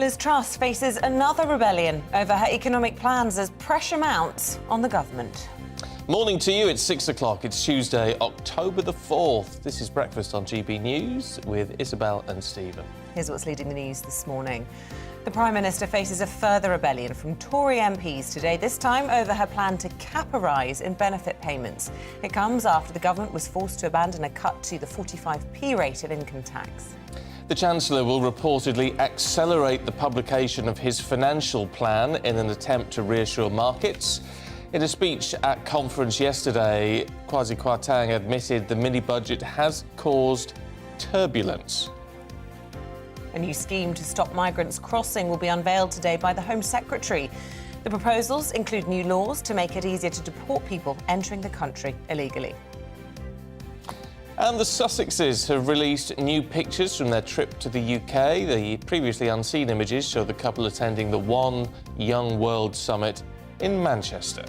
Liz Truss faces another rebellion over her economic plans as pressure mounts on the government. Morning to you, it's 6 o'clock. It's Tuesday, October the 4th. This is Breakfast on GB News with Isabel and Stephen. Here's what's leading the news this morning. The Prime Minister faces a further rebellion from Tory MPs today, this time over her plan to cap a rise in benefit payments. It comes after the government was forced to abandon a cut to the 45p rate of income tax. The Chancellor will reportedly accelerate the publication of his financial plan in an attempt to reassure markets. In a speech at conference yesterday, Kwasi Kwarteng admitted the mini-budget has caused turbulence. A new scheme to stop migrants crossing will be unveiled today by the Home Secretary. The proposals include new laws to make it easier to deport people entering the country illegally. And the Sussexes have released new pictures from their trip to the UK. The previously unseen images show the couple attending the One Young World Summit in Manchester.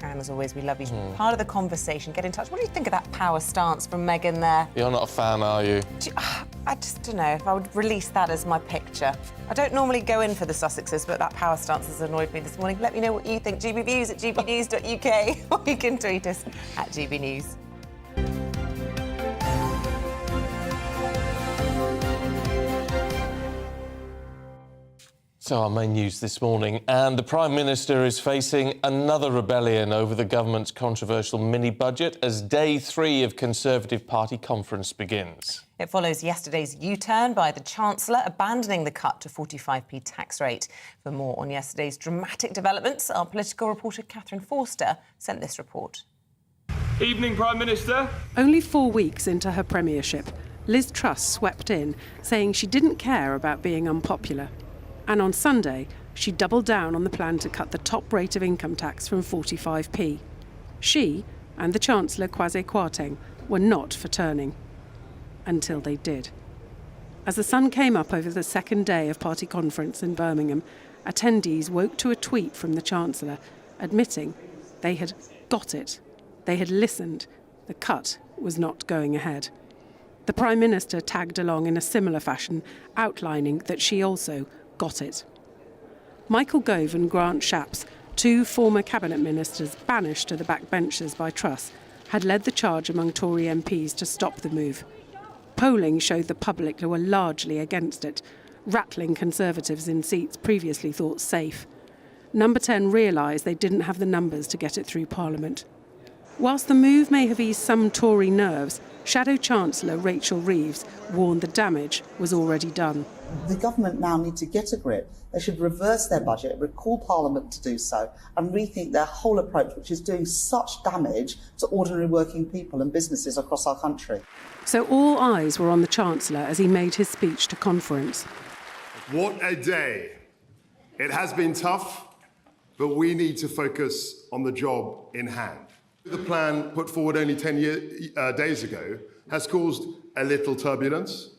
And as always, we love you. Part of the conversation, get in touch. What do you think of that power stance from Meghan there? You're not a fan, are you? I just don't know if I would release that as my picture. I don't normally go in for the Sussexes, but that power stance has annoyed me this morning. Let me know what you think. GBViews at gbnews.uk or you can tweet us at gbnews. So our main news this morning, and the Prime Minister is facing another rebellion over the government's controversial mini-budget as day 3 of Conservative Party conference begins. It follows yesterday's U-turn by the Chancellor abandoning the cut to 45p tax rate. For more on yesterday's dramatic developments, our political reporter Catherine Forster sent this report. Evening, Prime Minister. Only 4 weeks into her premiership, Liz Truss swept in, saying she didn't care about being unpopular. And on Sunday, she doubled down on the plan to cut the top rate of income tax from 45p. She and the Chancellor Kwasi Kwarteng were not for turning. Until they did. As the sun came up over the second day of party conference in Birmingham, attendees woke to a tweet from the Chancellor admitting they had got it. They had listened. The cut was not going ahead. The Prime Minister tagged along in a similar fashion, outlining that she also got it. Michael Gove and Grant Shapps, 2 former cabinet ministers banished to the backbenchers by Truss, had led the charge among Tory MPs to stop the move. Polling showed the public were largely against it, rattling Conservatives in seats previously thought safe. Number 10 realised they didn't have the numbers to get it through Parliament. Whilst the move may have eased some Tory nerves, Shadow Chancellor Rachel Reeves warned the damage was already done. The government now need to get a grip. They should reverse their budget, recall Parliament to do so, and rethink their whole approach, which is doing such damage to ordinary working people and businesses across our country. So all eyes were on the Chancellor as he made his speech to conference. What a day. It has been tough, but we need to focus on the job in hand. The plan put forward only 10 days ago has caused a little turbulence.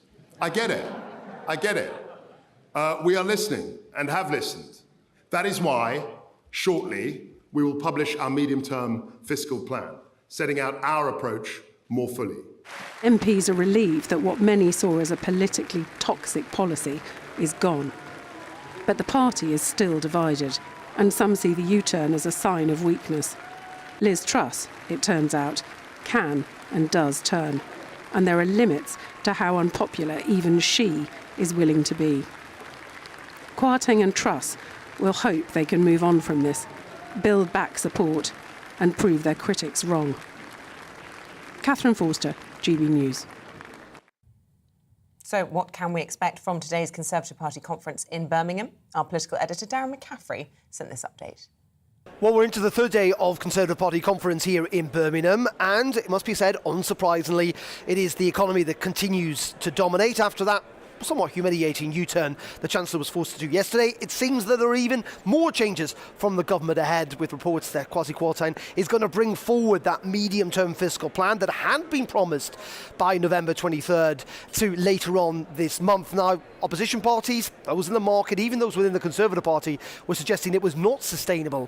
I get it. We are listening and have listened. That is why, shortly, we will publish our medium-term fiscal plan, setting out our approach more fully. MPs are relieved that what many saw as a politically toxic policy is gone. But the party is still divided, and some see the U-turn as a sign of weakness. Liz Truss, it turns out, can and does turn. And there are limits to how unpopular even she is willing to be. Kwarteng and Truss will hope they can move on from this, build back support and prove their critics wrong. Catherine Forster, GB News. So what can we expect from today's Conservative Party conference in Birmingham? Our political editor Darren McCaffrey sent this update. Well, we're into the third day of Conservative Party conference here in Birmingham, and it must be said, unsurprisingly, it is the economy that continues to dominate after that somewhat humiliating U-turn the Chancellor was forced to do yesterday. It seems that there are even more changes from the government ahead, with reports that Kwasi Kwarteng is going to bring forward that medium-term fiscal plan that had been promised by November 23rd to later on this month. Now, opposition parties, those in the market, even those within the Conservative Party, were suggesting it was not sustainable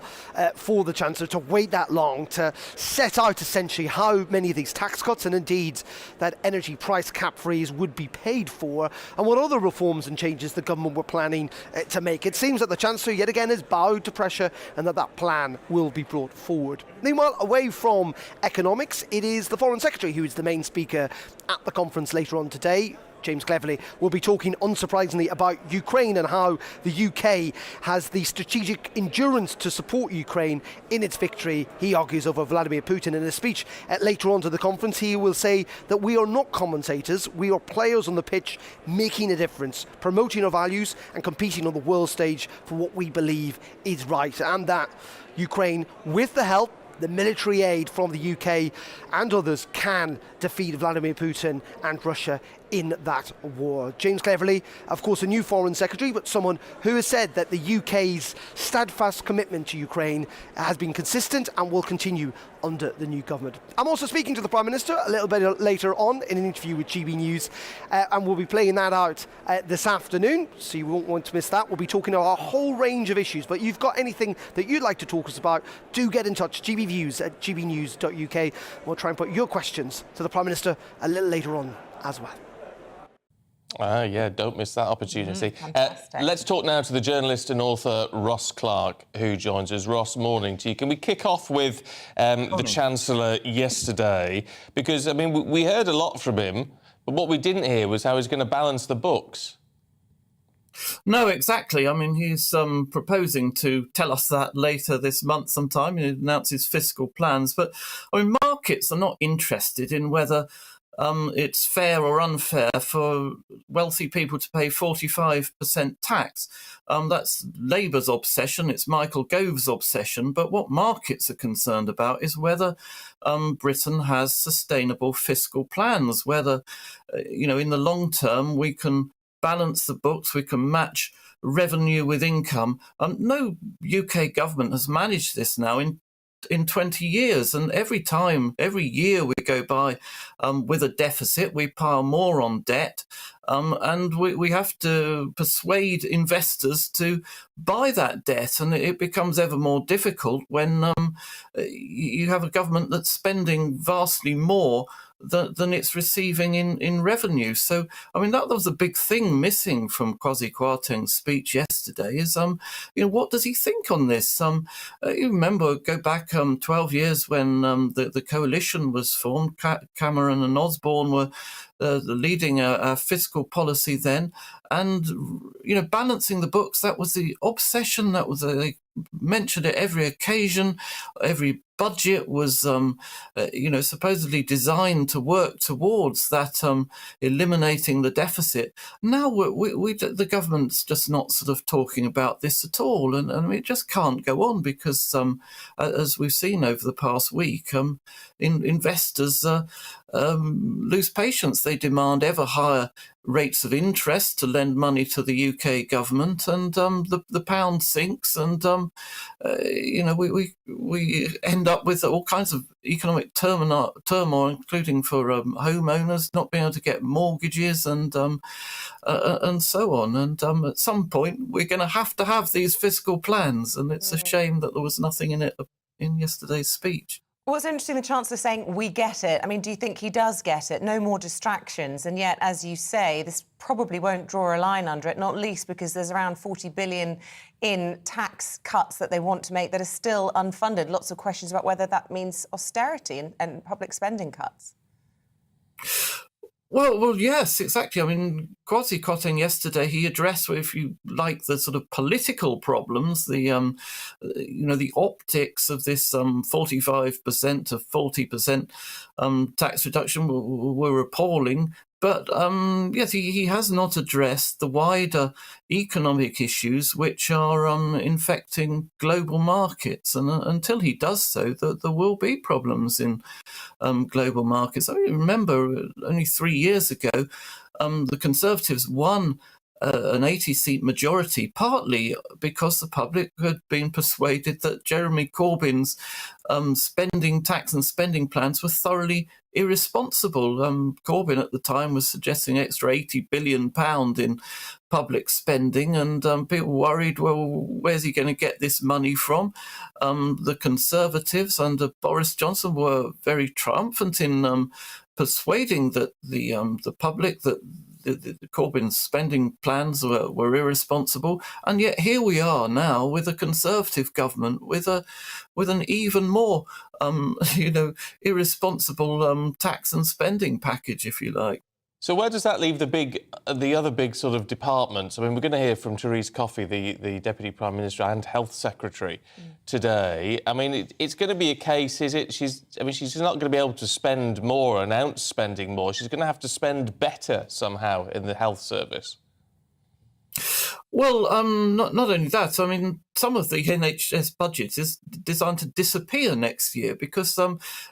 for the Chancellor to wait that long to set out essentially how many of these tax cuts and indeed that energy price cap freeze would be paid for. and what other reforms and changes the government were planning to make. It seems that the Chancellor yet again has bowed to pressure and that plan will be brought forward. Meanwhile, away from economics, it is the Foreign Secretary who is the main speaker at the conference later on today. James Cleverly will be talking, unsurprisingly, about Ukraine and how the UK has the strategic endurance to support Ukraine in its victory, he argues, over Vladimir Putin. In a speech later on to the conference, he will say that we are not commentators, we are players on the pitch making a difference, promoting our values and competing on the world stage for what we believe is right. And that Ukraine, with the help, the military aid from the UK and others, can defeat Vladimir Putin and Russia in that war. James Cleverly, of course, a new Foreign Secretary, but someone who has said that the UK's steadfast commitment to Ukraine has been consistent and will continue under the new government. I'm also speaking to the Prime Minister a little bit later on in an interview with GB News, and we'll be playing that out this afternoon, so you won't want to miss that. We'll be talking about a whole range of issues, but you've got anything that you'd like to talk us about, do get in touch. gbviews@gbnews.uk. We'll try and put your questions to the Prime Minister a little later on as well. Yeah, don't miss that opportunity. Fantastic. Let's talk now to the journalist and author Ross Clark, who joins us. Ross, morning to you. Can we kick off with the Chancellor yesterday? Because, I mean, we heard a lot from him, but what we didn't hear was how he's going to balance the books. No, exactly. I mean, he's proposing to tell us that later this month sometime. He announces fiscal plans. But, I mean, markets are not interested in whether it's fair or unfair for wealthy people to pay 45% tax. That's Labour's obsession, it's Michael Gove's obsession, but what markets are concerned about is whether Britain has sustainable fiscal plans, whether, in the long term we can balance the books, we can match revenue with income. No UK government has managed this now in 20 years, and every year we go by with a deficit, we pile more on debt, and we have to persuade investors to buy that debt, and it becomes ever more difficult when you have a government that's spending vastly more than it's receiving in revenue. So, I mean, that was a big thing missing from Kwasi Kwarteng's speech yesterday is, what does he think on this? You remember, go back 12 years when the coalition was formed, Cameron and Osborne were leading a fiscal policy then, and, balancing the books, that was the obsession, they mentioned at every occasion, every budget was, supposedly designed to work towards that, eliminating the deficit. Now the government's just not sort of talking about this at all, and it just can't go on because, as we've seen over the past week, investors lose patience. They demand ever higher rates of interest to lend money to the UK government, and the pound sinks, and we end up with all kinds of economic turmoil, including for homeowners not being able to get mortgages and so on. And at some point, we're going to have these fiscal plans, and it's a shame that there was nothing in it in yesterday's speech. What's interesting, the Chancellor saying, we get it. I mean, do you think he does get it? No more distractions. And yet, as you say, this probably won't draw a line under it, not least because there's around 40 billion in tax cuts that they want to make that are still unfunded. Lots of questions about whether that means austerity and public spending cuts. Well, yes, exactly. I mean, Kwasi Kwarteng yesterday, he addressed, if you like, the sort of political problems, the optics of this 45% to 40% tax reduction were appalling. But yes, he has not addressed the wider economic issues which are infecting global markets. And until he does so, there will be problems in global markets. I remember only 3 years ago, the Conservatives won an 80-seat majority, partly because the public had been persuaded that Jeremy Corbyn's tax and spending plans were thoroughly irresponsible. Corbyn at the time was suggesting extra £80 billion in public spending, and people worried, well, where's he going to get this money from? The Conservatives under Boris Johnson were very triumphant in persuading that the public that Corbyn's spending plans were irresponsible, and yet here we are now with a Conservative government with an even more irresponsible tax and spending package, if you like. So where does that leave the other big sort of departments? I mean, we're going to hear from Therese Coffey, the Deputy Prime Minister and Health Secretary, today. I mean, it's going to be a case, is it? She's not going to be able to spend more, announce spending more. She's going to have to spend better somehow in the health service. Well, not only that. I mean, some of the NHS budget is designed to disappear next year because,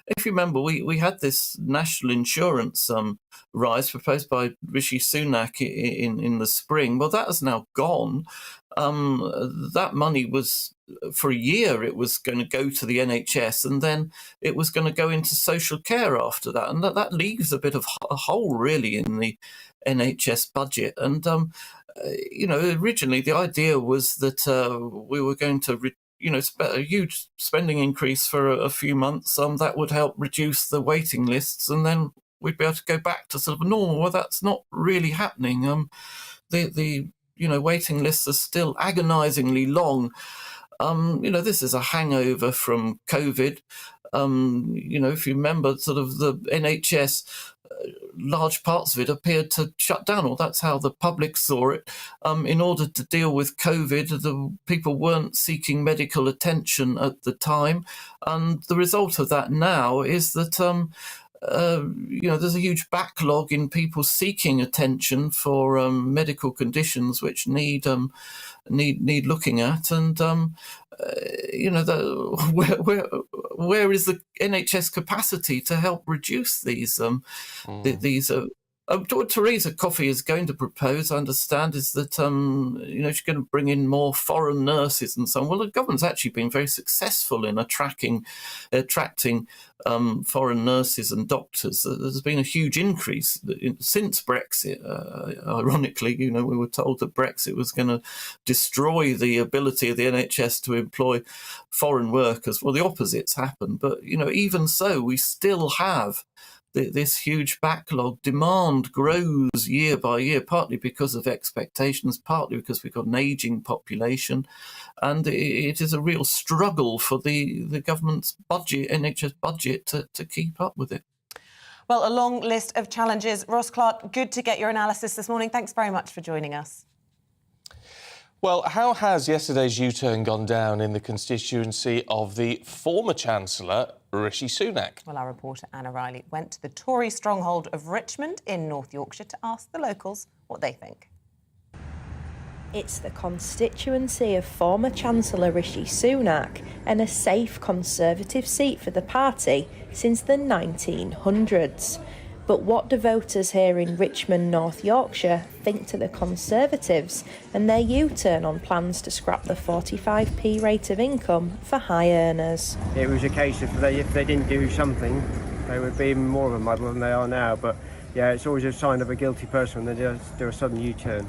if you remember, we had this national insurance rise proposed by Rishi Sunak in the spring. Well, that has now gone. That money was, for a year, it was going to go to the NHS, and then it was going to go into social care after that. And that leaves a bit of a hole, really, in the NHS budget. And originally the idea was that we were going to, a huge spending increase for a few months. That would help reduce the waiting lists, and then we'd be able to go back to sort of normal. Well, that's not really happening. The waiting lists are still agonisingly long. This is a hangover from COVID. If you remember, sort of the NHS, large parts of it appeared to shut down, or that's how the public saw it. In order to deal with COVID, the people weren't seeking medical attention at the time, and the result of that now is that there's a huge backlog in people seeking attention for medical conditions which need looking at, and where is the NHS capacity to help reduce these what Theresa Coffey is going to propose, I understand, is that she's going to bring in more foreign nurses and so on. Well, the government's actually been very successful in attracting foreign nurses and doctors. There's been a huge increase since Brexit. Ironically, we were told that Brexit was going to destroy the ability of the NHS to employ foreign workers. Well, the opposite's happened. But even so, we still have this huge backlog. Demand grows year by year, partly because of expectations, partly because we've got an ageing population, and it is a real struggle for the government's budget, NHS budget, to keep up with it. Well, a long list of challenges. Ross Clark, good to get your analysis this morning. Thanks very much for joining us. Well, how has yesterday's U-turn gone down in the constituency of the former Chancellor, Rishi Sunak? Well, our reporter Anna Riley went to the Tory stronghold of Richmond in North Yorkshire to ask the locals what they think. It's the constituency of former Chancellor Rishi Sunak and a safe Conservative seat for the party since the 1900s. But what do voters here in Richmond, North Yorkshire, think to the Conservatives and their U-turn on plans to scrap the 45p rate of income for high earners? It was a case of if they didn't do something, they would be even more of a muddle than they are now. But yeah, it's always a sign of a guilty person when they just do a sudden U-turn.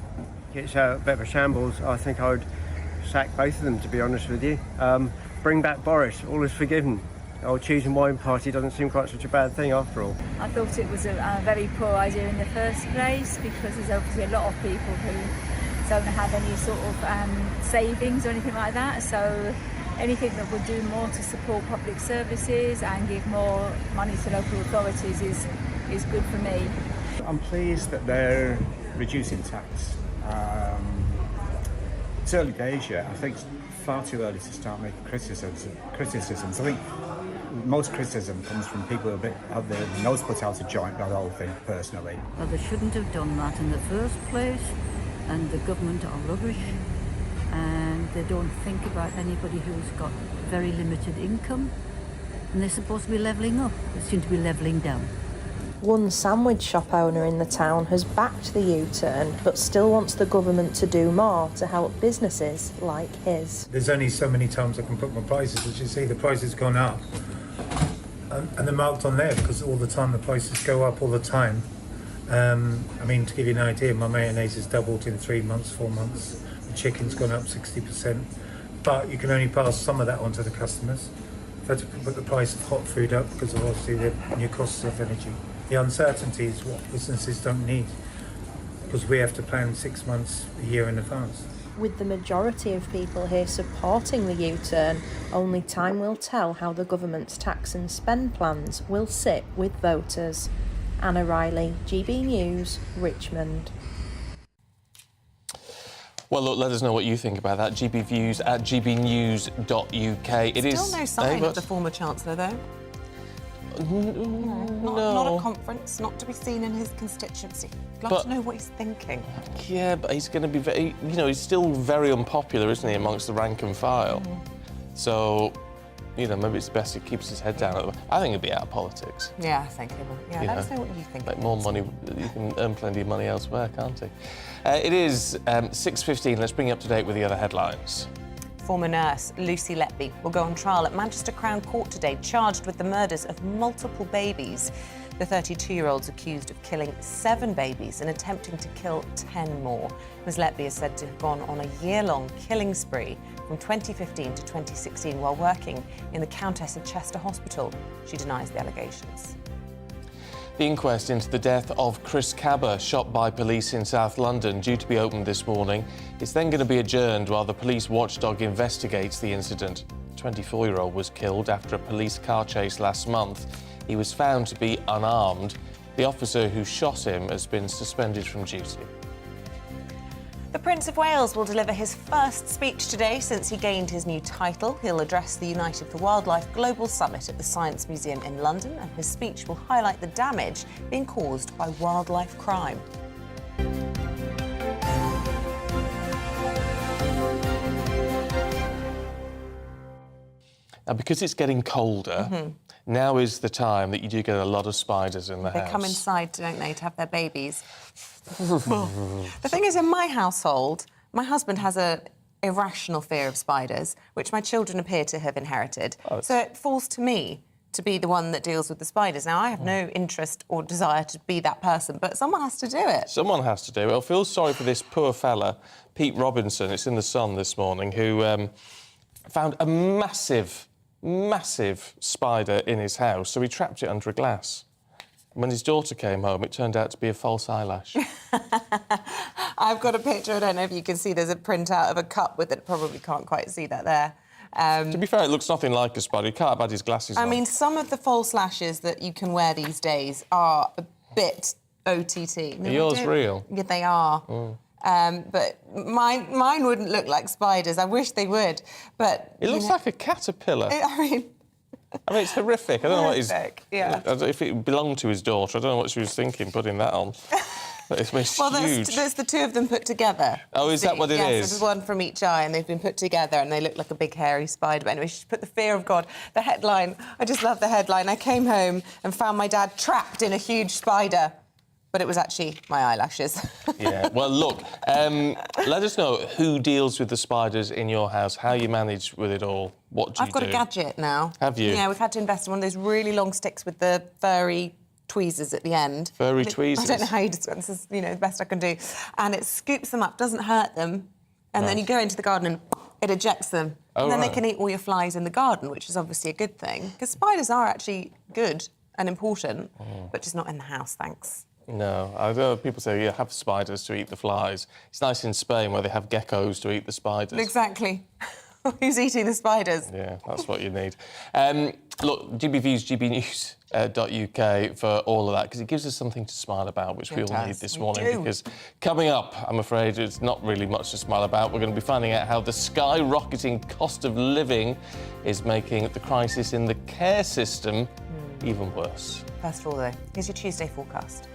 It's a bit of a shambles. I think I would sack both of them, to be honest with you. Bring back Boris, all is forgiven. The old cheese and wine party doesn't seem quite such a bad thing after all. I thought it was a very poor idea in the first place because there's obviously a lot of people who don't have any sort of savings or anything like that. So anything that would do more to support public services and give more money to local authorities is good for me. I'm pleased that they're reducing tax. It's early days yet. I think it's far too early to start making criticisms. I think most criticism comes from people who are a bit out there, the nose put out of joint by the whole thing, personally. Well, they shouldn't have done that in the first place, and the government are rubbish, and they don't think about anybody who's got very limited income, and they're supposed to be levelling up. They seem to be levelling down. One sandwich shop owner in the town has backed the U-turn, but still wants the government to do more to help businesses like his. There's only so many times I can put my prices. As you see, the price has gone up. And they're marked on there because all the time the prices go up all the time. To give you an idea, my mayonnaise has doubled in 3 months, 4 months. The chicken's gone up 60%. But you can only pass some of that on to the customers. I've had to put the price of hot food up because of obviously the new costs of energy. The uncertainty is what businesses don't need. because we have to plan 6 months, a year in advance. With the majority of people here supporting the U-turn, only time will tell how the government's tax and spend plans will sit with voters. Anna Riley, GB News, Richmond. Well, look, let us know what you think about that. gbviews@gbnews.uk. It is Still no sign of the former Chancellor, though. Not a conference, not to be seen in his constituency. I'd love to know what he's thinking. Yeah, but he's going to be very, he's still very unpopular, isn't he, amongst the rank and file? So, maybe it's best he keeps his head down. I think he'll be out of politics. Yeah, I think he will. Yeah, let us know what you think. Make more money, you can earn plenty of money elsewhere, can't he? It is 6:15. Let's bring you up to date with the other headlines. Former nurse Lucy Letby will go on trial at Manchester Crown Court today, charged with the murders of multiple babies. The 32-year-old's accused of killing 7 babies and attempting to kill 10 more. Ms Letby is said to have gone on a year-long killing spree from 2015 to 2016 while working in the Countess of Chester Hospital. She denies the allegations. The inquest into the death of Chris Cabba, shot by police in South London, due to be opened this morning. It's then going to be adjourned while the police watchdog investigates the incident. The 24-year-old was killed after a police car chase last month. He was found to be unarmed. The officer who shot him has been suspended from duty. The Prince of Wales will deliver his first speech today since he gained his new title. He'll address the United for Wildlife Global Summit at the Science Museum in London, and his speech will highlight the damage being caused by wildlife crime. Now, because it's getting colder, now is the time that you do get a lot of spiders in the house. They come inside, don't they, to have their babies. The thing is, in my household, my husband has an irrational fear of spiders, which my children appear to have inherited. So it falls to me to be the one that deals with the spiders. Now, I have no interest or desire to be that person, but someone has to do it. Someone has to do it. I feel sorry for this poor fella, Pete Robinson, it's in the Sun this morning, who found a massive spider in his house, so he trapped it under a glass. When his daughter came home, it turned out to be a false eyelash. I've got a picture, I don't know if you can see, there's a printout of a cup with it. Probably can't quite see that there. To be fair, it looks nothing like a spider. He can't have had his glasses on. I mean, some of the false lashes that you can wear these days are a bit OTT. Are yours real? Yeah, they are. But mine wouldn't look like spiders. I wish they would, but... It looks like a caterpillar. I mean, it's horrific. I don't know what his... Yeah. If it belonged to his daughter, I don't know what she was thinking putting that on. But it's huge. There's the two of them put together. Oh, is that what it is? Yes, there's one from each eye, and they've been put together, and they look like a big, hairy spider. But anyway, she put the fear of God. The headline, I just love the headline. I came home and found my dad trapped in a huge spider. But it was actually my eyelashes. Yeah, well, look, let us know who deals with the spiders in your house, how you manage with it all, what do you do? I've got a gadget now. Have you? Yeah, we've had to invest in one of those really long sticks with the furry tweezers at the end. Furry tweezers? I don't know how you describe this. Is, the best I can do. And it scoops them up, doesn't hurt them, and then you go into the garden and it ejects them. And then they can eat all your flies in the garden, which is obviously a good thing, because spiders are actually good and important, but just not in the house, thanks. No, I know people say, yeah, have spiders to eat the flies. It's nice in Spain where they have geckos to eat the spiders. Exactly. Who's eating the spiders? Yeah, that's what you need. Look, GBViews, gbnews.uk for all of that, because it gives us something to smile about, which we all need this morning. Because coming up, I'm afraid it's not really much to smile about. We're going to be finding out how the skyrocketing cost of living is making the crisis in the care system even worse. First of all, though, here's your Tuesday forecast.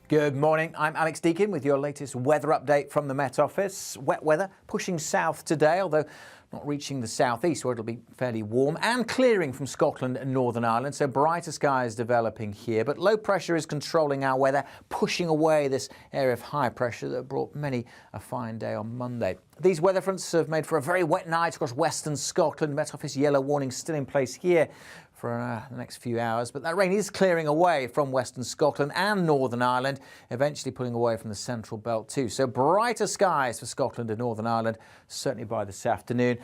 Good morning, I'm Alex Deakin with your latest weather update from the Met Office. Wet weather pushing south today, although not reaching the southeast where it'll be fairly warm, and clearing from Scotland and Northern Ireland, so brighter skies developing here. But low pressure is controlling our weather, pushing away this area of high pressure that brought many a fine day on Monday. These weather fronts have made for a very wet night across western Scotland. Met Office yellow warning still in place here for the next few hours. But that rain is clearing away from western Scotland and Northern Ireland, eventually pulling away from the central belt too. So brighter skies for Scotland and Northern Ireland, certainly by this afternoon.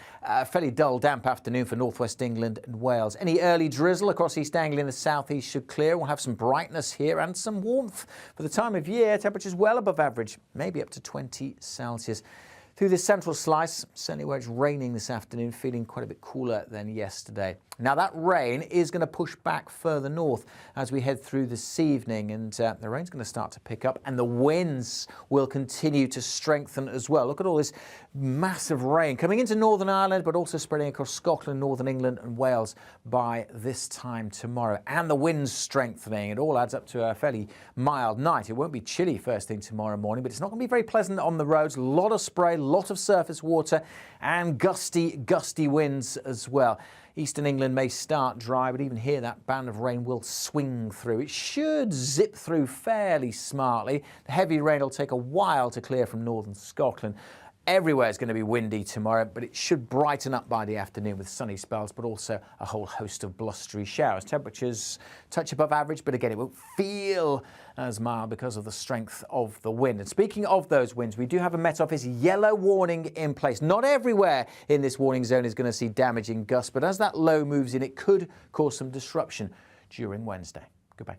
Fairly dull, damp afternoon for northwest England and Wales. Any early drizzle across East Anglia in the southeast should clear. We'll have some brightness here and some warmth for the time of year. Temperatures well above average, maybe up to 20 Celsius. Through this central slice, certainly where it's raining this afternoon, feeling quite a bit cooler than yesterday. Now that rain is going to push back further north as we head through this evening, and the rain's going to start to pick up and the winds will continue to strengthen as well. Look at all this massive rain coming into Northern Ireland, but also spreading across Scotland, Northern England and Wales by this time tomorrow. And the winds strengthening. It all adds up to a fairly mild night. It won't be chilly first thing tomorrow morning, but it's not going to be very pleasant on the roads. A lot of spray, a lot of surface water and gusty winds as well. Eastern England may start dry, but even here that band of rain will swing through. It should zip through fairly smartly. The heavy rain will take a while to clear from northern Scotland. Everywhere is going to be windy tomorrow, but it should brighten up by the afternoon with sunny spells, but also a whole host of blustery showers. Temperatures touch above average, but again, it won't feel as mild because of the strength of the wind. And speaking of those winds, we do have a Met Office yellow warning in place. Not everywhere in this warning zone is going to see damaging gusts, but as that low moves in, it could cause some disruption during Wednesday. Goodbye.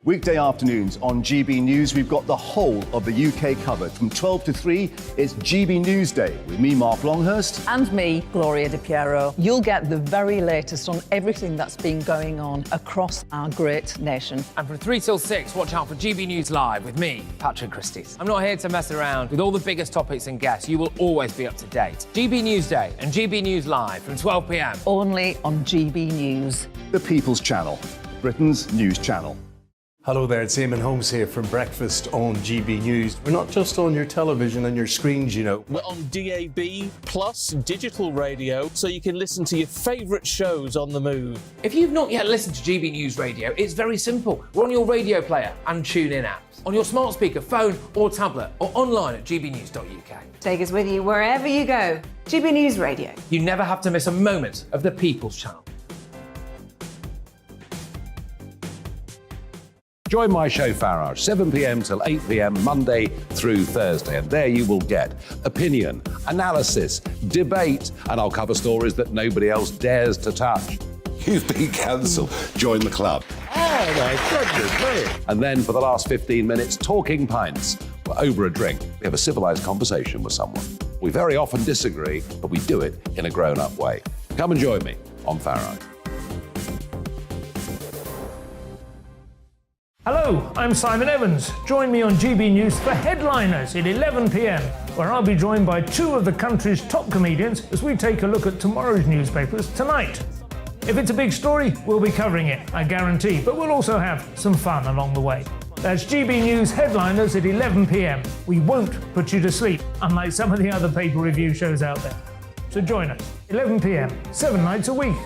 Weekday afternoons on GB News, we've got the whole of the UK covered. From 12 to 3, it's GB News Day with me, Mark Longhurst. And me, Gloria Di Piero. You'll get the very latest on everything that's been going on across our great nation. And from 3 till 6, watch out for GB News Live with me, Patrick Christys. I'm not here to mess around. With all the biggest topics and guests, you will always be up to date. GB News Day and GB News Live from 12 p.m. Only on GB News. The People's Channel, Britain's news channel. Hello there, it's Eamonn Holmes here from Breakfast on GB News. We're not just on your television and your screens, you know. We're on DAB plus digital radio, so you can listen to your favourite shows on the move. If you've not yet listened to GB News Radio, it's very simple. We're on your radio player and TuneIn apps, on your smart speaker, phone or tablet, or online at gbnews.uk. Take us with you wherever you go. GB News Radio. You never have to miss a moment of the People's Channel. Join my show Farage, 7 p.m. till 8 p.m. Monday through Thursday. And there you will get opinion, analysis, debate, and I'll cover stories that nobody else dares to touch. You've been cancelled. Join the club. Oh my goodness me. And then for the last 15 minutes, talking pints. We're over a drink. We have a civilised conversation with someone. We very often disagree, but we do it in a grown-up way. Come and join me on Farage. Hello, I'm Simon Evans. Join me on GB News for Headliners at 11 p.m, where I'll be joined by two of the country's top comedians as we take a look at tomorrow's newspapers tonight. If it's a big story, we'll be covering it, I guarantee, but we'll also have some fun along the way. That's GB News Headliners at 11 p.m. We won't put you to sleep, unlike some of the other paper review shows out there. So join us, 11 p.m, 7 nights a week.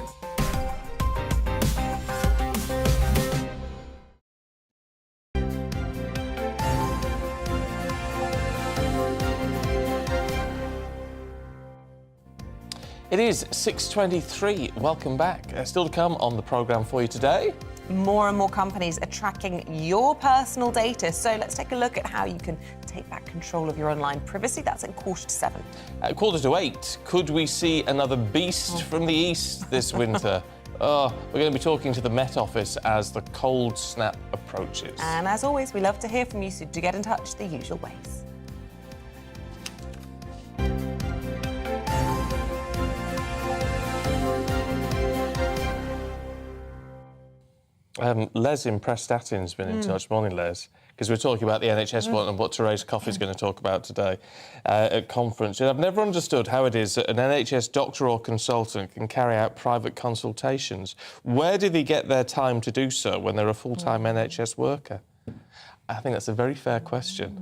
It is 6:23. Welcome back. Still to come on the programme for you today. More and more companies are tracking your personal data, so let's take a look at how you can take back control of your online privacy. That's at 7:15. At 7:45, could we see another beast from the east this winter? We're going to be talking to the Met Office as the cold snap approaches. And as always, we love to hear from you, so do get in touch the usual ways. Les in Prestatyn's been in touch. Morning, Les. Because we're talking about the NHS one and what Therese Coffey's going to talk about today at conference. And I've never understood how it is that an NHS doctor or consultant can carry out private consultations. Where do they get their time to do so when they're a full-time NHS worker? I think that's a very fair question.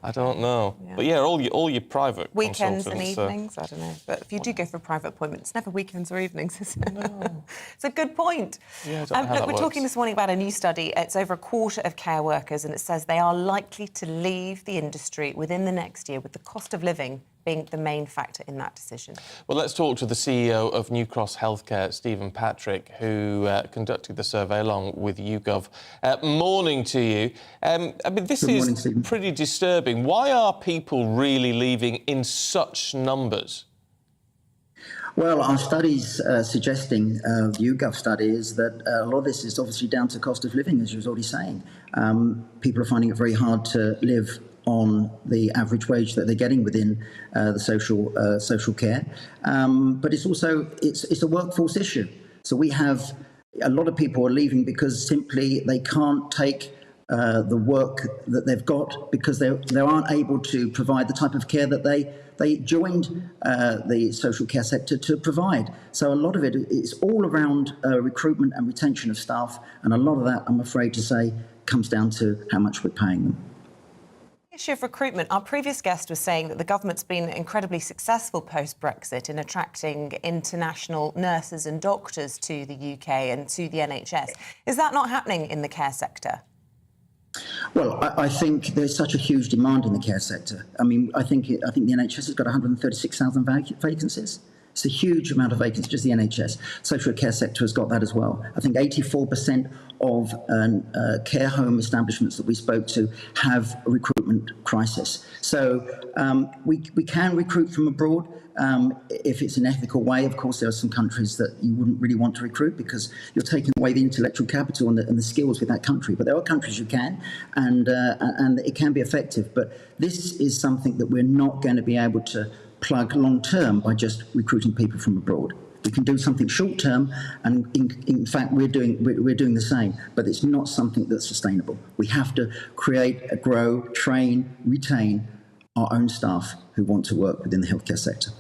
I don't know. Yeah. But yeah, all your private weekends and consultants, evenings, I don't know. But if you do go for a private appointment, it's never weekends or evenings, is it? No. It's a good point. Yeah, I don't know how that we're works. talking this morning about a new study. It's over a quarter of care workers, and it says they are likely to leave the industry within the next year, with the cost of living being the main factor in that decision. Well, let's talk to the CEO of New Cross Healthcare, Stephen Patrick, who conducted the survey along with YouGov. Morning to you. I mean, this is pretty disturbing. Why are people really leaving in such numbers? Well, our studies suggesting, the YouGov study, is that a lot of this is obviously down to cost of living, as you was already saying. People are finding it very hard to live on the average wage that they're getting within the social care, but it's also it's a workforce issue. So we have a lot of people are leaving because simply they can't take the work that they've got because they aren't able to provide the type of care that they joined the social care sector to provide. So a lot of it is all around recruitment and retention of staff, and a lot of that, I'm afraid to say, comes down to how much we're paying them. Issue of recruitment. Our previous guest was saying that the government's been incredibly successful post-Brexit in attracting international nurses and doctors to the UK and to the NHS. Is that not happening in the care sector? Well, I think there's such a huge demand in the care sector. I mean, I think the NHS has got 136,000 vacancies. It's a huge amount of vacancies, just the NHS. Social care sector has got that as well. I think 84% of care home establishments that we spoke to have a recruitment crisis. So we can recruit from abroad if it's an ethical way. Of course, there are some countries that you wouldn't really want to recruit because you're taking away the intellectual capital and the skills with that country. But there are countries you can, and it can be effective. But this is something that we're not going to be able to plug long term by just recruiting people from abroad. We can do something short term, and in fact we're doing the same, but it's not something that's sustainable. We have to create, grow, train, retain our own staff who want to work within the healthcare sector.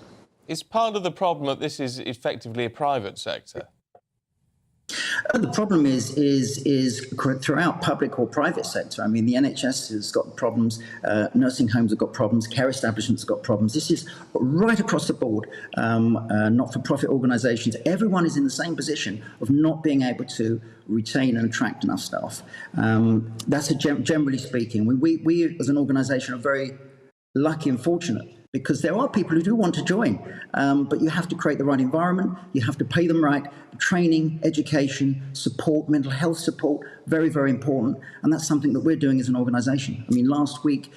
Is part of the problem that this is effectively a private sector? The problem is throughout public or private sector. I mean, the NHS has got problems, nursing homes have got problems, care establishments have got problems. This is right across the board, not-for-profit organisations. Everyone is in the same position of not being able to retain and attract enough staff. That's generally speaking. We as an organisation are very lucky and fortunate, because there are people who do want to join, but you have to create the right environment, you have to pay them right, training, education, support, mental health support, very, very important, and that's something that we're doing as an organisation. I mean, last week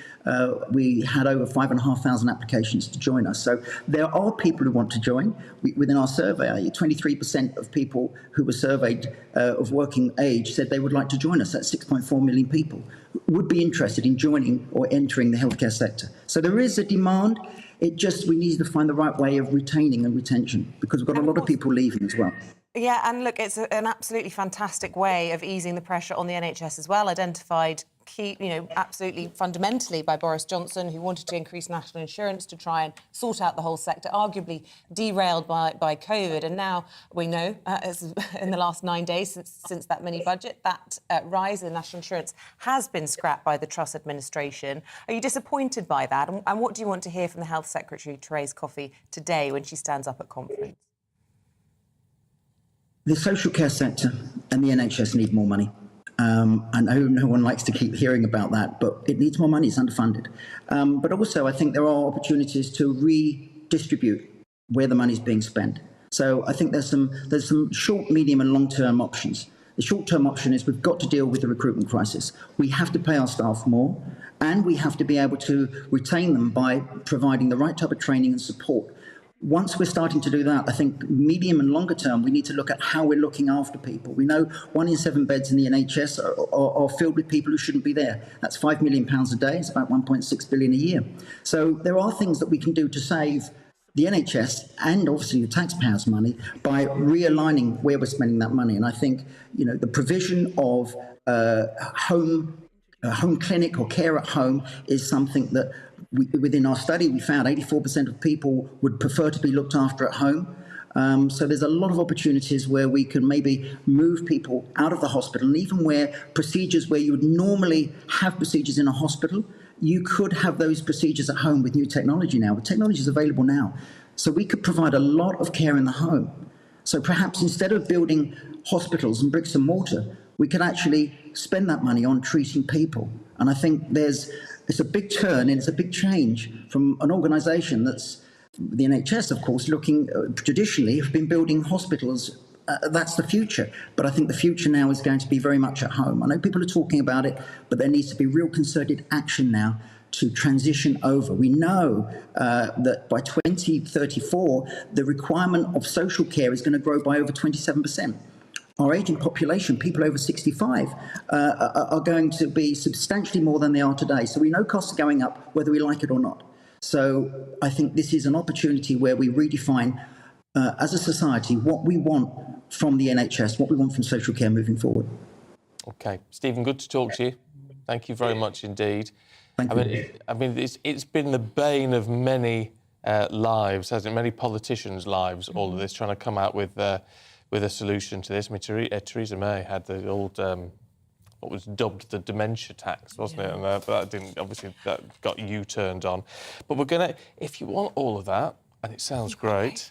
we had over 5,500 applications to join us, so there are people who want to join. Within our survey, 23% of people who were surveyed of working age said they would like to join us. That's 6.4 million people would be interested in joining or entering the healthcare sector. So there is a demand. We need to find the right way of retaining and retention, because we've got a lot of people leaving as well. Yeah, and look, it's an absolutely fantastic way of easing the pressure on the NHS as well, identified absolutely fundamentally by Boris Johnson, who wanted to increase national insurance to try and sort out the whole sector, arguably derailed by COVID. And now we know, in the last 9 days since that mini-budget, that rise in national insurance has been scrapped by the Truss administration. Are you disappointed by that? And what do you want to hear from the Health Secretary, Therese Coffey, today when she stands up at conference? The social care sector and the NHS need more money. I know no one likes to keep hearing about that, but it needs more money. It's underfunded. But also, I think there are opportunities to redistribute where the money is being spent. So I think there's some short, medium, and long-term options. The short-term option is we've got to deal with the recruitment crisis. We have to pay our staff more, and we have to be able to retain them by providing the right type of training and support. Once we're starting to do that, I think medium and longer term, we need to look at how we're looking after people. We know 1 in 7 beds in the NHS are filled with people who shouldn't be there. That's £5 million a day. It's about 1.6 billion a year. So there are things that we can do to save the NHS and obviously the taxpayers' money by realigning where we're spending that money. And I think, the provision of home clinic or care at home is something that within our study, we found 84% of people would prefer to be looked after at home. So there's a lot of opportunities where we can maybe move people out of the hospital, and even where procedures where you would normally have procedures in a hospital, you could have those procedures at home with new technology now. The technology is available now. So we could provide a lot of care in the home. So perhaps instead of building hospitals and bricks and mortar, we could actually spend that money on treating people. And I think it's a big turn and it's a big change from an organisation that's, the NHS, of course, looking traditionally have been building hospitals. That's the future. But I think the future now is going to be very much at home. I know people are talking about it, but there needs to be real concerted action now to transition over. We know that by 2034, the requirement of social care is going to grow by over 27%. Our ageing population, people over 65, are going to be substantially more than they are today. So we know costs are going up, whether we like it or not. So I think this is an opportunity where we redefine, as a society, what we want from the NHS, what we want from social care moving forward. OK. Stephen, good to talk to you. Thank you very much indeed. Thank you. I mean, it's been the bane of many lives, hasn't it? Many politicians' lives, all of this, trying to come out with a solution to this. I mean, Theresa May had the old, what was dubbed the dementia tax, wasn't it? And but that didn't, obviously, that got U-turned on. But we're going to, if you want all of that, and it sounds great,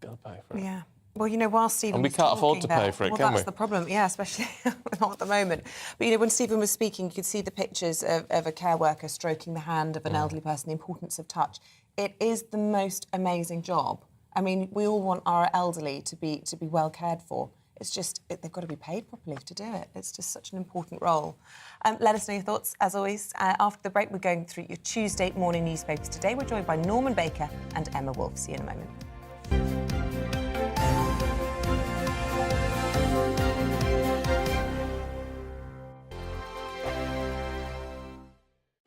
got to pay for it. Yeah. Well, you know, while Stephen and we can't afford to pay for it, well, can we? that's the problem, yeah, especially not at the moment. But, you know, when Stephen was speaking, you could see the pictures of a care worker stroking the hand of an elderly person, the importance of touch. It is the most amazing job. I mean, we all want our elderly to be well cared for. It's just, they've got to be paid properly to do it. It's just such an important role. Let us know your thoughts, as always. After the break, we're going through your Tuesday morning newspapers today. We're joined by Norman Baker and Emma Wolfe. See you in a moment.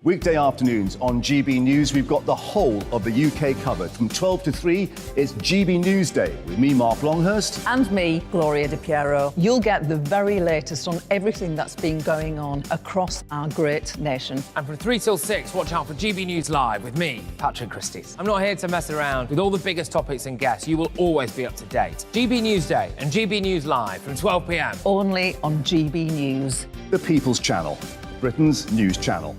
Weekday afternoons on GB News, we've got the whole of the UK covered. From 12 to 3, it's GB News Day with me, Mark Longhurst. And me, Gloria Di Piero. You'll get the very latest on everything that's been going on across our great nation. And from 3 till 6, watch out for GB News Live with me, Patrick Christys. I'm not here to mess around. With all the biggest topics and guests, you will always be up to date. GB News Day and GB News Live from 12 p.m. Only on GB News. The People's Channel, Britain's news channel.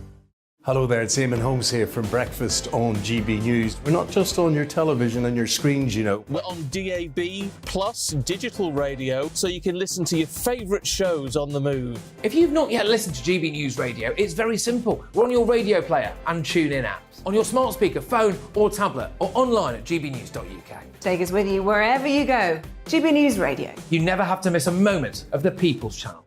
Hello there, it's Eamonn Holmes here from Breakfast on GB News. We're not just on your television and your screens, you know. We're on DAB plus digital radio, so you can listen to your favourite shows on the move. If you've not yet listened to GB News Radio, it's very simple. We're on your radio player and TuneIn apps, on your smart speaker, phone or tablet, or online at gbnews.uk. Take us with you wherever you go. GB News Radio. You never have to miss a moment of the People's Channel.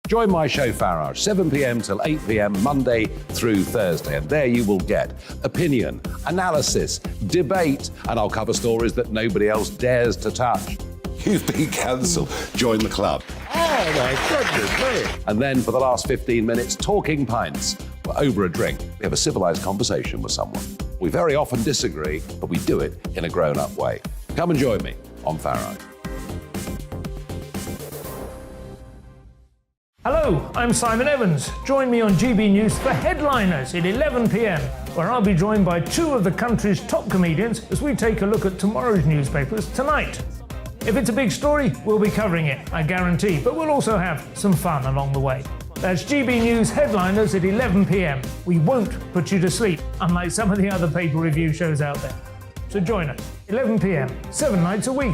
Join my show Farage, 7 p.m. till 8 p.m. Monday through Thursday. And there you will get opinion, analysis, debate, and I'll cover stories that nobody else dares to touch. You've been cancelled. Join the club. Oh, my goodness me. And then for the last 15 minutes, talking pints. We're over a drink. We have a civilised conversation with someone. We very often disagree, but we do it in a grown-up way. Come and join me on Farage. Hello, I'm Simon Evans. Join me on GB News for Headliners at 11 p.m, where I'll be joined by two of the country's top comedians as we take a look at tomorrow's newspapers tonight. If it's a big story, we'll be covering it, I guarantee, but we'll also have some fun along the way. That's GB News Headliners at 11 p.m. We won't put you to sleep, unlike some of the other paper review shows out there. So join us, 11 p.m, 7 nights a week.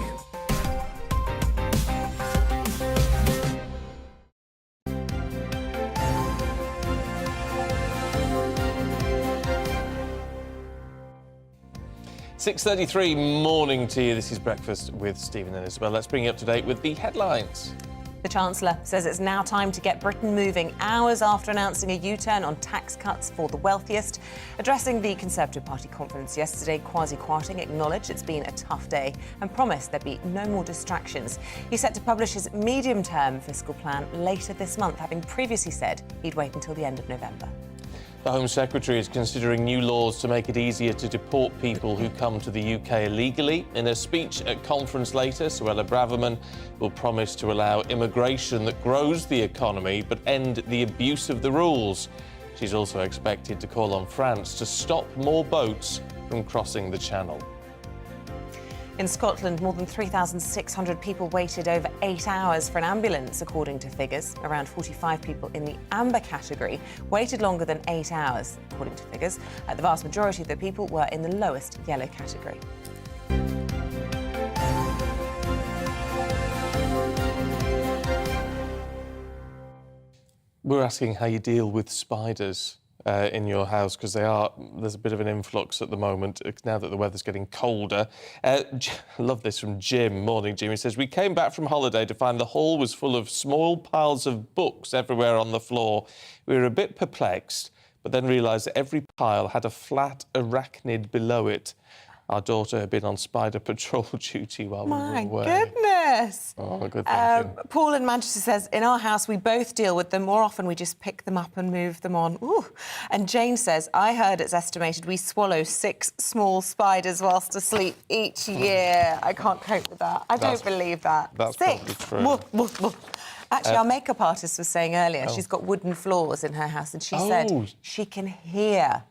.33 morning to you. This is Breakfast with Stephen and Isabel. Let's bring you up to date with the headlines. The Chancellor says it's now time to get Britain moving, hours after announcing a U-turn on tax cuts for the wealthiest. Addressing the Conservative Party conference yesterday, Kwasi Kwarteng acknowledged it's been a tough day and promised there'd be no more distractions. He's set to publish his medium-term fiscal plan later this month, having previously said he'd wait until the end of November. The Home Secretary is considering new laws to make it easier to deport people who come to the UK illegally. In a speech at conference later, Suella Braverman will promise to allow immigration that grows the economy but end the abuse of the rules. She's also expected to call on France to stop more boats from crossing the channel. In Scotland, more than 3,600 people waited over 8 hours for an ambulance, according to figures. Around 45 people in the amber category waited longer than 8 hours, according to figures. The vast majority of the people were in the lowest yellow category. We're asking how you deal with spiders in your house, because there's a bit of an influx at the moment now that the weather's getting colder. I love this from Jim. Morning, Jim. He says, we came back from holiday to find the hall was full of small piles of books everywhere on the floor. We were a bit perplexed, but then realised that every pile had a flat arachnid below it. Our daughter had been on spider patrol duty while we were away. My goodness! Oh, good thinking. Paul in Manchester says, in our house, we both deal with them. More often, we just pick them up and move them on. Ooh. And Jane says, I heard it's estimated we swallow 6 small spiders whilst asleep each year. I can't cope with that. I don't believe that. That's 6. probably true. Woof, woof, woof. Actually, our makeup artist was saying earlier, she's got wooden floors in her house, and she said she can hear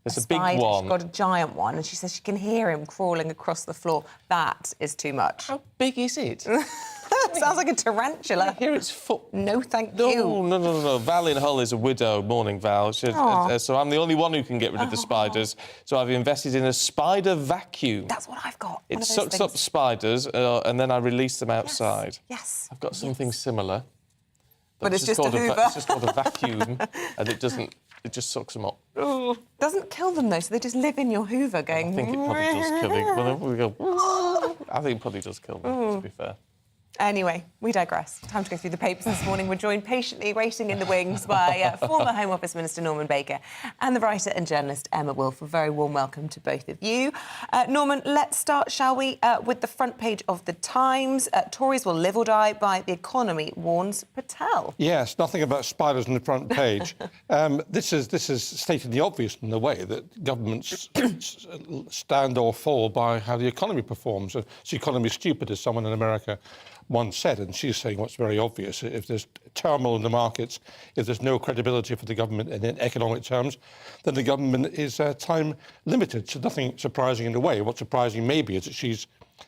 There's a big one. She's got a giant one, and she says she can hear him crawling across the floor. That is too much. How big is it? Sounds like a tarantula. Here it's foot. No, thank you. No. Val in Hull is a widow. Morning, Val. So I'm the only one who can get rid of the spiders. So I've invested in a spider vacuum. That's what I've got. It sucks up spiders, and then I release them outside. Yes. I've got something similar. But it's just a Hoover. It's just called a vacuum, and it doesn't. It just sucks them up. Ooh. Doesn't kill them, though, so they just live in your Hoover going... I think it probably does kill them. Well, we go... I think it probably does kill them, to be fair. Anyway, we digress. Time to go through the papers this morning. We're joined patiently, waiting in the wings, by former Home Office Minister Norman Baker and the writer and journalist Emma Wolfe. A very warm welcome to both of you. Norman, let's start, shall we, with the front page of The Times. Tories will live or die by the economy, warns Patel. Yes, nothing about spiders on the front page. This is stating the obvious in the way that governments stand or fall by how the economy performs. So the economy is stupid, as someone in America once said, and she's saying what's very obvious. If there's turmoil in the markets, if there's no credibility for the government in economic terms, then the government is time limited. So nothing surprising in a way. What's surprising maybe is that she's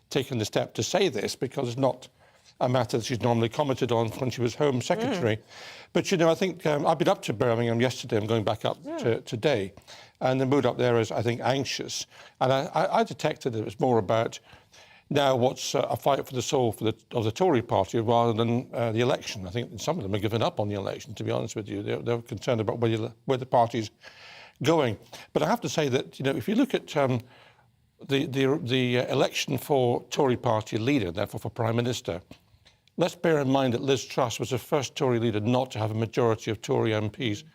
taken the step to say this, because it's not a matter that she's normally commented on when she was Home Secretary. But, you know, I think I've been up to Birmingham yesterday. I'm going back up to today. And the mood up there is, I think, anxious. And I detected it was more about now what's a fight for the soul of the Tory party rather than the election. I think some of them have given up on the election, to be honest with you. They're concerned about where the party's going. But I have to say that, you know, if you look at the election for Tory party leader, therefore for Prime Minister, let's bear in mind that Liz Truss was the first Tory leader not to have a majority of Tory MPs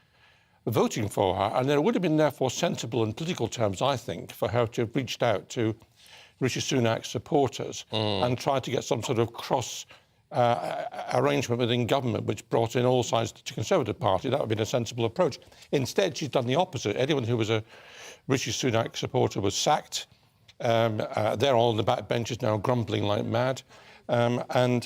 voting for her. And it would have been therefore sensible in political terms, I think, for her to have reached out to Rishi Sunak's supporters and tried to get some sort of cross arrangement within government which brought in all sides to the Conservative Party. That would have been a sensible approach. Instead, she's done the opposite. Anyone who was a Rishi Sunak supporter was sacked. They're all on the back benches now grumbling like mad. And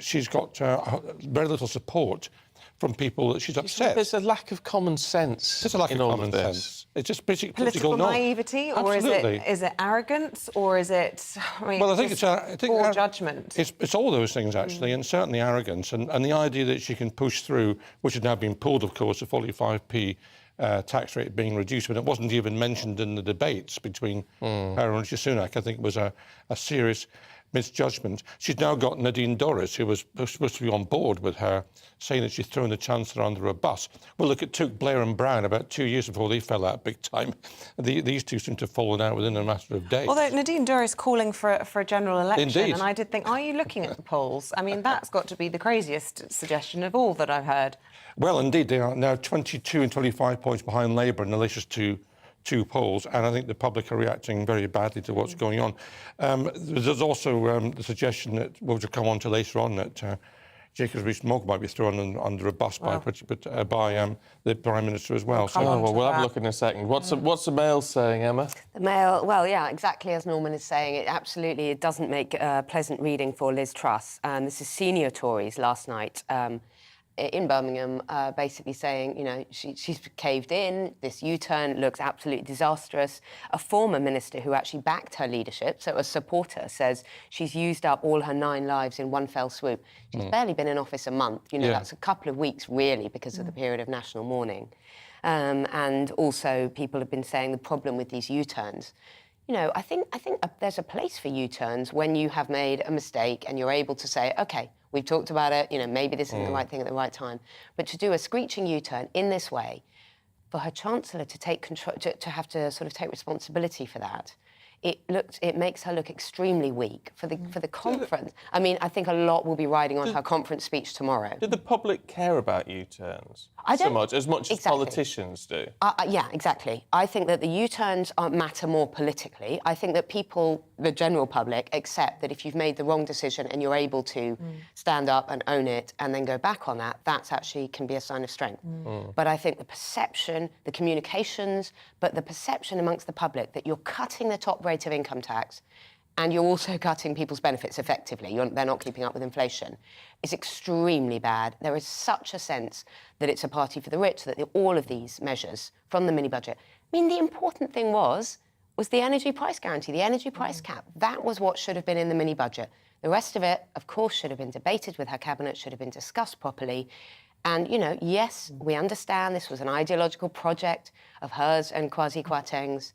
she's got very little support from people that she's upset. There's a lack of common sense. There's a lack of common sense. It's just basic political naivety, or is it arrogance, or is it? I mean, well, I think it's poor judgment. It's all those things actually, and certainly arrogance, and the idea that she can push through, which has now been pulled, of course, the 45p tax rate being reduced, when it wasn't even mentioned in the debates between her and Rishi Sunak. I think it was a serious misjudgment. She's now got Nadine Dorries, who was supposed to be on board with her, saying that she's thrown the Chancellor under a bus. Well, look, it took Blair and Brown about 2 years before they fell out big time. These two seem to have fallen out within a matter of days. Although Nadine Dorries calling for a general election, Indeed. And I did think, are you looking at the polls? I mean, that's got to be the craziest suggestion of all that I've heard. Well, indeed, they are now 22 and 25 points behind Labour in the latest two polls, and I think the public are reacting very badly to what's going on. There's also the suggestion that, which we'll come on to later on, that Jacobs Rees-Mogg might be thrown under a bus by the Prime Minister as well. We'll have a look in a second. What's the Mail saying, Emma? The Mail, well, yeah, exactly as Norman is saying. It doesn't make pleasant reading for Liz Truss. This is senior Tories last night. in Birmingham, basically saying, you know, she's caved in, this U-turn looks absolutely disastrous. A former minister who actually backed her leadership, so a supporter, says she's used up all her 9 lives in one fell swoop. She's barely been in office a month. You know, that's a couple of weeks, really, because of the period of national mourning. And also, people have been saying the problem with these U-turns. You know, I think there's a place for U-turns when you have made a mistake and you're able to say, OK, we've talked about it, you know, maybe this isn't the right thing at the right time. But to do a screeching U-turn in this way, for her Chancellor to take control, to have to sort of take responsibility for that, it makes her look extremely weak for the conference. I mean, I think a lot will be riding on her conference speech tomorrow. Do the public care about U-turns so much as politicians do? Yeah, exactly. I think that the U-turns matter more politically. I think that people, the general public, accept that if you've made the wrong decision and you're able to stand up and own it and then go back on that, that's actually can be a sign of strength. But I think the perception, the communications, but the perception amongst the public that you're cutting the top rate of income tax and you're also cutting people's benefits effectively, they're not keeping up with inflation, is extremely bad. There is such a sense that it's a party for the rich, that all of these measures from the mini-budget... I mean, the important thing was the energy price guarantee, the energy price cap. That was what should have been in the mini-budget. The rest of it, of course, should have been debated with her cabinet, should have been discussed properly. And, you know, yes, we understand this was an ideological project of hers and Kwasi Kwarteng's,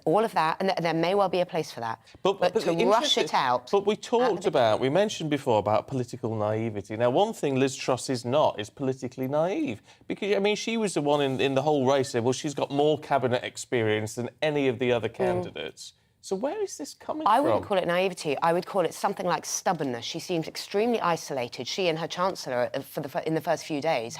all of that, and there may well be a place for that. But to rush it out... But we mentioned before about political naivety. Now, one thing Liz Truss is not is politically naive. Because, I mean, she was the one in the whole race said, well, she's got more cabinet experience than any of the other candidates. So where is this coming from? I wouldn't call it naivety. I would call it something like stubbornness. She seems extremely isolated. She and her Chancellor, in the first few days,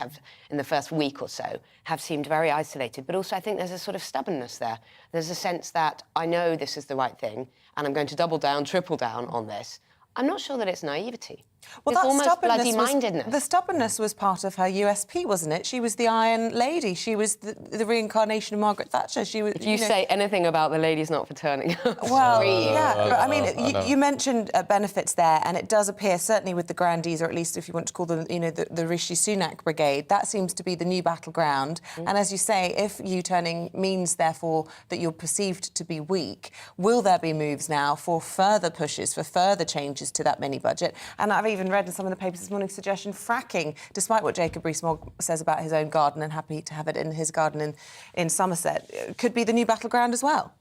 in the first week or so, have seemed very isolated. But also I think there's a sort of stubbornness there. There's a sense that I know this is the right thing and I'm going to double down, triple down on this. I'm not sure that it's naivety. Well, it's that almost bloody-mindedness. The stubbornness was part of her USP, wasn't it? She was the Iron Lady. She was the reincarnation of Margaret Thatcher. She was. If you say anything about the ladies not for turning up, well, yeah. But I mean, you mentioned benefits there, and it does appear, certainly with the grandees, or at least if you want to call them, you know, the Rishi Sunak brigade, that seems to be the new battleground. And as you say, if U-turning means, therefore, that you're perceived to be weak, will there be moves now for further pushes, for further changes to that mini-budget? And I've even read in some of the papers this morning suggestion fracking, despite what Jacob Rees-Mogg says about his own garden and happy to have it in his garden in Somerset, could be the new battleground as well.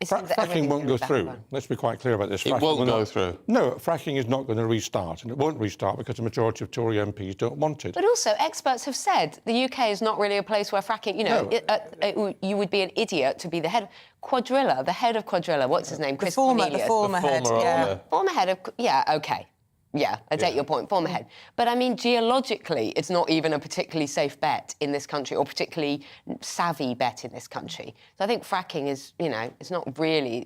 Fracking won't go through. Let's be quite clear about this. It won't go through. No, fracking is not going to restart, and it won't restart because the majority of Tory MPs don't want it. But also, experts have said the UK is not really a place where fracking, you know, you would be an idiot to be the head... Quadrilla, the head of Quadrilla, what's his name? Chris Cornelius. The former head, yeah. Former head of... Yeah, OK. Yeah, I take your point, former head. But, I mean, geologically, it's not even a particularly safe bet in this country or particularly savvy bet in this country. So I think fracking is, you know, it's not really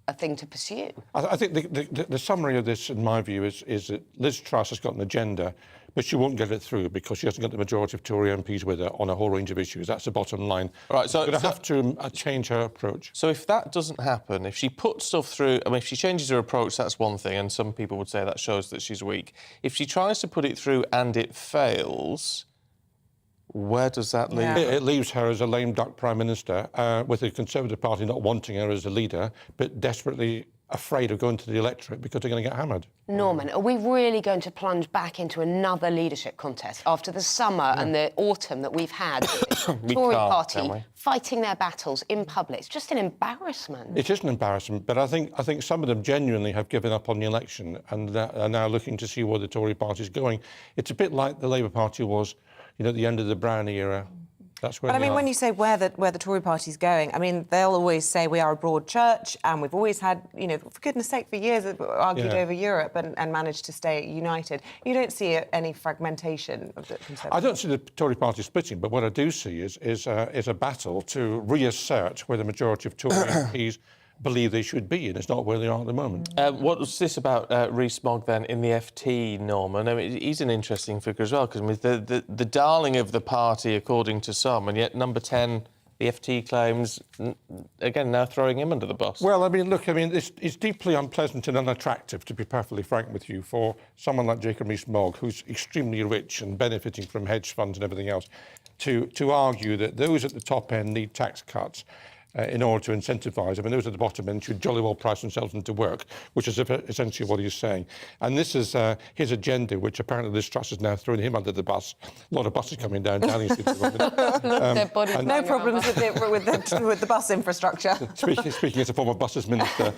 a thing to pursue. I think the summary of this, in my view, is that Liz Truss has got an agenda, but she won't get it through because she hasn't got the majority of Tory MPs with her on a whole range of issues. That's the bottom line. Right, so... She's going to have to change her approach. So if that doesn't happen, if she puts stuff through... I mean, if she changes her approach, that's one thing, and some people would say that shows that she's weak. If she tries to put it through and it fails... Where does that leave her? It leaves her as a lame duck Prime Minister, with the Conservative Party not wanting her as a leader, but desperately afraid of going to the electorate because they're going to get hammered. Norman, are we really going to plunge back into another leadership contest after the summer and the autumn that we've had? The Tory party fighting their battles in public. It's just an embarrassment. It is an embarrassment, but I think some of them genuinely have given up on the election and are now looking to see where the Tory party is going. It's a bit like the Labour Party was, you know, at the end of the Brown era. That's where but I mean, when you say where the Tory party's going, I mean, they'll always say we are a broad church and we've always had, you know, for goodness sake, for years argued over Europe and managed to stay united. You don't see any fragmentation of the Conservative. I don't see the Tory party splitting, but what I do see is a battle to reassert where the majority of Tory MPs believe they should be, and it's not where they are at the moment. What was this about Rees-Mogg then in the FT, Norman? I mean, he's an interesting figure as well, because I mean, the darling of the party, according to some, and yet number 10 the FT claims, again, now throwing him under the bus. Well, I mean, look, it's deeply unpleasant and unattractive, to be perfectly frank with you, for someone like Jacob Rees-Mogg, who's extremely rich and benefiting from hedge funds and everything else, to argue that those at the top end need tax cuts in order to incentivise. I mean, those at the bottom end should jolly well price themselves into work, which is essentially what he's saying. And this is his agenda, which apparently Liz Truss has now thrown him under the bus. A lot of buses coming down Downing Street at the moment. No problems with the bus infrastructure. Speaking as a former buses minister.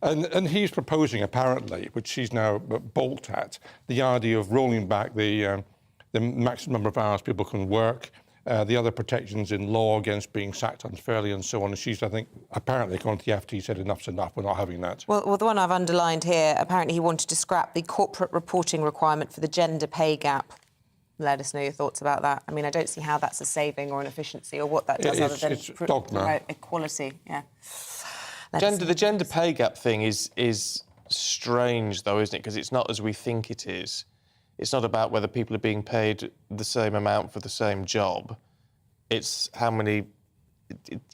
And he's proposing, apparently, which she's now balked at, the idea of rolling back the maximum number of hours people can work, the other protections in law against being sacked unfairly and so on. And she's, I think, apparently, according to the FT, said enough's enough, we're not having that. Well, the one I've underlined here, apparently he wanted to scrap the corporate reporting requirement for the gender pay gap. Let us know your thoughts about that. I mean, I don't see how that's a saving or an efficiency or what that does other than dogma. Equality, yeah. The gender pay gap thing is strange, though, isn't it? Because it's not as we think it is. It's not about whether people are being paid the same amount for the same job. It's how many...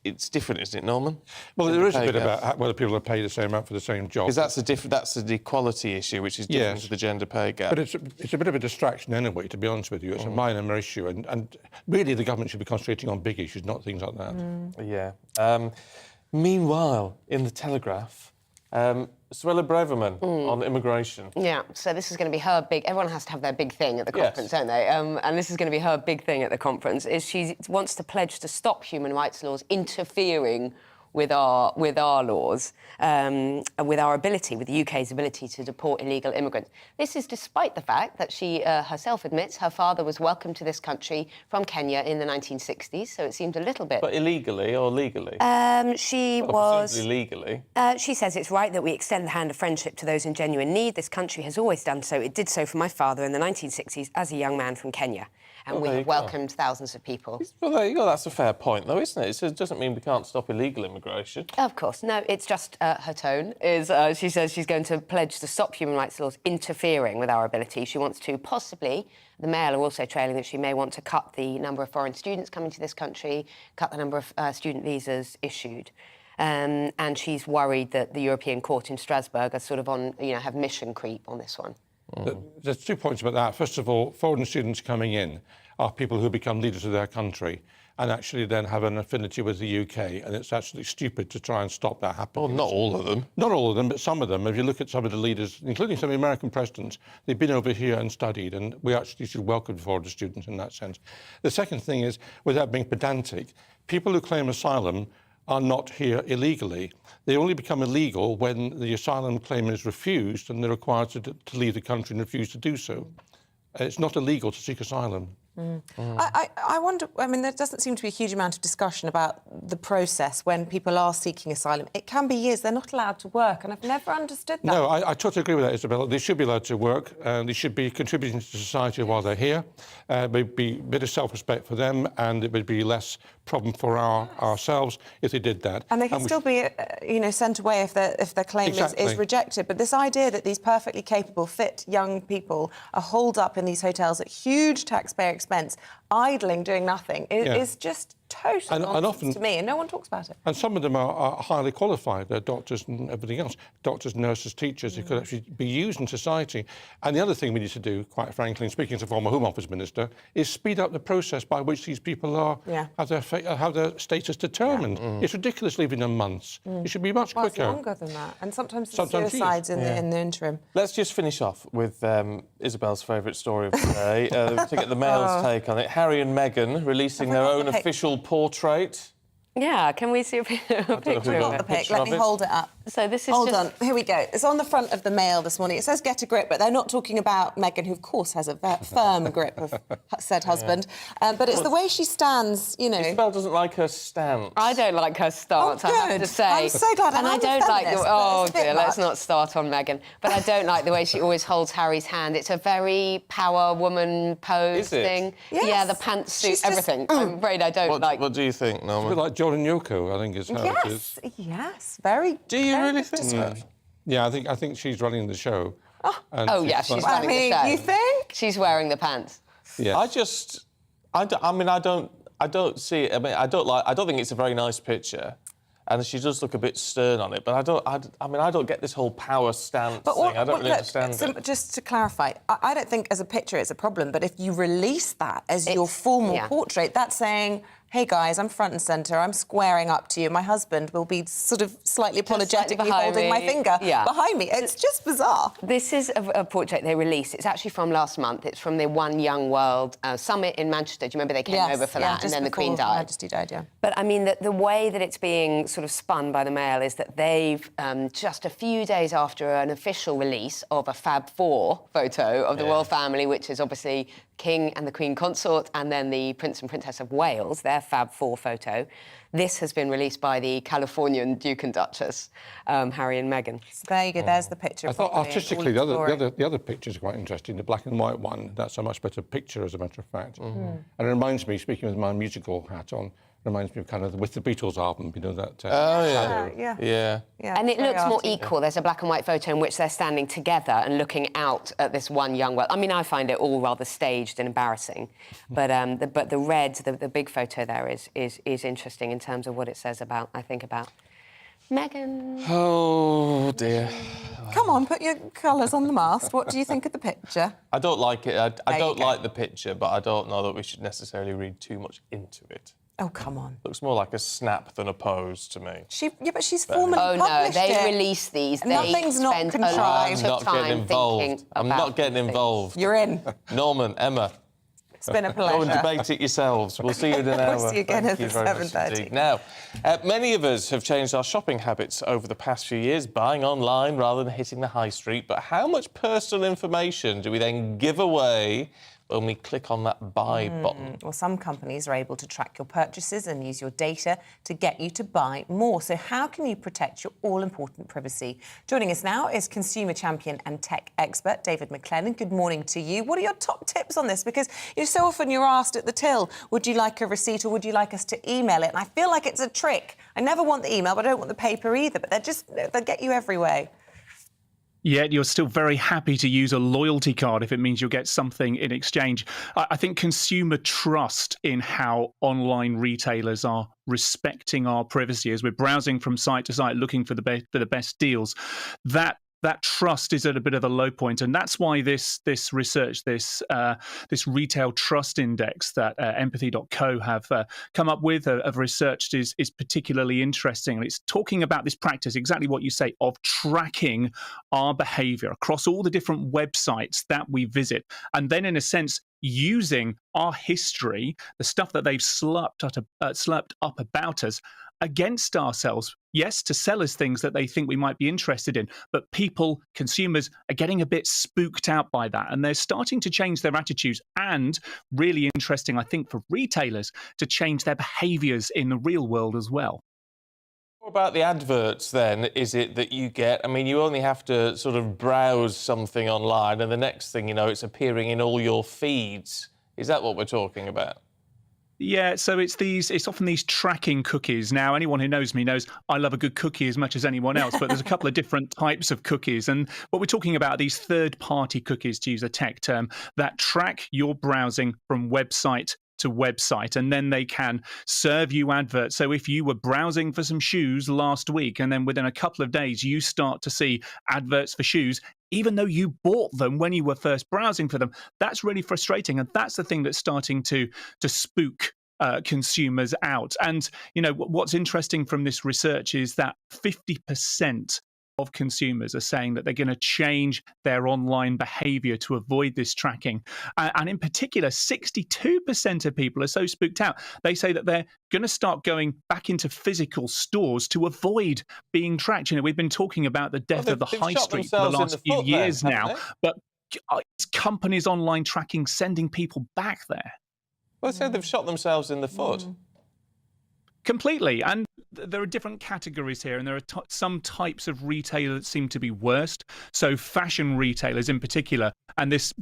It's different, isn't it, Norman? Well, there is a bit about whether people are paid the same amount for the same job. Because that's an equality issue, which is different to the gender pay gap. But it's a bit of a distraction anyway, to be honest with you. It's a minor issue. And really, the government should be concentrating on big issues, not things like that. Yeah. Meanwhile, in the Telegraph... Suella Braverman on immigration. Yeah, so this is going to be her big... Everyone has to have their big thing at the conference, don't they? And this is going to be her big thing at the conference, is she wants to pledge to stop human rights laws interfering with our laws, with our ability, with the UK's ability to deport illegal immigrants. This is despite the fact that she herself admits her father was welcomed to this country from Kenya in the 1960s, so it seemed a little bit... But illegally or legally? She was... Presumably legally. She says it's right that we extend the hand of friendship to those in genuine need. This country has always done so. It did so for my father in the 1960s as a young man from Kenya. And we have welcomed thousands of people. Well, there you go. That's a fair point, though, isn't it? It doesn't mean we can't stop illegal immigration. Of course. No, it's just her tone. She says she's going to pledge to stop human rights laws interfering with our ability. She wants to possibly... The Mail are also trailing that she may want to cut the number of foreign students coming to this country, cut the number of student visas issued. And she's worried that the European Court in Strasbourg are sort of on, have mission creep on this one. There's 2 points about that. First of all, foreign students coming in are people who become leaders of their country and actually then have an affinity with the UK, and it's actually stupid to try and stop that happening. Well, not all of them. Not all of them, but some of them. If you look at some of the leaders, including some of the American presidents, they've been over here and studied, and we actually should welcome foreign students in that sense. The second thing is, without being pedantic, people who claim asylum are not here illegally. They only become illegal when the asylum claim is refused and they're required to leave the country and refuse to do so. It's not illegal to seek asylum. I wonder, I mean, there doesn't seem to be a huge amount of discussion about the process when people are seeking asylum. It can be years. They're not allowed to work, and I've never understood that. No, I totally agree with that, Isabel. They should be allowed to work, and they should be contributing to society while they're here. It would be a bit of self-respect for them, and it would be less problem for ourselves if they did that. And they can still be, sent away if their claim is rejected. But this idea that these perfectly capable, fit young people are holed up in these hotels at huge taxpayer expense, idling, doing nothing, is just total nonsense to me, and no one talks about it. And some of them are highly qualified. They're doctors and everything else. Doctors, nurses, teachers who could actually be used in society. And the other thing we need to do, quite frankly, and speaking as a former Home Office Minister, is speed up the process by which these people have their status determined. It's ridiculous leaving them months. It should be much quicker. It's longer than that. And sometimes suicides in the interim. Let's just finish off with Isabel's favourite story of the day, to get the Mail's take on it. Harry and Meghan releasing their own official portrait. Yeah, can we see a picture of the pic. Let me hold it up. So this is Hold on, here we go. It's on the front of the Mail this morning. It says get a grip, but they're not talking about Meghan, who of course has a firm grip of said husband. But it's the way she stands, Isabel doesn't like her stance. I don't like her stance, I have to say. I'm so glad. And I don't like the... Oh dear, let's not start on Meghan. But I don't like the way she always holds Harry's hand. It's a very power woman pose thing. Yes. Yeah, the pantsuit, everything. I'm afraid I don't like... What do you think, Norman? It's a bit like John and Yoko, I think is how it is. Yes, very... Do you really think that? Yeah, I think she's running the show. She's running the show. You think? She's wearing the pants. Yeah. I don't don't see it. I mean, I don't think it's a very nice picture. And she does look a bit stern on it, but I don't get this whole power stance thing. I don't really understand it. Just to clarify, I don't think as a picture it's a problem, but if you release that as your formal portrait, that's saying, hey guys, I'm front and centre, I'm squaring up to you, my husband will be sort of slightly apologetically holding my finger behind me. It's just bizarre. This is a portrait they released. It's actually from last month. It's from the One Young World Summit in Manchester. Do you remember they came over for that? And then the Queen died. Majesty died, yeah. But I mean, the way that it's being sort of spun by the Mail is that they've, just a few days after an official release of a Fab Four photo of the royal family, which is obviously King and the Queen Consort and then the Prince and Princess of Wales, their Fab Four photo. This has been released by the Californian Duke and Duchess, Harry and Meghan. So there you go, there's the picture. I thought artistically the other picture is quite interesting, the black and white one. That's a much better picture, as a matter of fact. And it reminds me, speaking with my musical hat on, reminds me of kind of with the Beatles album, you know, that... Yeah. And it looks more equal. There's a black and white photo in which they're standing together and looking out at this one young world. I mean, I find it all rather staged and embarrassing, but the red, the big photo there is interesting in terms of what it says about, I think, about Meghan. Oh, dear. Come on, put your colours on the mast. What do you think of the picture? I don't like it. I don't like the picture, but I don't know that we should necessarily read too much into it. Oh, come on. Looks more like a snap than a pose to me. But she's formally published they release these. Nothing's not contrived. I'm not getting involved. I'm not getting involved. You're in. Norman, Emma. It's been a pleasure. Go and debate it yourselves. We'll see you in an hour. We'll see you again at 7:30. Now, many of us have changed our shopping habits over the past few years, buying online rather than hitting the high street. But how much personal information do we then give away when we click on that buy button? Well, some companies are able to track your purchases and use your data to get you to buy more. So how can you protect your all-important privacy? Joining us now is consumer champion and tech expert David McLennan. Good morning to you. What are your top tips on this? Because so often you're asked at the till, would you like a receipt or would you like us to email it? And I feel like it's a trick. I never want the email, but I don't want the paper either. But they'll get you every way. Yet you're still very happy to use a loyalty card if it means you'll get something in exchange. I think consumer trust in how online retailers are respecting our privacy as we're browsing from site to site looking for the best deals, that trust is at a bit of a low point, and that's why this research, this retail trust index that empathy.co have come up with, have researched, is particularly interesting. And it's talking about this practice, exactly what you say, of tracking our behaviour across all the different websites that we visit, and then in a sense using our history, the stuff that they've slurped up about us, against ourselves. Yes, to sell us things that they think we might be interested in, but people, consumers, are getting a bit spooked out by that, and they're starting to change their attitudes, and really interesting, I think, for retailers to change their behaviours in the real world as well. What about the adverts, then, is it that you get? I mean, you only have to sort of browse something online, and the next thing you know, it's appearing in all your feeds. Is that what we're talking about? Yeah, so it's often these tracking cookies. Now, anyone who knows me knows I love a good cookie as much as anyone else, but there's a couple of different types of cookies. And what we're talking about are these third-party cookies, to use a tech term, that track your browsing from website to website, and then they can serve you adverts. So if you were browsing for some shoes last week, and then within a couple of days you start to see adverts for shoes, even though you bought them when you were first browsing for them, that's really frustrating. And that's the thing that's starting to spook consumers out. And, you know, what's interesting from this research is that 50% of consumers are saying that they're going to change their online behavior to avoid this tracking. And in particular, 62% of people are so spooked out, they say that they're going to start going back into physical stores to avoid being tracked. You know, we've been talking about the death of the high street for the last few years now, but it's companies online tracking sending people back there. Well, they say they've shot themselves in the foot. Completely. And there are different categories here, and there are some types of retailers that seem to be worst. So fashion retailers in particular, and this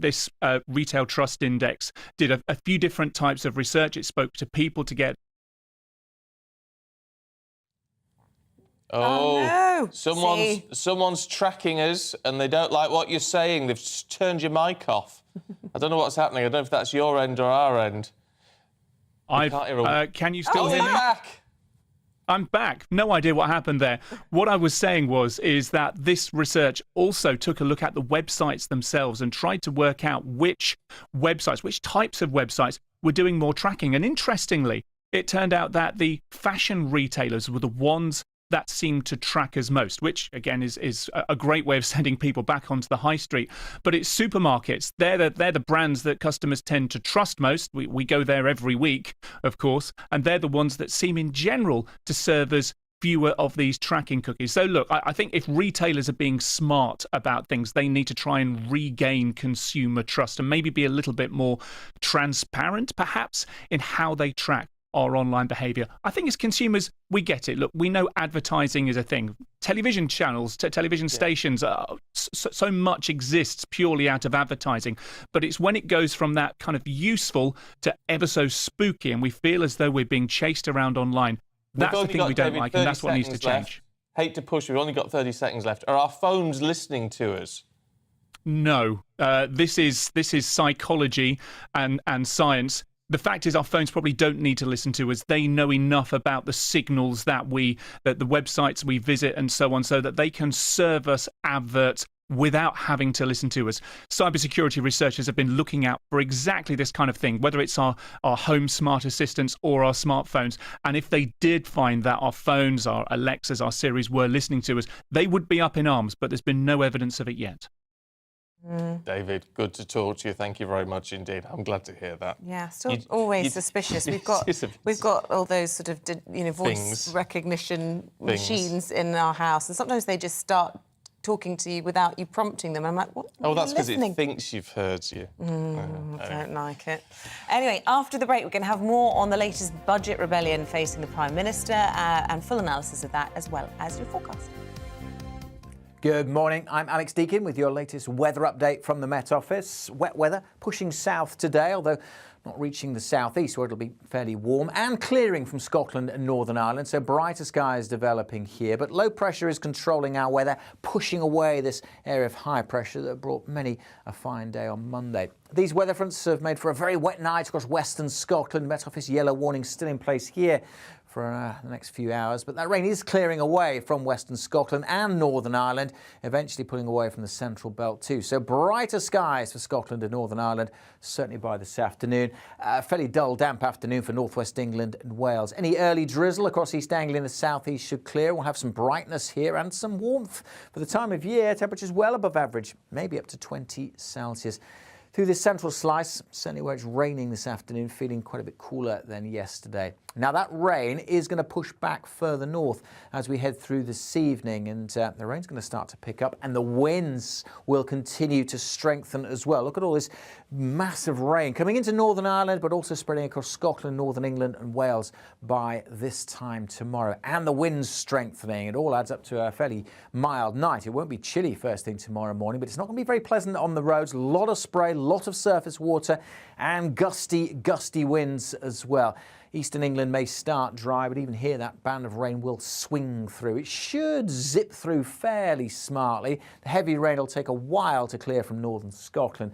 Retail Trust Index did a few different types of research. It spoke to people to get... Oh, no. Someone's tracking us and they don't like what you're saying. They've just turned your mic off. I don't know what's happening. I don't know if that's your end or our end. Can you still hear me? I'm back. No idea what happened there. What I was saying is that this research also took a look at the websites themselves and tried to work out which types of websites were doing more tracking. And interestingly, it turned out that the fashion retailers were the ones that seemed to track us most, which again is a great way of sending people back onto the high street. But it's supermarkets. They're the brands that customers tend to trust most. We go there every week, of course, and they're the ones that seem in general to serve as fewer of these tracking cookies. So look, I think if retailers are being smart about things, they need to try and regain consumer trust and maybe be a little bit more transparent, perhaps, in how they track our online behaviour. I think as consumers, we get it. Look, we know advertising is a thing. Television channels, television stations, so much exists purely out of advertising. But it's when it goes from that kind of useful to ever so spooky and we feel as though we're being chased around online. That's the thing we don't like, and that's what needs to change. Hate to push, we've only got 30 seconds left. Are our phones listening to us? No. This is psychology and science. The fact is our phones probably don't need to listen to us. They know enough about the signals that the websites we visit and so on, so that they can serve us adverts without having to listen to us. Cybersecurity researchers have been looking out for exactly this kind of thing, whether it's our home smart assistants or our smartphones. And if they did find that our phones, our Alexas, our Siris were listening to us, they would be up in arms, but there's been no evidence of it yet. David, good to talk to you. Thank you very much indeed. I'm glad to hear that. Yeah, still always suspicious. We've got all those sort of voice recognition machines in our house, and sometimes they just start talking to you without you prompting them. I'm like, what? Oh, that's because it thinks you've heard you. I don't like it. Anyway, after the break, we're going to have more on the latest budget rebellion facing the Prime Minister and full analysis of that, as well as your forecast. Good morning, I'm Alex Deakin with your latest weather update from the Met Office. Wet weather pushing south today, although not reaching the southeast where it'll be fairly warm, and clearing from Scotland and Northern Ireland, so brighter skies developing here. But low pressure is controlling our weather, pushing away this area of high pressure that brought many a fine day on Monday. These weather fronts have made for a very wet night across western Scotland. Met Office yellow warning still in place here for the next few hours, but that rain is clearing away from western Scotland and Northern Ireland, eventually pulling away from the central belt too. So brighter skies for Scotland and Northern Ireland, certainly by this afternoon. Fairly dull, damp afternoon for northwest England and Wales. Any early drizzle across East Anglia and the southeast should clear. We'll have some brightness here and some warmth for the time of year. Temperatures well above average, maybe up to 20 Celsius. Through this central slice, certainly where it's raining this afternoon, feeling quite a bit cooler than yesterday. Now that rain is going to push back further north as we head through this evening, and the rain's going to start to pick up and the winds will continue to strengthen as well. Look at all this massive rain coming into Northern Ireland, but also spreading across Scotland, Northern England and Wales by this time tomorrow. And the winds strengthening. It all adds up to a fairly mild night. It won't be chilly first thing tomorrow morning, but it's not going to be very pleasant on the roads. A lot of spray, a lot of surface water and gusty winds as well. Eastern England may start dry, but even here that band of rain will swing through. It should zip through fairly smartly. The heavy rain will take a while to clear from northern Scotland.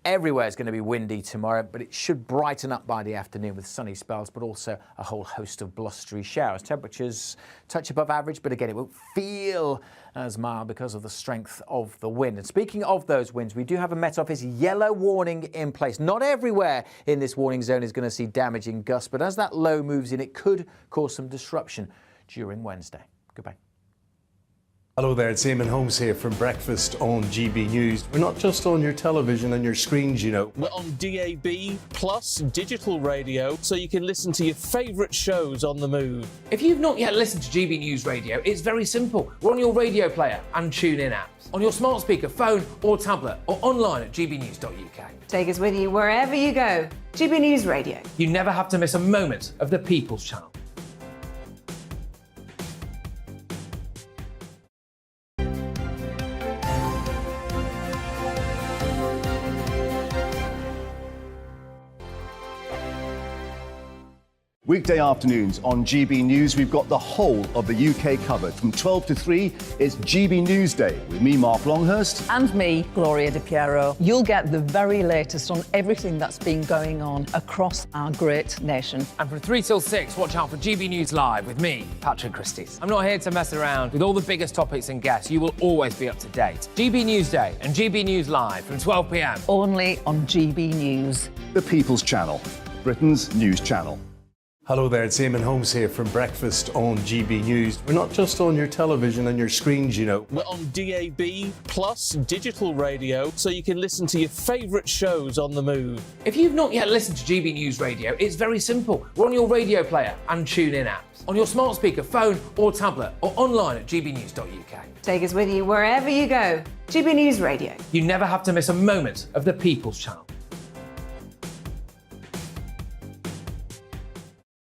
Everywhere is going to be windy tomorrow, but it should brighten up by the afternoon with sunny spells, but also a whole host of blustery showers. Temperatures touch above average, but again, it won't feel as mild because of the strength of the wind. And speaking of those winds, we do have a Met Office yellow warning in place. Not everywhere in this warning zone is going to see damaging gusts, but as that low moves in, it could cause some disruption during Wednesday. Goodbye. Hello there, it's Eamonn Holmes here from Breakfast on GB News. We're not just on your television and your screens, you know. We're on DAB plus digital radio, so you can listen to your favourite shows on the move. If you've not yet listened to GB News Radio, it's very simple. We're on your radio player and tune-in apps, on your smart speaker, phone or tablet, or online at gbnews.uk. Take us with you wherever you go. GB News Radio. You never have to miss a moment of the People's Channel. Weekday afternoons on GB News, we've got the whole of the UK covered. From 12 to 3, it's GB News Day with me, Mark Longhurst. And me, Gloria Di Piero. You'll get the very latest on everything that's been going on across our great nation. And from 3 till 6, watch out for GB News Live with me, Patrick Christys. I'm not here to mess around with all the biggest topics and guests. You will always be up to date. GB News Day and GB News Live from 12 p.m. Only on GB News. The People's Channel, Britain's news channel. Hello there, it's Eamonn Holmes here from Breakfast on GB News. We're not just on your television and your screens, you know. We're on DAB plus digital radio, so you can listen to your favourite shows on the move. If you've not yet listened to GB News Radio, it's very simple. We're on your radio player and tune-in apps, on your smart speaker, phone or tablet, or online at gbnews.uk. Take us with you wherever you go. GB News Radio. You never have to miss a moment of the People's Channel.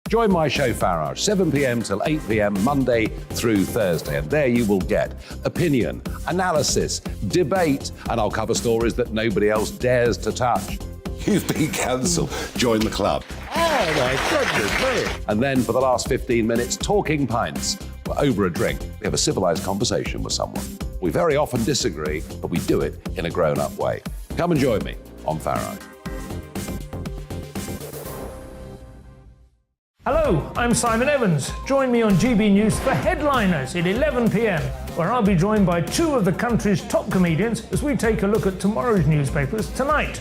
Join my show Farage, 7 p.m. till 8 p.m. Monday through Thursday. And there you will get opinion, analysis, debate, and I'll cover stories that nobody else dares to touch. You've been cancelled. Join the club. Oh, my goodness me. And then for the last 15 minutes, talking pints. We're over a drink. We have a civilised conversation with someone. We very often disagree, but we do it in a grown-up way. Come and join me on Farage. Hello, I'm Simon Evans. Join me on GB News for Headliners at 11 p.m, where I'll be joined by two of the country's top comedians as we take a look at tomorrow's newspapers tonight.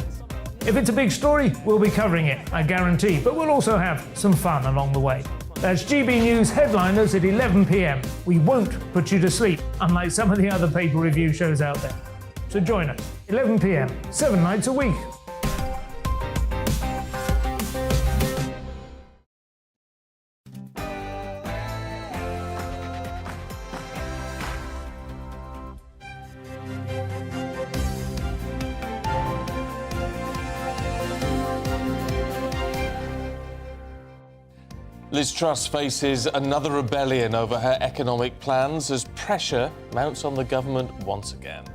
If it's a big story, we'll be covering it, I guarantee, but we'll also have some fun along the way. That's GB News Headliners at 11 p.m. We won't put you to sleep, unlike some of the other paper review shows out there. So join us, 11 p.m, 7 nights a week. Liz Truss faces another rebellion over her economic plans as pressure mounts on the government once again.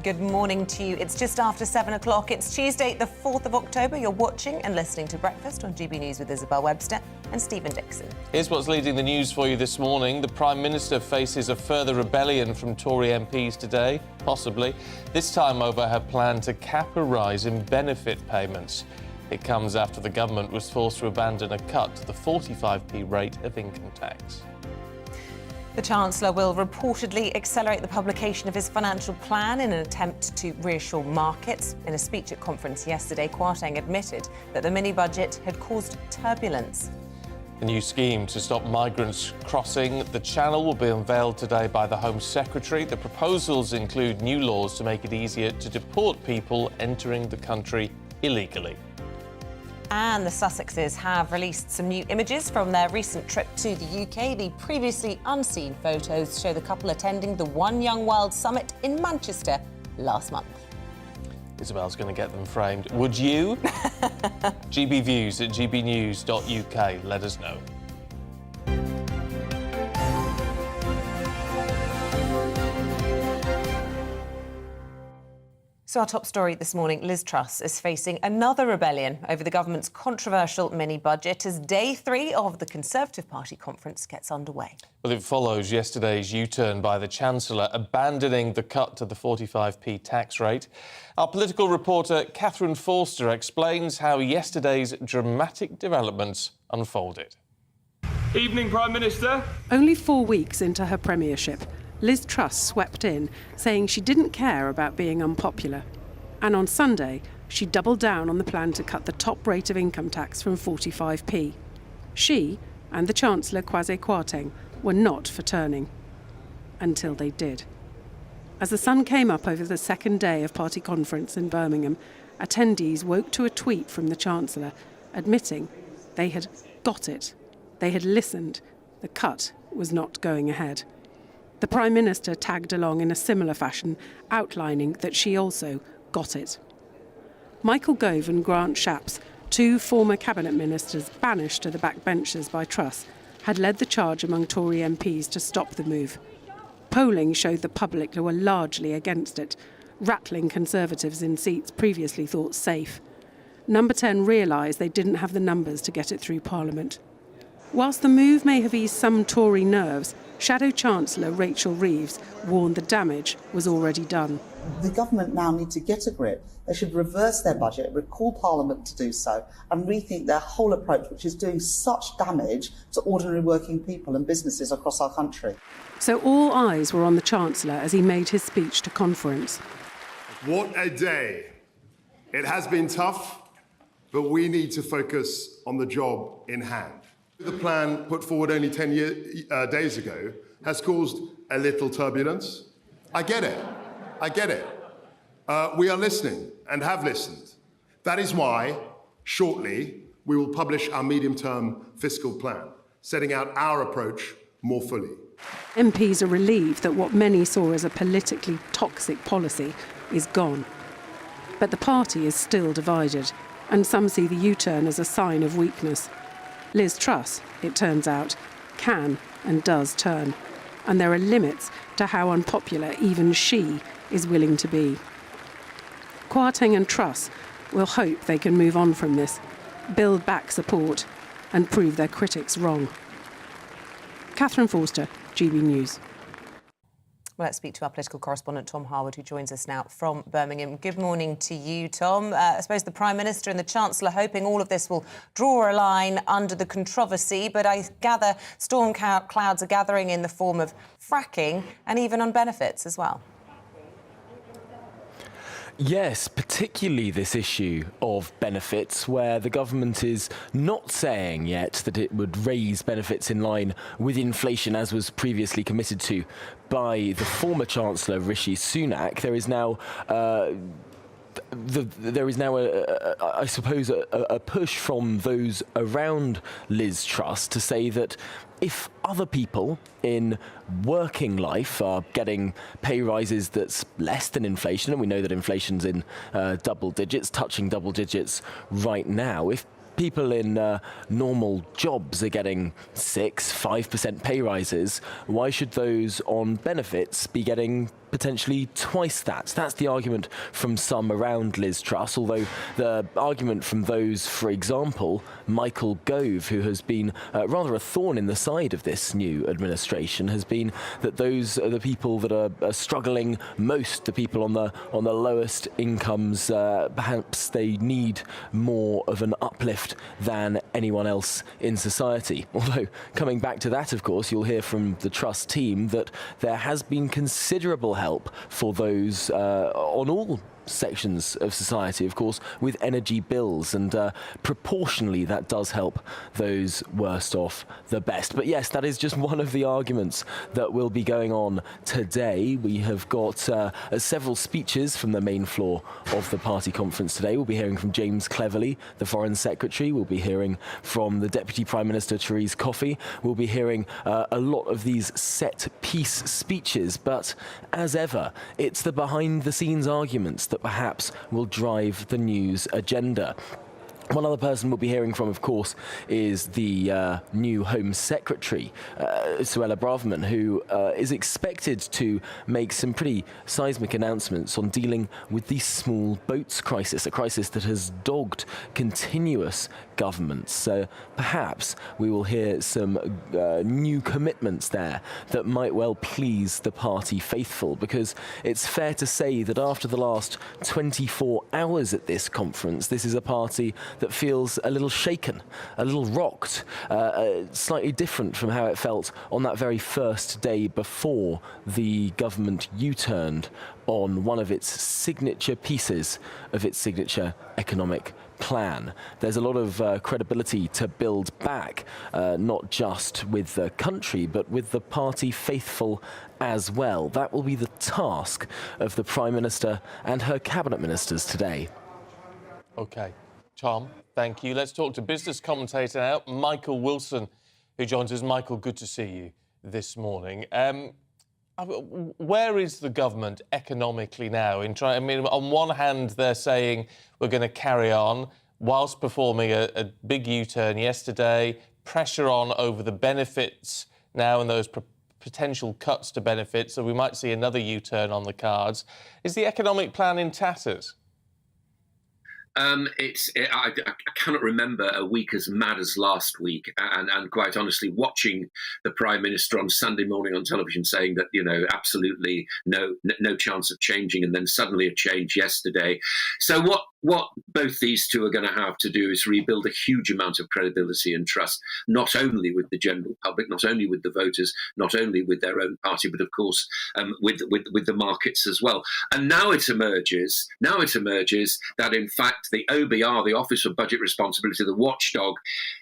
Good morning to you. It's just after 7 o'clock. It's Tuesday, the 4th of October. You're watching and listening to Breakfast on GB News with Isabel, Webster and Stephen Dixon. Here's what's leading the news for you this morning. The Prime Minister faces a further rebellion from Tory MPs today, possibly, this time over her plan to cap a rise in benefit payments. It comes after the government was forced to abandon a cut to the 45p rate of income tax. The Chancellor will reportedly accelerate the publication of his financial plan in an attempt to reassure markets. In a speech at conference yesterday, Kwarteng admitted that the mini-budget had caused turbulence. A new scheme to stop migrants crossing the Channel will be unveiled today by the Home Secretary. The proposals include new laws to make it easier to deport people entering the country illegally. And the Sussexes have released some new images from their recent trip to the UK. The previously unseen photos show the couple attending the One Young World Summit in Manchester last month. Isabel's going to get them framed. Would you? GB Views at gbnews.uk. Let us know. So our top story this morning, Liz Truss is facing another rebellion over the government's controversial mini-budget as day 3 of the Conservative Party conference gets underway. Well, it follows yesterday's U-turn by the Chancellor abandoning the cut to the 45p tax rate. Our political reporter Catherine Forster explains how yesterday's dramatic developments unfolded. Evening, Prime Minister. Only 4 weeks into her premiership, Liz Truss swept in, saying she didn't care about being unpopular. And on Sunday, she doubled down on the plan to cut the top rate of income tax from 45p. She and the Chancellor Kwasi Kwarteng were not for turning. Until they did. As the sun came up over the second day of party conference in Birmingham, attendees woke to a tweet from the Chancellor admitting they had got it. They had listened. The cut was not going ahead. The Prime Minister tagged along in a similar fashion, outlining that she also got it. Michael Gove and Grant Shapps, two former cabinet ministers banished to the backbenchers by Truss, had led the charge among Tory MPs to stop the move. Polling showed the public were largely against it, rattling Conservatives in seats previously thought safe. Number 10 realised they didn't have the numbers to get it through Parliament. Whilst the move may have eased some Tory nerves, Shadow Chancellor Rachel Reeves warned the damage was already done. The government now need to get a grip. They should reverse their budget, recall Parliament to do so, and rethink their whole approach, which is doing such damage to ordinary working people and businesses across our country. So all eyes were on the Chancellor as he made his speech to conference. What a day. It has been tough, but we need to focus on the job in hand. The plan put forward only 10 days ago has caused a little turbulence. I get it. We are listening and have listened. That is why, shortly, we will publish our medium-term fiscal plan, setting out our approach more fully. MPs are relieved that what many saw as a politically toxic policy is gone. But the party is still divided, and some see the U-turn as a sign of weakness. Liz Truss, it turns out, can and does turn. And there are limits to how unpopular even she is willing to be. Kwarteng and Truss will hope they can move on from this, build back support and prove their critics wrong. Catherine Forster, GB News. Well, let's speak to our political correspondent, Tom Harwood, who joins us now from Birmingham. Good morning to you, Tom. I suppose the Prime Minister and the Chancellor hoping all of this will draw a line under the controversy, but I gather storm clouds are gathering in the form of fracking and even on benefits as well. Yes, particularly this issue of benefits, where the government is not saying yet that it would raise benefits in line with inflation as was previously committed to by the former Chancellor Rishi Sunak. There is now I suppose, a push from those around Liz Truss to say that if other people in working life are getting pay rises that's less than inflation, and we know that inflation's in double digits, touching double digits right now, if people in normal jobs are getting 6-5% pay rises, why should those on benefits be getting potentially twice that? That's the argument from some around Liz Truss, although the argument from those, for example, Michael Gove, who has been rather a thorn in the side of this new administration, has been that those are the people that are struggling most, the people on the lowest incomes. Perhaps they need more of an uplift than anyone else in society. Although, coming back to that, of course, you'll hear from the Truss team that there has been considerable help for those on all sections of society, of course, with energy bills, and proportionally that does help those worst off the best. But yes, that is just one of the arguments that will be going on today. We have got several speeches from the main floor of the party conference today. We'll be hearing from James Cleverly, the Foreign Secretary. We'll be hearing from the Deputy Prime Minister, Therese Coffey. We'll be hearing a lot of these set-piece speeches, but as ever, it's the behind-the-scenes arguments that perhaps will drive the news agenda. One other person we'll be hearing from, of course, is the new Home Secretary, Suella Braverman, who is expected to make some pretty seismic announcements on dealing with the small boats crisis, a crisis that has dogged continuous governments. So perhaps we will hear some new commitments there that might well please the party faithful, because it's fair to say that after the last 24 hours at this conference, this is a party that feels a little shaken, a little rocked, slightly different from how it felt on that very first day before the government U-turned on one of its signature pieces of its signature economic plan. There's a lot of credibility to build back, not just with the country, but with the party faithful as well. That will be the task of the Prime Minister and her cabinet ministers today. OK. Tom, thank you. Let's talk to business commentator now, Michael Wilson, who joins us. Michael, good to see you this morning. Where is the government economically now? I mean, on one hand, they're saying we're going to carry on whilst performing a big U-turn yesterday, pressure on over the benefits now and those potential cuts to benefits, so we might see another U-turn on the cards. Is the economic plan in tatters? I cannot remember a week as mad as last week, and quite honestly, watching the Prime Minister on Sunday morning on television saying that, absolutely no chance of changing, and then suddenly a change yesterday. So what both these two are going to have to do is rebuild a huge amount of credibility and trust, not only with the general public, not only with the voters, not only with their own party, but of course with the markets as well. And now it emerges that in fact the OBR, the Office of Budget Responsibility, the watchdog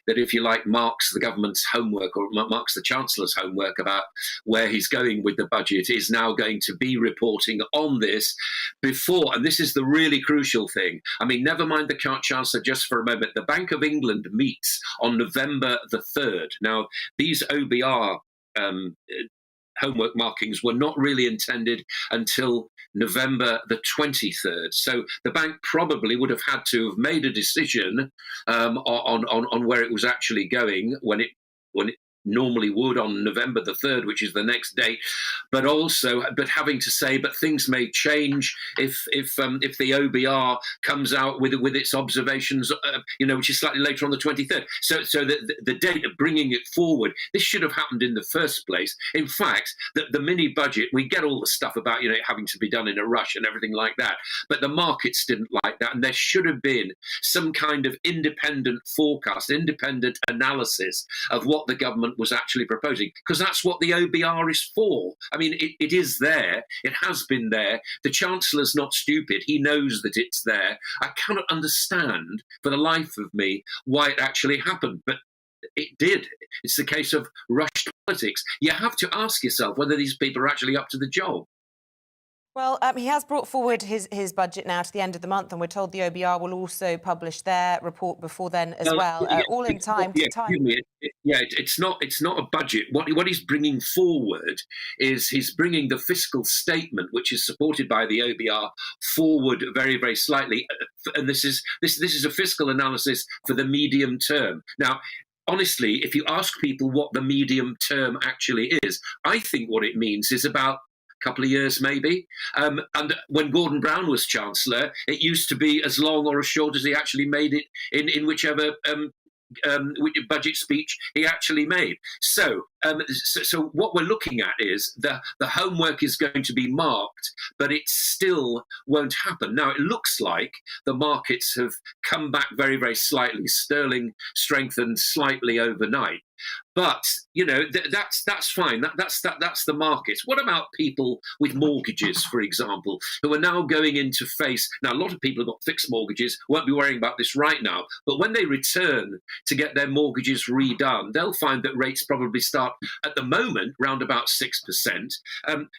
that, if you like, marks the government's homework, or marks the Chancellor's homework about where he's going with the budget, is now going to be reporting on this before, and this is the really crucial thing. I mean, never mind the Chancellor just for a moment. The Bank of England meets on November the 3rd. Now, these OBR homework markings were not really intended until November the 23rd. So the bank probably would have had to have made a decision on where it was actually going when it normally would on November the 3rd, which is the next date, but having to say, but things may change if the OBR comes out with its observations, which is slightly later on the 23rd. So the date of bringing it forward, this should have happened in the first place. In fact, the mini budget, we get all the stuff about it having to be done in a rush and everything like that, but the markets didn't like that, and there should have been some kind of independent forecast, independent analysis of what the government was actually proposing, because that's what the OBR is for. I mean, it is there. It has been there. The Chancellor's not stupid. He knows that it's there. I cannot understand for the life of me why it actually happened, but it did. It's the case of rushed politics. You have to ask yourself whether these people are actually up to the job. Well, he has brought forward his budget now to the end of the month, and we're told the OBR will also publish their report before then as well, all in time. It's not a budget. What he's bringing forward is he's bringing the fiscal statement, which is supported by the OBR, forward very, very slightly, and this is a fiscal analysis for the medium term. Now, honestly, if you ask people what the medium term actually is, I think what it means is about couple of years maybe. And when Gordon Brown was Chancellor, it used to be as long or as short as he actually made it in whichever budget speech he actually made. So what we're looking at is the homework is going to be marked, but it still won't happen. Now, it looks like the markets have come back very, very slightly. Sterling strengthened slightly overnight. But that's fine. That's the markets. What about people with mortgages, for example, who are now going into face? Now, a lot of people have got fixed mortgages, won't be worrying about this right now. But when they return to get their mortgages redone, they'll find that rates probably start at the moment round about 6%.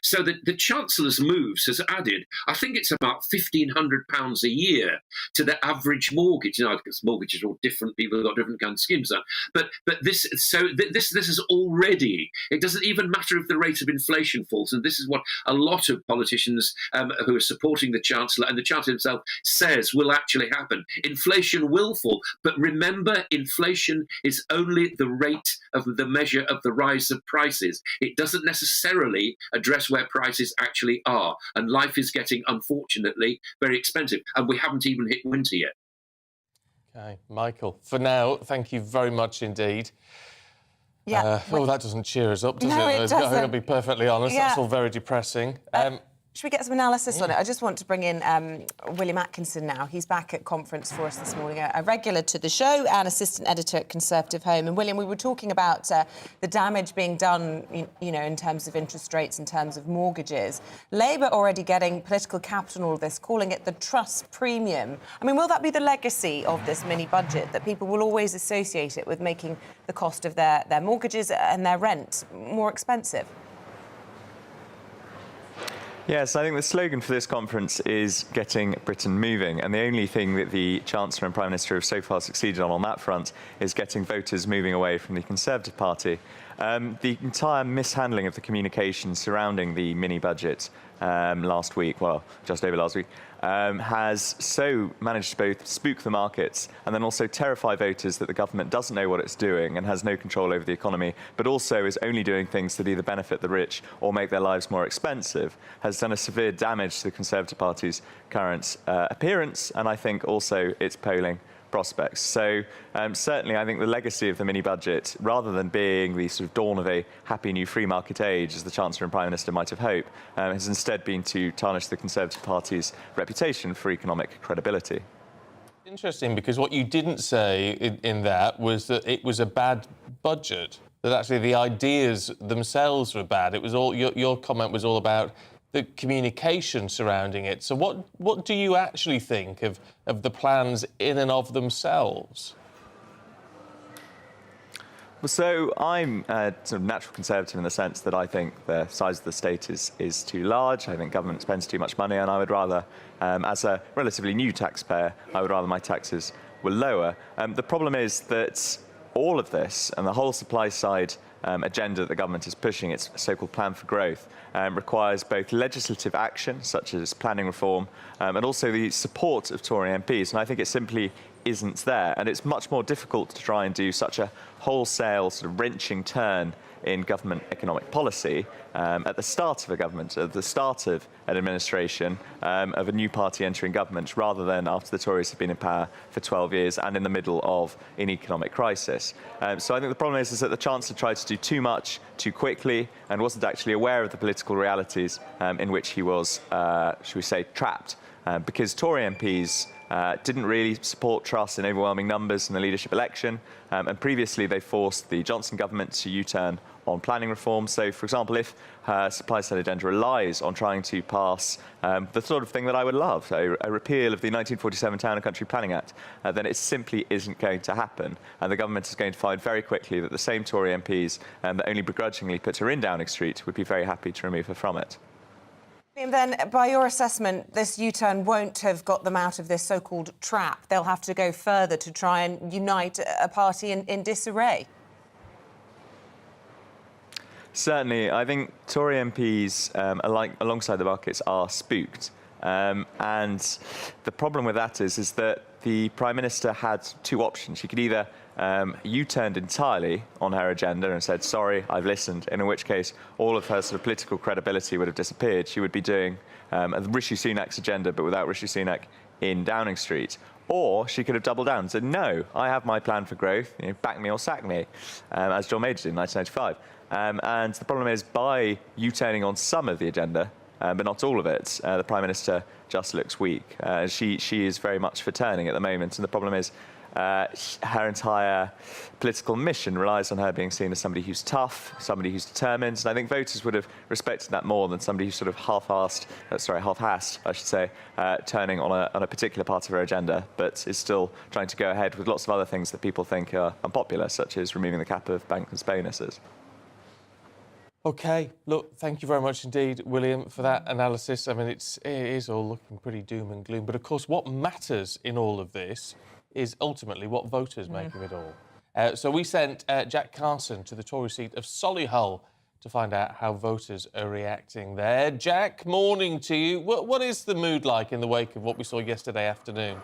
So the Chancellor's moves has added, I think it's about £1,500 a year to the average mortgage. Because mortgages are all different. People have got different kinds of schemes. But this. So this is already, it doesn't even matter if the rate of inflation falls, and this is what a lot of politicians who are supporting the Chancellor and the Chancellor himself says will actually happen. Inflation will fall, but remember, inflation is only the rate of the measure of the rise of prices. It doesn't necessarily address where prices actually are, and life is getting, unfortunately, very expensive, and we haven't even hit winter yet. Okay, Michael, for now, thank you very much indeed. Yeah. That doesn't cheer us up, does No, it? it doesn't. I'm going to be perfectly honest. Yeah. That's all very depressing. Should we get some analysis on it? I just want to bring in William Atkinson now. He's back at conference for us this morning, a regular to the show and assistant editor at Conservative Home. And William, we were talking about the damage being done, in terms of interest rates, in terms of mortgages. Labour already getting political capital in all this, calling it the trust premium. I mean, will that be the legacy of this mini budget, that people will always associate it with making the cost of their mortgages and their rent more expensive? Yes, I think the slogan for this conference is getting Britain moving, and the only thing that the Chancellor and Prime Minister have so far succeeded on that front is getting voters moving away from the Conservative Party. The entire mishandling of the communication surrounding the mini-budget last week, well, just over last week, has so managed to both spook the markets and then also terrify voters that the government doesn't know what it's doing and has no control over the economy, but also is only doing things that either benefit the rich or make their lives more expensive, has done a severe damage to the Conservative Party's current appearance and I think also its polling prospects. So certainly I think the legacy of the mini-budget, rather than being the sort of dawn of a happy new free market age, as the Chancellor and Prime Minister might have hoped, has instead been to tarnish the Conservative Party's reputation for economic credibility. Interesting, because what you didn't say in that was that it was a bad budget, that actually the ideas themselves were bad. It was all, your comment was all about the communication surrounding it. So what do you actually think of the plans in and of themselves? Well, so I'm a sort of natural conservative in the sense that I think the size of the state is too large. I think government spends too much money, and I would rather, as a relatively new taxpayer, I would rather my taxes were lower. The problem is that all of this and the whole supply side agenda that the government is pushing, its so-called plan for growth, requires both legislative action, such as planning reform, and also the support of Tory MPs. And I think it simply isn't there. And it's much more difficult to try and do such a wholesale, sort of wrenching turn in government economic policy at the start of a government, at the start of an administration, of a new party entering government, rather than after the Tories have been in power for 12 years and in the middle of an economic crisis. So I think the problem is that the Chancellor tried to do too much too quickly and wasn't actually aware of the political realities in which he was, should we say, trapped. Because Tory MPs didn't really support Truss in overwhelming numbers in the leadership election, and previously they forced the Johnson government to U-turn on planning reform. So, for example, if her supply-side agenda relies on trying to pass the sort of thing that I would love, a repeal of the 1947 Town and Country Planning Act, then it simply isn't going to happen. And the government is going to find very quickly that the same Tory MPs that only begrudgingly put her in Downing Street would be very happy to remove her from it. And then, by your assessment, this U-turn won't have got them out of this so-called trap. They'll have to go further to try and unite a party in disarray. Certainly. I think Tory MPs, alongside the markets, are spooked. And the problem with that is that the Prime Minister had two options. She could either U-turned entirely on her agenda and said, sorry, I've listened, in which case all of her sort of political credibility would have disappeared. She would be doing Rishi Sunak's agenda, but without Rishi Sunak in Downing Street. Or she could have doubled down and said, no, I have my plan for growth, back me or sack me, as John Major did in 1995. And the problem is, by U-turning on some of the agenda, but not all of it, the Prime Minister just looks weak. She is very much for turning at the moment, and the problem is her entire political mission relies on her being seen as somebody who's tough, somebody who's determined, and I think voters would have respected that more than somebody who's sort of half-assed, I should say, turning on a particular part of her agenda, but is still trying to go ahead with lots of other things that people think are unpopular, such as removing the cap of bankers' bonuses. OK, look, thank you very much indeed, William, for that analysis. I mean, it is all looking pretty doom and gloom. But, of course, what matters in all of this is ultimately what voters make of it all. So we sent Jack Carson to the Tory seat of Solihull to find out how voters are reacting there. Jack, morning to you. What is the mood like in the wake of what we saw yesterday afternoon?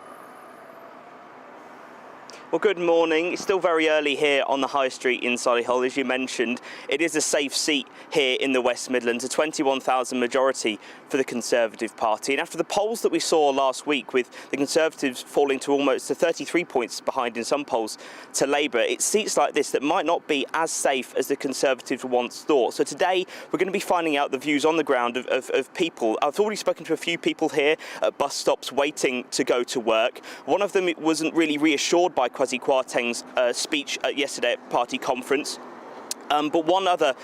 Well, good morning. It's still very early here on the High Street in Solihull, as you mentioned. It is a safe seat here in the West Midlands, a 21,000 majority for the Conservative Party. And after the polls that we saw last week, with the Conservatives falling to almost 33 points behind in some polls to Labour, it's seats like this that might not be as safe as the Conservatives once thought. So today we're going to be finding out the views on the ground of people. I've already spoken to a few people here at bus stops waiting to go to work. One of them wasn't really reassured by Kwasi Kwarteng's speech yesterday at party conference. But one other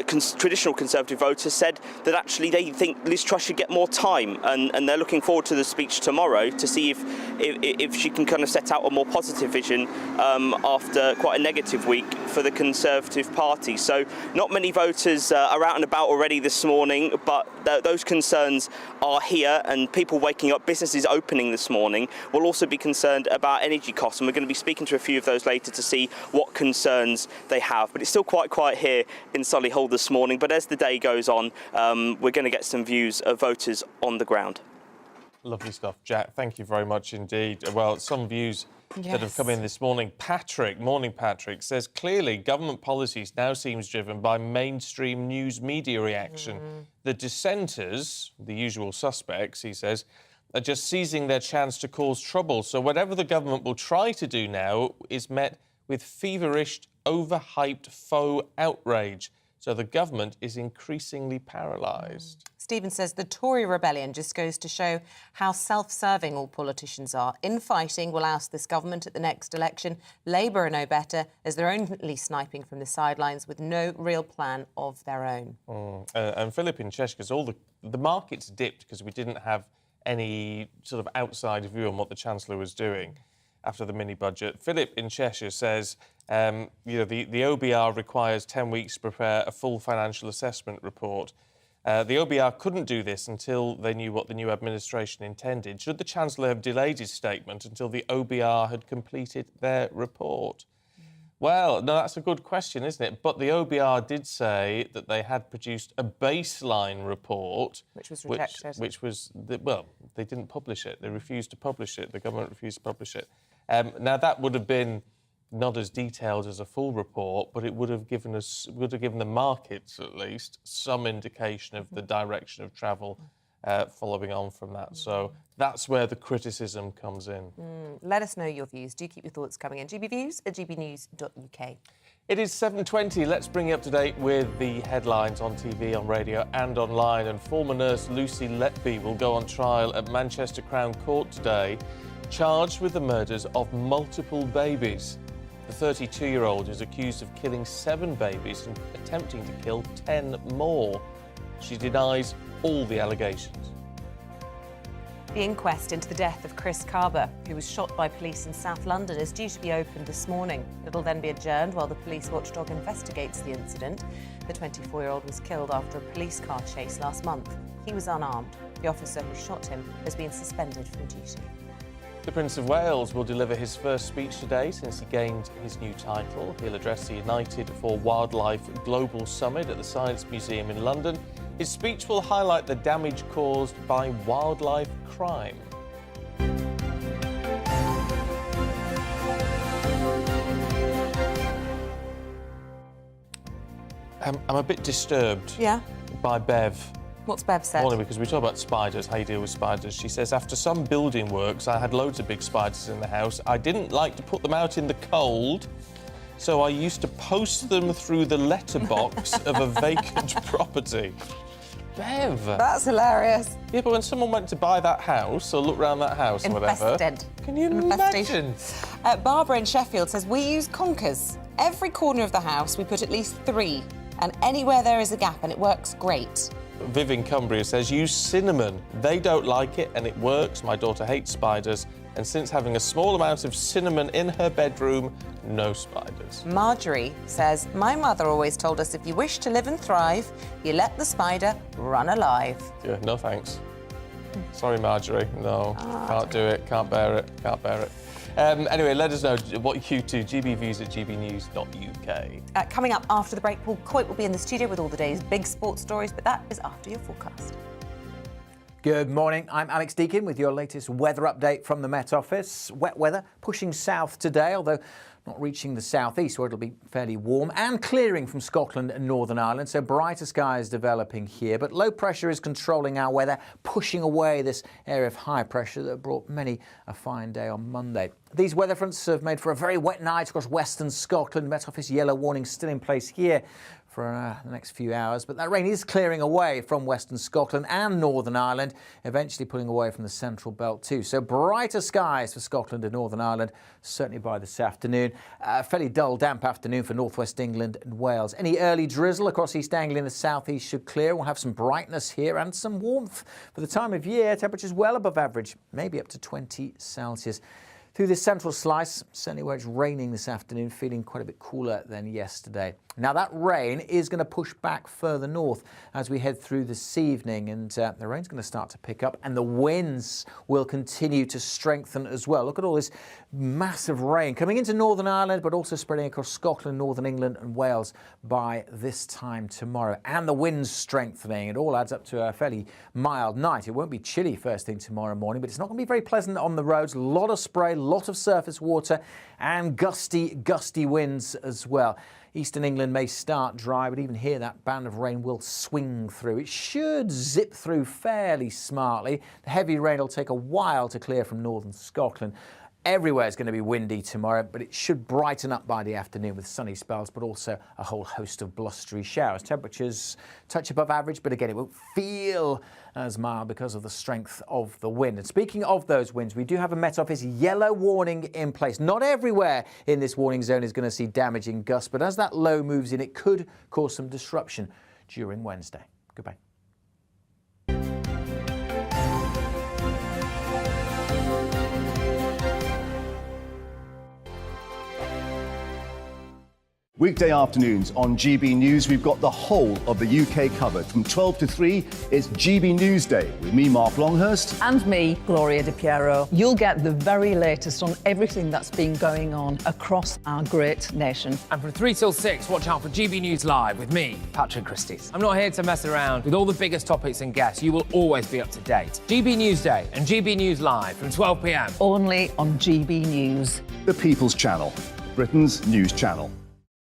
traditional Conservative voter said that actually they think Liz Truss should get more time, and they're looking forward to the speech tomorrow to see if she can kind of set out a more positive vision after quite a negative week for the Conservative Party. So not many voters are out and about already this morning, but those concerns are here, and people waking up, businesses opening this morning, will also be concerned about energy costs, and we're going to be speaking to a few of those later to see what concerns they have. But it's still quite quite quiet here in Solihull this morning, but as the day goes on, we're going to get some views of voters on the ground. Lovely stuff, Jack. Thank you very much indeed. Well, some views that have come in this morning. Morning Patrick, says clearly government policies now seems driven by mainstream news media reaction. The dissenters, the usual suspects, he says, are just seizing their chance to cause trouble. So whatever the government will try to do now is met with feverish, overhyped faux outrage. So the government is increasingly paralysed. Stephen says the Tory rebellion just goes to show how self-serving all politicians are. Infighting will oust this government at the next election. Labour are no better, as they're only sniping from the sidelines with no real plan of their own. And Philip in Cheshire, because all the markets dipped because we didn't have any sort of outside view on what the Chancellor was doing after the mini-budget. Philip in Cheshire says, the OBR requires 10 weeks to prepare a full financial assessment report. The OBR couldn't do this until they knew what the new administration intended. Should the Chancellor have delayed his statement until the OBR had completed their report? Well, no, that's a good question, isn't it? But the OBR did say that they had produced a baseline report. Which was rejected. They didn't publish it. They refused to publish it. The government refused to publish it. Now, that would have been not as detailed as a full report, but it would have given the markets, at least, some indication of the direction of travel following on from that. So that's where the criticism comes in. Let us know your views. Do keep your thoughts coming in. gbviews@gbnews.uk. It is 7:20. Let's bring you up to date with the headlines on TV, on radio and online. And former nurse Lucy Letby will go on trial at Manchester Crown Court today, charged with the murders of multiple babies. The 32-year-old is accused of killing 7 babies and attempting to kill 10 more. She denies all the allegations. The inquest into the death of Chris Carber, who was shot by police in South London, is due to be opened this morning. It'll then be adjourned while the police watchdog investigates the incident. The 24-year-old was killed after a police car chase last month. He was unarmed. The officer who shot him has been suspended from duty. The Prince of Wales will deliver his first speech today since he gained his new title. He'll address the United for Wildlife Global Summit at the Science Museum in London. His speech will highlight the damage caused by wildlife crime. I'm a bit disturbed by Bev. What's Bev said? Morning, because we talk about spiders, how you deal with spiders. She says, after some building works, I had loads of big spiders in the house. I didn't like to put them out in the cold, so I used to post them through the letterbox of a vacant property. Bev! That's hilarious. Yeah, but when someone went to buy that house or look around that house or whatever... Can you imagine? Barbara in Sheffield says, we use conkers. Every corner of the house, we put at least 3, and anywhere there is a gap, and it works great. Viv in Cumbria says, use cinnamon. They don't like it and it works. My daughter hates spiders. And since having a small amount of cinnamon in her bedroom, no spiders. Marjorie says, my mother always told us if you wish to live and thrive, you let the spider run alive. Yeah, no thanks. Sorry, Marjorie. No, can't do it, can't bear it, can't bear it. Anyway, let us know what you do. gbviews@gbnews.uk. Coming up after the break, Paul Coit will be in the studio with all the day's big sports stories, but that is after your forecast. Good morning, I'm Alex Deakin with your latest weather update from the Met Office. Wet weather pushing south today, although not reaching the southeast where it'll be fairly warm, and clearing from Scotland and Northern Ireland, so brighter skies developing here. But low pressure is controlling our weather, pushing away this area of high pressure that brought many a fine day on Monday. These weather fronts have made for a very wet night across western Scotland. Met Office yellow warning still in place here for the next few hours, but that rain is clearing away from western Scotland and Northern Ireland, eventually pulling away from the central belt too. So brighter skies for Scotland and Northern Ireland, certainly by this afternoon. Fairly dull, damp afternoon for northwest England and Wales. Any early drizzle across East Anglia and the southeast should clear. We'll have some brightness here and some warmth for the time of year. Temperatures well above average, maybe up to 20 Celsius. Through this central slice, certainly where it's raining this afternoon, feeling quite a bit cooler than yesterday. Now, that rain is going to push back further north as we head through this evening, and the rain's going to start to pick up, and the winds will continue to strengthen as well. Look at all this massive rain coming into Northern Ireland, but also spreading across Scotland, Northern England and Wales by this time tomorrow. And the winds strengthening. It all adds up to a fairly mild night. It won't be chilly first thing tomorrow morning, but it's not going to be very pleasant on the roads. A lot of spray, a lot of surface water, and gusty winds as well. Eastern England may start dry, but even here that band of rain will swing through. It should zip through fairly smartly. The heavy rain will take a while to clear from northern Scotland. Everywhere is going to be windy tomorrow, but it should brighten up by the afternoon with sunny spells, but also a whole host of blustery showers. Temperatures touch above average, but again, it won't feel as mild because of the strength of the wind. And speaking of those winds, we do have a Met Office yellow warning in place. Not everywhere in this warning zone is going to see damaging gusts, but as that low moves in, it could cause some disruption during Wednesday. Goodbye. Weekday afternoons on GB News, we've got the whole of the UK covered. From 12 to 3, it's GB News Day with me, Mark Longhurst. And me, Gloria Di Piero. You'll get the very latest on everything that's been going on across our great nation. And from 3 till 6, watch out for GB News Live with me, Patrick Christys. I'm not here to mess around. With all the biggest topics and guests, you will always be up to date. GB News Day and GB News Live from 12 p.m. Only on GB News. The People's Channel, Britain's news channel.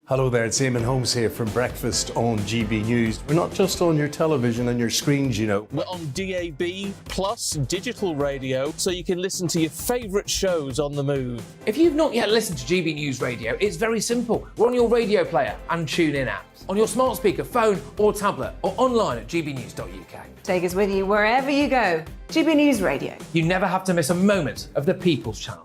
Hello there, it's Eamonn Holmes here from Breakfast on GB News. We're not just on your television and your screens, you know. We're on DAB plus digital radio, so you can listen to your favourite shows on the move. If you've not yet listened to GB News Radio, it's very simple. We're on your radio player and tune-in apps, on your smart speaker, phone or tablet, or online at gbnews.uk. Take us with you wherever you go. GB News Radio. You never have to miss a moment of the People's Channel.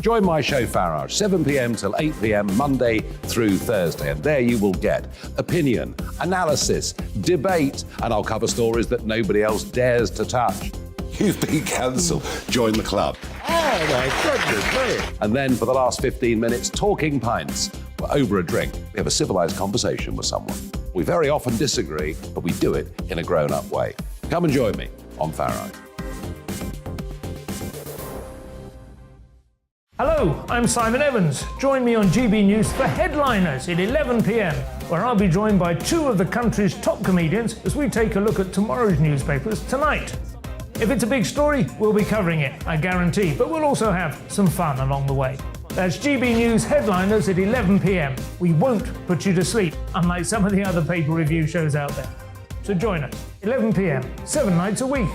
Join my show Farage, 7 p.m. till 8 p.m. Monday through Thursday. And there you will get opinion, analysis, debate, and I'll cover stories that nobody else dares to touch. You've been cancelled. Join the club. Oh, my goodness me. And then for the last 15 minutes, talking pints. We're over a drink. We have a civilised conversation with someone. We very often disagree, but we do it in a grown-up way. Come and join me on Farage. Hello, I'm Simon Evans. Join me on GB News for Headliners at 11 p.m, where I'll be joined by 2 of the country's top comedians as we take a look at tomorrow's newspapers tonight. If it's a big story, we'll be covering it, I guarantee, but we'll also have some fun along the way. That's GB News Headliners at 11 p.m. We won't put you to sleep, unlike some of the other paper review shows out there. So join us, 11 p.m, 7 nights a week.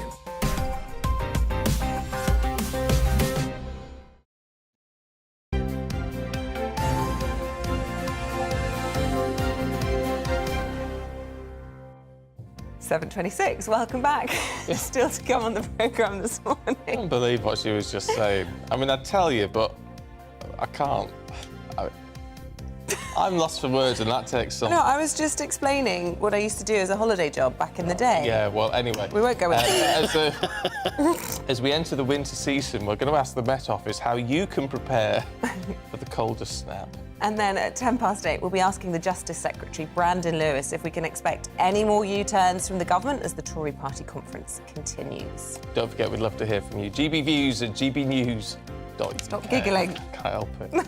(7:26). Welcome back. Still to come on the programme this morning. I can't believe what she was just saying. I mean, I'd tell you, but I can't. I'm lost for words, and that takes some... No, I was just explaining what I used to do as a holiday job back in the day. Yeah, well, anyway. We won't go into as we enter the winter season, we're going to ask the Met Office how you can prepare for the coldest snap. And then at 8:10, we'll be asking the Justice Secretary, Brandon Lewis, if we can expect any more U-turns from the government as the Tory party conference continues. Don't forget, we'd love to hear from you. GB Views at gbnews.uk. Stop giggling. Can't help it.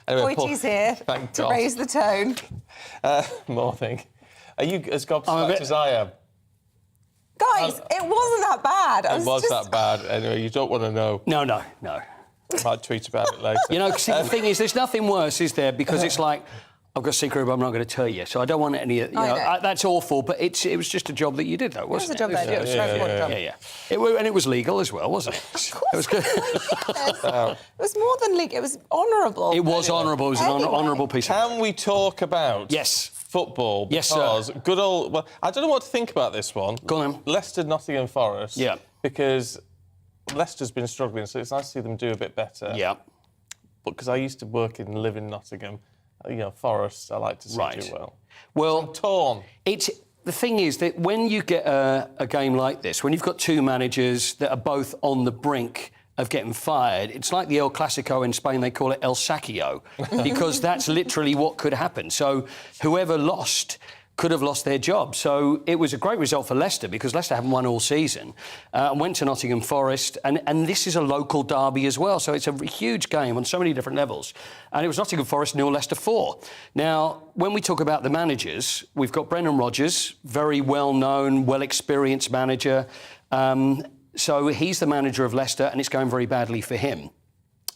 Anyway, Hoytie's here thank to God. raise the tone. Morning. Are you as gobsmacked as I am? Guys, it wasn't that bad. It was that bad. Anyway, you don't want to know. No. I might tweet about it later. You know, see, the thing is, there's nothing worse, is there? Because it's like, I've got a secret, but I'm not going to tell you. So I don't want any. You know, that's awful. But it was just a job that you did, though, wasn't it? It was a job that I did. It was a very important job. And it was legal as well, wasn't it? It was good. It was more than legal. It was honourable. It was honourable. It was an honourable piece. Can we talk about football? Yes, because sir. Good old. Well, I don't know what to think about this one. Go on, then. Leicester, Nottingham Forest. Yeah. Because Leicester's been struggling, so it's nice to see them do a bit better. Yeah. But because I used to work and live in Nottingham, you know, Forest, I like to see do well. Well, I'm torn. the thing is that when you get a game like this, when you've got two managers that are both on the brink of getting fired, it's like the El Clasico in Spain, they call it El Saqueo, because that's literally what could happen. So whoever lost could have lost their job. So it was a great result for Leicester, because Leicester haven't won all season, and went to Nottingham Forest, and this is a local derby as well, so it's a huge game on so many different levels. And it was Nottingham Forest 0, Leicester 4. Now, when we talk about the managers, we've got Brendan Rodgers, very well-known, well-experienced manager. So he's the manager of Leicester, and it's going very badly for him.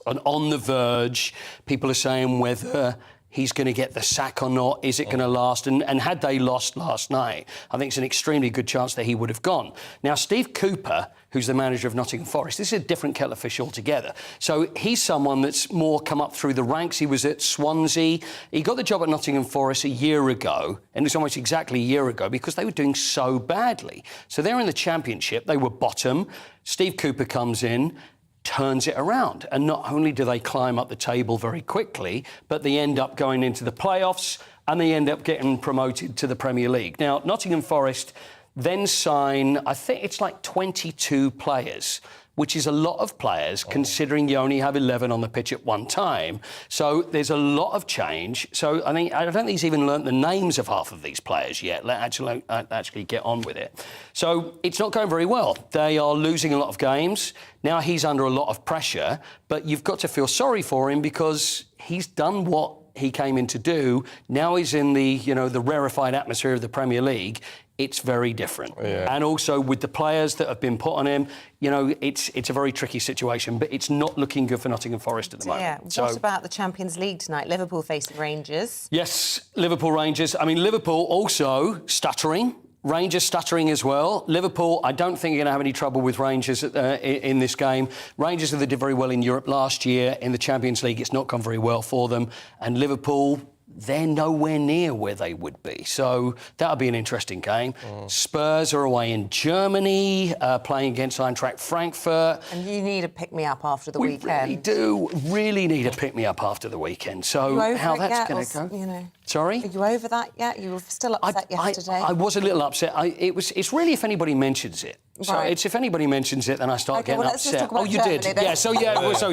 And on the verge, people are saying whether he's going to get the sack or not, is it going to last? And had they lost last night, I think it's an extremely good chance that he would have gone. Now, Steve Cooper, who's the manager of Nottingham Forest, this is a different kettle of fish altogether. So he's someone that's more come up through the ranks. He was at Swansea. He got the job at Nottingham Forest a year ago, and it's almost exactly a year ago, because they were doing so badly. So they're in the Championship. They were bottom. Steve Cooper comes in, turns it around. And not only do they climb up the table very quickly, but they end up going into the playoffs, and they end up getting promoted to the Premier League. Now, Nottingham Forest then sign, I think it's like 22 players, which is a lot of players, considering you only have 11 on the pitch at one time. So there's a lot of change. So I don't think he's even learnt the names of half of these players yet. Let's actually get on with it. So it's not going very well. They are losing a lot of games. Now he's under a lot of pressure, but you've got to feel sorry for him, because he's done what he came in to do. Now he's in the, the rarefied atmosphere of the Premier League. It's very different. Yeah. And also with the players that have been put on him, it's a very tricky situation, but it's not looking good for Nottingham Forest at the moment. Yeah. What about the Champions League tonight? Liverpool facing Rangers. Yes, Liverpool Rangers. I mean, Liverpool also stuttering. Rangers stuttering as well. Liverpool, I don't think you're going to have any trouble with Rangers in this game. Rangers did very well in Europe last year. In the Champions League, it's not gone very well for them. And Liverpool, they're nowhere near where they would be. So that'll be an interesting game. Spurs are away in Germany, playing against Eintracht Frankfurt. And you need a pick-me-up after the weekend. We really need a pick-me-up after the weekend. So how that's going to go... Sorry? Are you over that yet? You were still upset yesterday. I was a little upset. It's really if anybody mentions it. So it's if anybody mentions it, then I start getting upset. Let's talk about Germany, did? Yeah, so no, listen,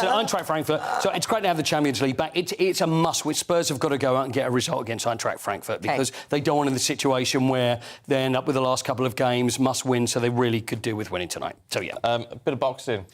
Eintracht Frankfurt. So it's great to have the Champions League back. It's a must. Which Spurs have got to go out and get a result against Eintracht Frankfurt, because they don't want in the situation where they end up with the last couple of games must win, so they really could do with winning tonight. So yeah, a bit of boxing.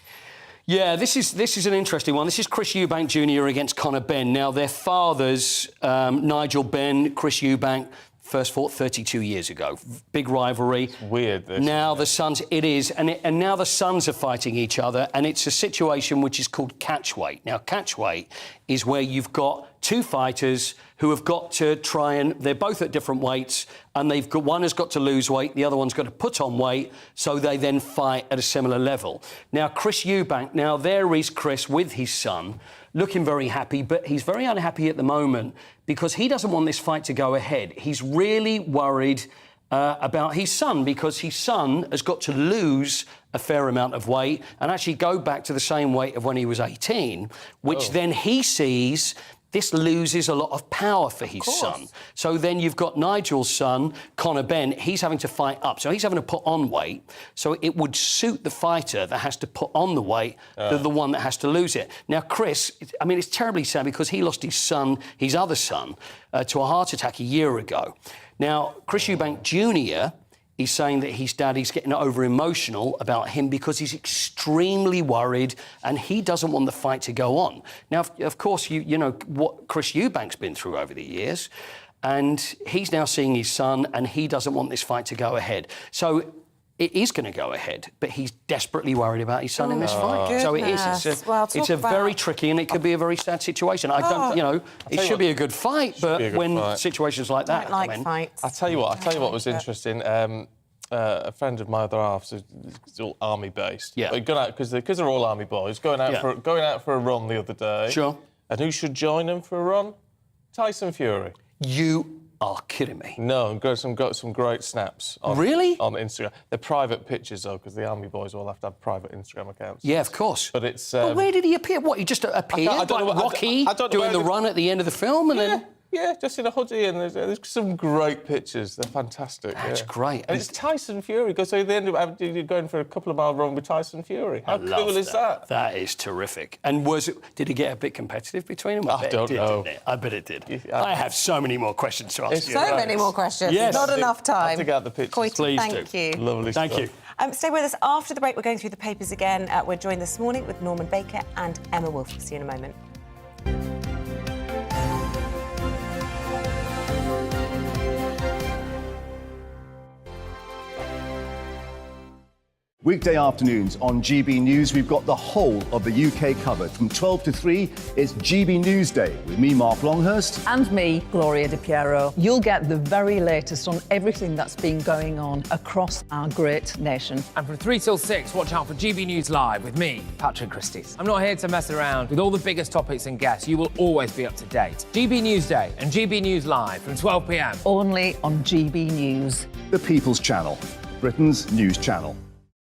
Yeah, this is an interesting one. This is Chris Eubank Jr. against Conor Benn. Now, their fathers, Nigel Benn, Chris Eubank, first fought 32 years ago. Big rivalry. It's weird, this. Now the sons... It is. And now the sons are fighting each other, and it's a situation which is called catchweight. Now, catchweight is where you've got two fighters who have got to try and... They're both at different weights, and one has got to lose weight, the other one's got to put on weight, so they then fight at a similar level. Now, Chris Eubank, there is Chris with his son, looking very happy, but he's very unhappy at the moment because he doesn't want this fight to go ahead. He's really worried about his son, because his son has got to lose a fair amount of weight and actually go back to the same weight of when he was 18, which then he sees... This loses a lot of power for his son. So then you've got Nigel's son, Conor Benn. He's having to fight up. So he's having to put on weight. So it would suit the fighter that has to put on the weight than the one that has to lose it. Now, Chris, I mean, it's terribly sad because he lost his other son, to a heart attack a year ago. Now, Chris Eubank Jr., he's saying that his daddy's getting over-emotional about him because he's extremely worried and he doesn't want the fight to go on. Now, of course, you know what Chris Eubank's been through over the years, and he's now seeing his son and he doesn't want this fight to go ahead. So it is going to go ahead, but he's desperately worried about his son in this fight. Goodness. So it is. It's a very tricky, and it could be a very sad situation. I don't, it should be a good fight, but when situations like that come in... I tell you what was interesting. A friend of my other half's is all army-based. Yeah. But going out, because they're all army boys, going out for a run the other day. Sure. And who should join them for a run? Tyson Fury. You are kidding me. No, and got some great snaps. On Instagram. They're private pictures, though, because the army boys all have to have private Instagram accounts. Yeah, of course. But it's... but where did he appear? What, he just appeared like Rocky doing the run at the end of the film and then... Yeah, just in a hoodie, and there's some great pictures. They're fantastic. That's great. And it's Tyson Fury. So at the end of it, you're going for a couple of mile run with Tyson Fury. How cool is that? That is terrific. And did it get a bit competitive between them? I don't know. I bet it did. I have so many more questions to ask you. So many more questions. Yes. Not enough time. I'll dig out the pictures. Coity, Please thank do. you. Lovely Thank stuff. you. Stay with us after the break. We're going through the papers again. We're joined this morning with Norman Baker and Emma Wolfe. We'll see you in a moment. Weekday afternoons on GB News, we've got the whole of the UK covered. From 12 to 3, it's GB Newsday with me, Mark Longhurst. And me, Gloria Di Piero. You'll get the very latest on everything that's been going on across our great nation. And from 3 till 6, watch out for GB News Live with me, Patrick Christie. I'm not here to mess around. With all the biggest topics and guests, you will always be up to date. GB Newsday and GB News Live from 12 p.m. Only on GB News. The People's Channel, Britain's news channel.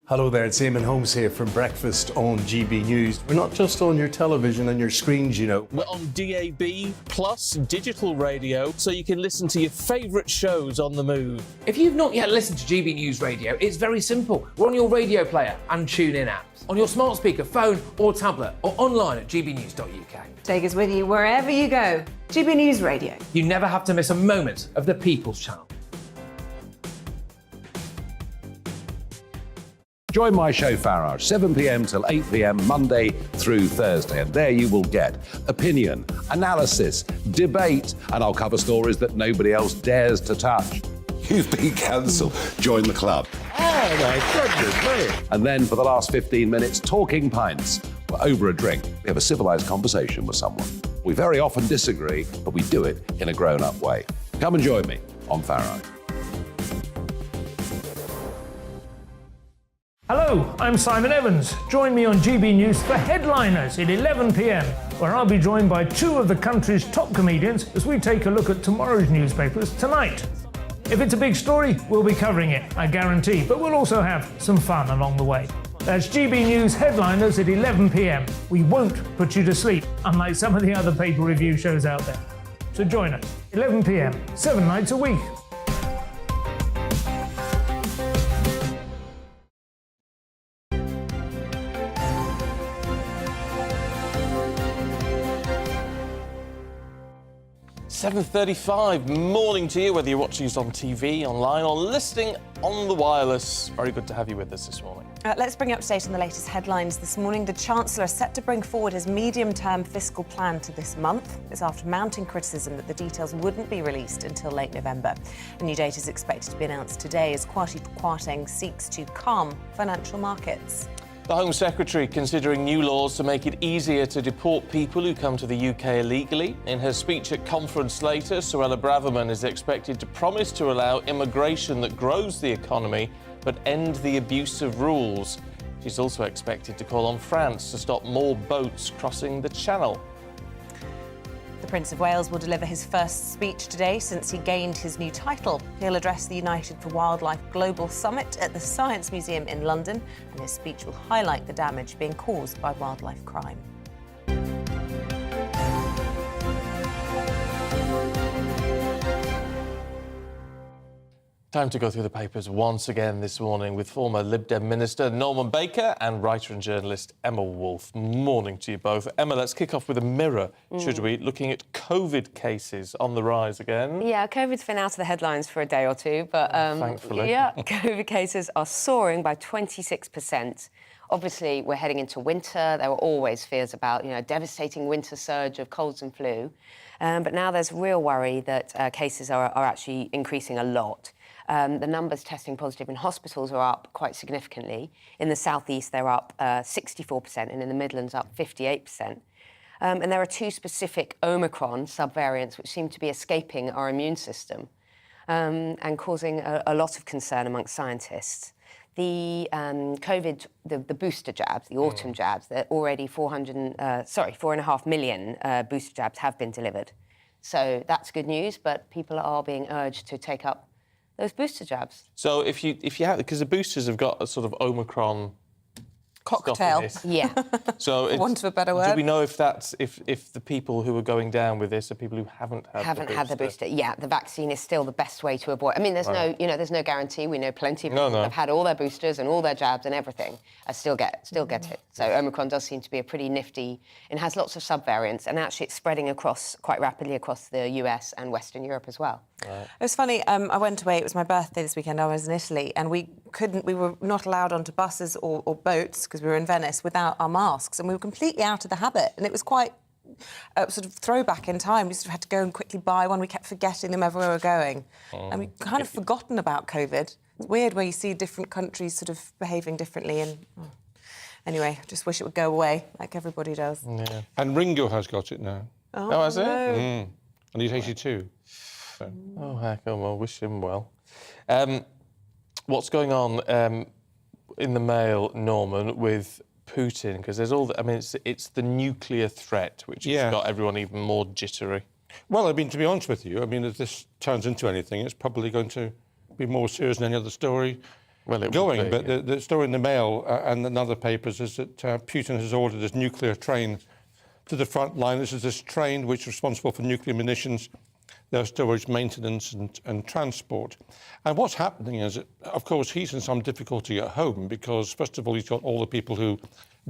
Hello there, it's Eamonn Holmes here from Breakfast on GB News. We're not just on your television and your screens, you know. We're on DAB plus digital radio, so you can listen to your favourite shows on the move. If you've not yet listened to GB News Radio, it's very simple. We're on your radio player and tune-in apps, on your smart speaker, phone or tablet, or online at gbnews.uk. Take us with you wherever you go. GB News Radio. You never have to miss a moment of the People's Channel. Join my show Farage, 7 p.m. till 8 p.m. Monday through Thursday. And there you will get opinion, analysis, debate, and I'll cover stories that nobody else dares to touch. You've been cancelled. Join the club. Oh, my goodness me. And then for the last 15 minutes, talking pints. We're over a drink. We have a civilised conversation with someone. We very often disagree, but we do it in a grown-up way. Come and join me on Farage. Hello, I'm Simon Evans. Join me on GB News for Headliners at 11 p.m, where I'll be joined by two of the country's top comedians as we take a look at tomorrow's newspapers tonight. If it's a big story, we'll be covering it, I guarantee, but we'll also have some fun along the way. That's GB News Headliners at 11 p.m. We won't put you to sleep, unlike some of the other paper review shows out there. So join us, 11 p.m, 7 nights a week. $7:35, morning to you, whether you're watching us on TV, online, or listening on the wireless. Very good to have you with us this morning. Let's bring you up to date on the latest headlines this morning. The Chancellor is set to bring forward his medium-term fiscal plan to this month. It's after mounting criticism that the details wouldn't be released until late November. A new date is expected to be announced today as Kwasi Kwarteng seeks to calm financial markets. The Home Secretary considering new laws to make it easier to deport people who come to the UK illegally. In her speech at conference later, Suella Braverman is expected to promise to allow immigration that grows the economy but end the abuse of rules. She's also expected to call on France to stop more boats crossing the Channel. The Prince of Wales will deliver his first speech today since he gained his new title. He'll address the United for Wildlife Global Summit at the Science Museum in London, and his speech will highlight the damage being caused by wildlife crime. Time to go through the papers once again this morning with former Lib Dem Minister Norman Baker and writer and journalist Emma Wolfe. Morning to you both. Emma, let's kick off with a mirror, should we? Looking at COVID cases on the rise again. Yeah, COVID's been out of the headlines for a day or two, but thankfully. Yeah, COVID cases are soaring by 26%. Obviously, we're heading into winter. There were always fears about, a devastating winter surge of colds and flu. But now there's real worry that cases are actually increasing a lot. The numbers testing positive in hospitals are up quite significantly. In the southeast, they're up 64%, and in the Midlands, up 58%. And there are two specific Omicron subvariants which seem to be escaping our immune system and causing a lot of concern amongst scientists. The COVID, the booster jabs, the autumn jabs, that already 4.5 million booster jabs have been delivered. So that's good news, but people are being urged to take up those booster jabs. So if you have, because the boosters have got a sort of Omicron Cocktail. Yeah. So, For want of a better word. Do we know if that's if the people who are going down with this are people who haven't had the booster? Yeah, the vaccine is still the best way to avoid. I mean, there's no guarantee. We know plenty of people have had all their boosters and all their jabs and everything, still get it. So Omicron does seem to be a pretty nifty, and has lots of subvariants, and actually it's spreading quite rapidly across the US and Western Europe as well. It was funny. I went away. It was my birthday this weekend. I was in Italy, and we were not allowed onto buses or boats because we were in Venice without our masks, and we were completely out of the habit. And it was quite a sort of throwback in time. We sort of had to go and quickly buy one. We kept forgetting them everywhere we were going, and we've kind of forgotten about COVID. It's weird where you see different countries sort of behaving differently. And anyway, I just wish it would go away like everybody does. Yeah. And Ringo has got it now. Oh, has it? And he's 82. So. Oh, heck, well, wish him well. What's going on in the Mail, Norman, with Putin? Because there's it's the nuclear threat which has got everyone even more jittery. Well, I mean, to be honest with you, I mean, if this turns into anything, it's probably going to be more serious than any other story going. But the story in the Mail and in other papers is that Putin has ordered his nuclear train to the front line. This is this train which is responsible for nuclear munitions, their storage, maintenance and transport. And what's happening is, of course, he's in some difficulty at home because, first of all, he's got all the people who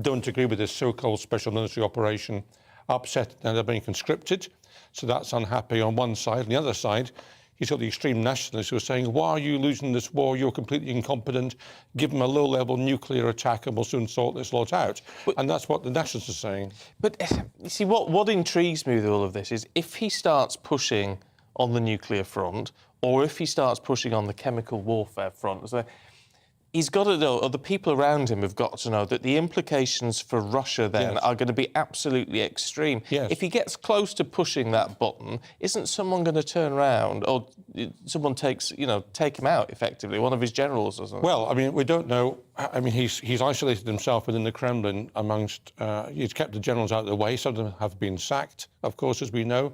don't agree with this so-called special military operation upset and they're being conscripted. So that's unhappy on one side. On the other side, he's got the extreme nationalists who are saying, why are you losing this war? You're completely incompetent. Give them a low-level nuclear attack and we'll soon sort this lot out. And that's what the nationalists are saying. But, you see, what intrigues me with all of this is if he starts pushing on the nuclear front or if he starts pushing on the chemical warfare front, so he's got to know, or the people around him have got to know, that the implications for Russia then are going to be absolutely extreme. Yes. If he gets close to pushing that button, isn't someone going to turn around or someone take him out, effectively, one of his generals or something? Well, I mean, we don't know. I mean, he's isolated himself within the Kremlin amongst... he's kept the generals out of the way. Some of them have been sacked, of course, as we know.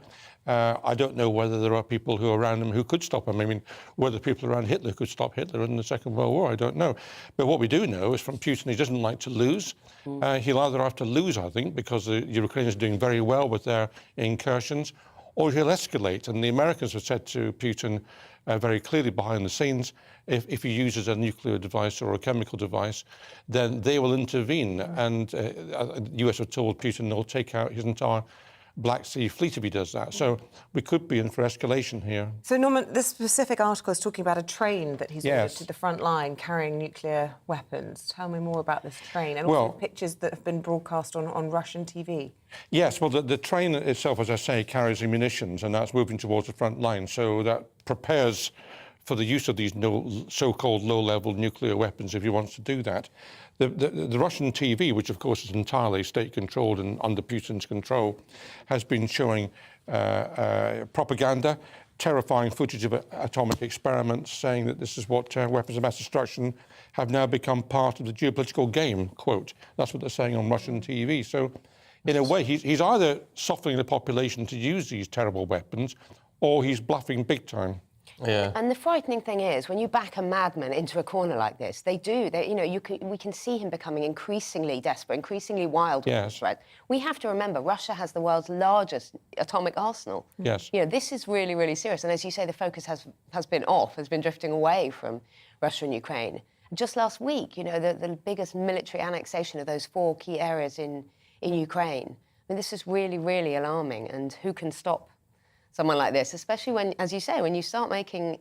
I don't know whether there are people who are around him who could stop him. I mean, whether people around Hitler could stop Hitler in the Second World War, I don't know. But what we do know is from Putin, he doesn't like to lose. He'll either have to lose, I think, because the Ukrainians are doing very well with their incursions, or he'll escalate. And the Americans have said to Putin very clearly behind the scenes, if he uses a nuclear device or a chemical device, then they will intervene. And the US have told Putin they'll take out his entire Black Sea Fleet if he does that. So we could be in for escalation here. So, Norman, this specific article is talking about a train that he's ordered to the front line carrying nuclear weapons. Tell me more about this train and also pictures that have been broadcast on Russian TV. Yes, well, the train itself, as I say, carries the munitions and that's moving towards the front line. So that prepares for the use of these so-called low-level nuclear weapons if he wants to do that. The Russian TV, which of course is entirely state-controlled and under Putin's control, has been showing propaganda, terrifying footage of atomic experiments, saying that this is what weapons of mass destruction have now become part of the geopolitical game, quote. That's what they're saying on Russian TV. So, in a way, he's either softening the population to use these terrible weapons, or he's bluffing big time. Yeah. And the frightening thing is, when you back a madman into a corner like this, we can see him becoming increasingly desperate, increasingly wild with this threat. We have to remember, Russia has the world's largest atomic arsenal. Yes. This is really, really serious. And as you say, the focus has been drifting away from Russia and Ukraine. Just last week, the biggest military annexation of those 4 key areas in Ukraine. I mean, this is really, really alarming. And who can stop someone like this, especially when, as you say, when you start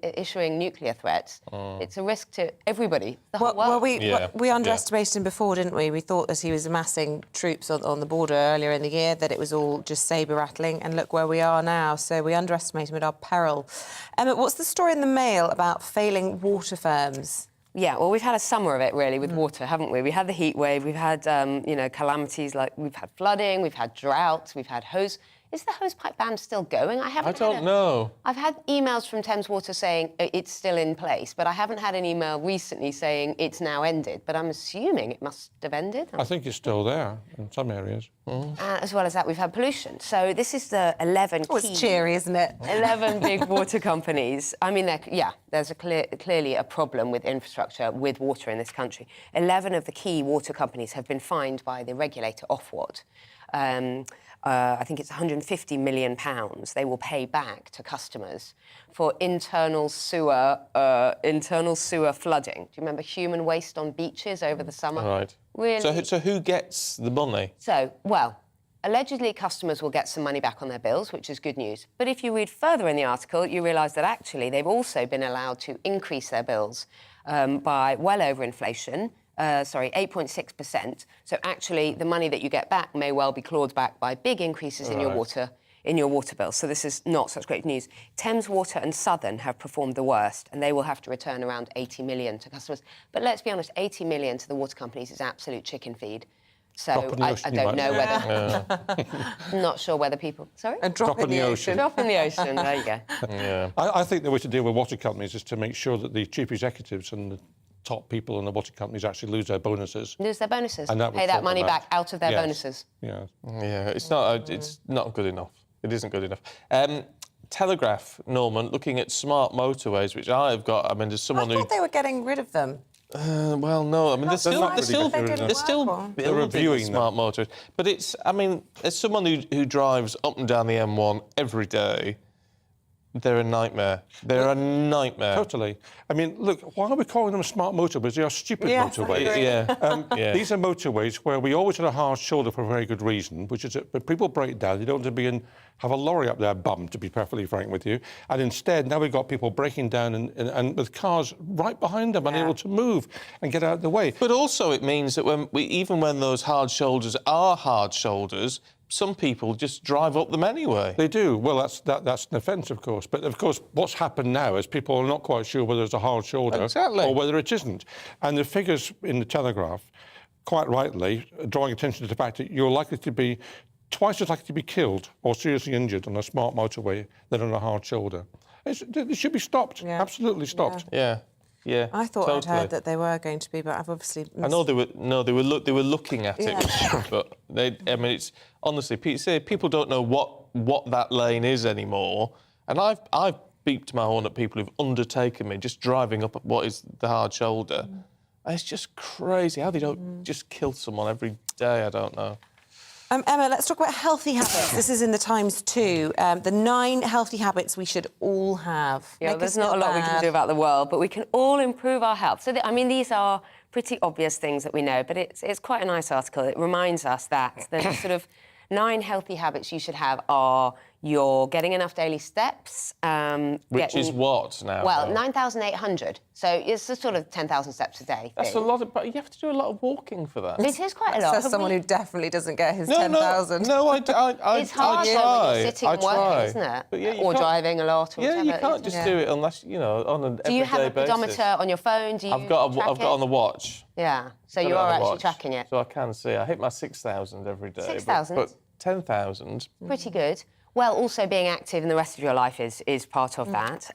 issuing nuclear threats, it's a risk to everybody, the whole world. We underestimated him before, didn't we? We thought as he was amassing troops on the border earlier in the year that it was all just sabre-rattling, and look where we are now. So we underestimated him at our peril. Emmett, what's the story in the Mail about failing water firms? Yeah, well, we've had a summer of it, really, with water, haven't we? We had the heat wave, we've had, calamities like we've had flooding, we've had droughts, we've had Is the hosepipe ban still going? I don't know. I've had emails from Thames Water saying it's still in place, but I haven't had an email recently saying it's now ended. But I'm assuming it must have ended. I think it's still there in some areas. As well as that, we've had pollution. So this is the 11 key... It's cheery, isn't it? 11 big water companies. I mean, there's clearly a problem with infrastructure, with water in this country. 11 of the key water companies have been fined by the regulator Ofwat. I think it's £150 million they will pay back to customers for internal sewer flooding. Do you remember human waste on beaches over the summer? Right. Really? So who gets the money? So, well, allegedly customers will get some money back on their bills, which is good news. But if you read further in the article, you realise that actually they've also been allowed to increase their bills by well over inflation. 8.6%. So actually, the money that you get back may well be clawed back by big increases in your water bill. So this is not such great news. Thames Water and Southern have performed the worst, and they will have to return around 80 million to customers. But let's be honest, 80 million to the water companies is absolute chicken feed. So I don't know whether... I'm not sure whether people... Sorry? A drop in the ocean. Drop in the ocean, there you go. Yeah. I think the way to deal with water companies is to make sure that the chief executives and the top people in the water companies actually lose their bonuses. Lose their bonuses. And pay that money back out of their bonuses. Yeah. Yeah, it's not good enough. It isn't good enough. Telegraph, Norman, looking at smart motorways, which I've got. I mean, there's someone I thought they were getting rid of them. Well, no. I mean, they're still reviewing smart motorways. But it's, I mean, as someone who drives up and down the M1 every day, they're a nightmare. They're a nightmare. Totally. I mean, look, why are we calling them smart motorways? They are stupid motorways. Yeah. These are motorways where we always had a hard shoulder for a very good reason, which is that when people break down, they don't want to have a lorry up their bum, to be perfectly frank with you. And instead, now we've got people breaking down and with cars right behind them, unable to move and get out of the way. But also it means that even when those hard shoulders are hard shoulders, some people just drive up them anyway. They do. Well, that's an offence, of course. But, of course, what's happened now is people are not quite sure whether it's a hard shoulder or whether it isn't. And the figures in the Telegraph, quite rightly, drawing attention to the fact that you're likely to be twice as likely to be killed or seriously injured on a smart motorway than on a hard shoulder. It should be stopped, absolutely stopped. Yeah. Yeah, I thought I'd heard that they were going to be, but I've obviously missed... I know they were looking at it, but I mean, it's honestly, people don't know what that lane is anymore, and I've beeped my horn at people who've undertaken me just driving up what is the hard shoulder. It's just crazy how they don't just kill someone every day. I don't know. Emma, let's talk about healthy habits. This is in the Times too. The 9 healthy habits we should all have. Yeah, there's not a lot we can do about the world, but we can all improve our health. So, I mean, these are pretty obvious things that we know, but it's quite a nice article. It reminds us that the sort of 9 healthy habits you should have are you're getting enough daily steps. Which is what now? Well, 9,800. So it's a sort of 10,000 steps a day. That's a lot, but you have to do a lot of walking for that. It is quite a lot. Says someone who definitely doesn't get his 10,000. It's hard when you're sitting and working, isn't it? But or driving a lot. Or whatever. You can't just do it unless, on an everyday basis. Do you have a pedometer on your phone? I've got on the watch. Yeah, so you are actually tracking it. So I can see. I hit my 6,000 every day. 6,000? But 10,000. Pretty good. Well, also being active in the rest of your life is part of that.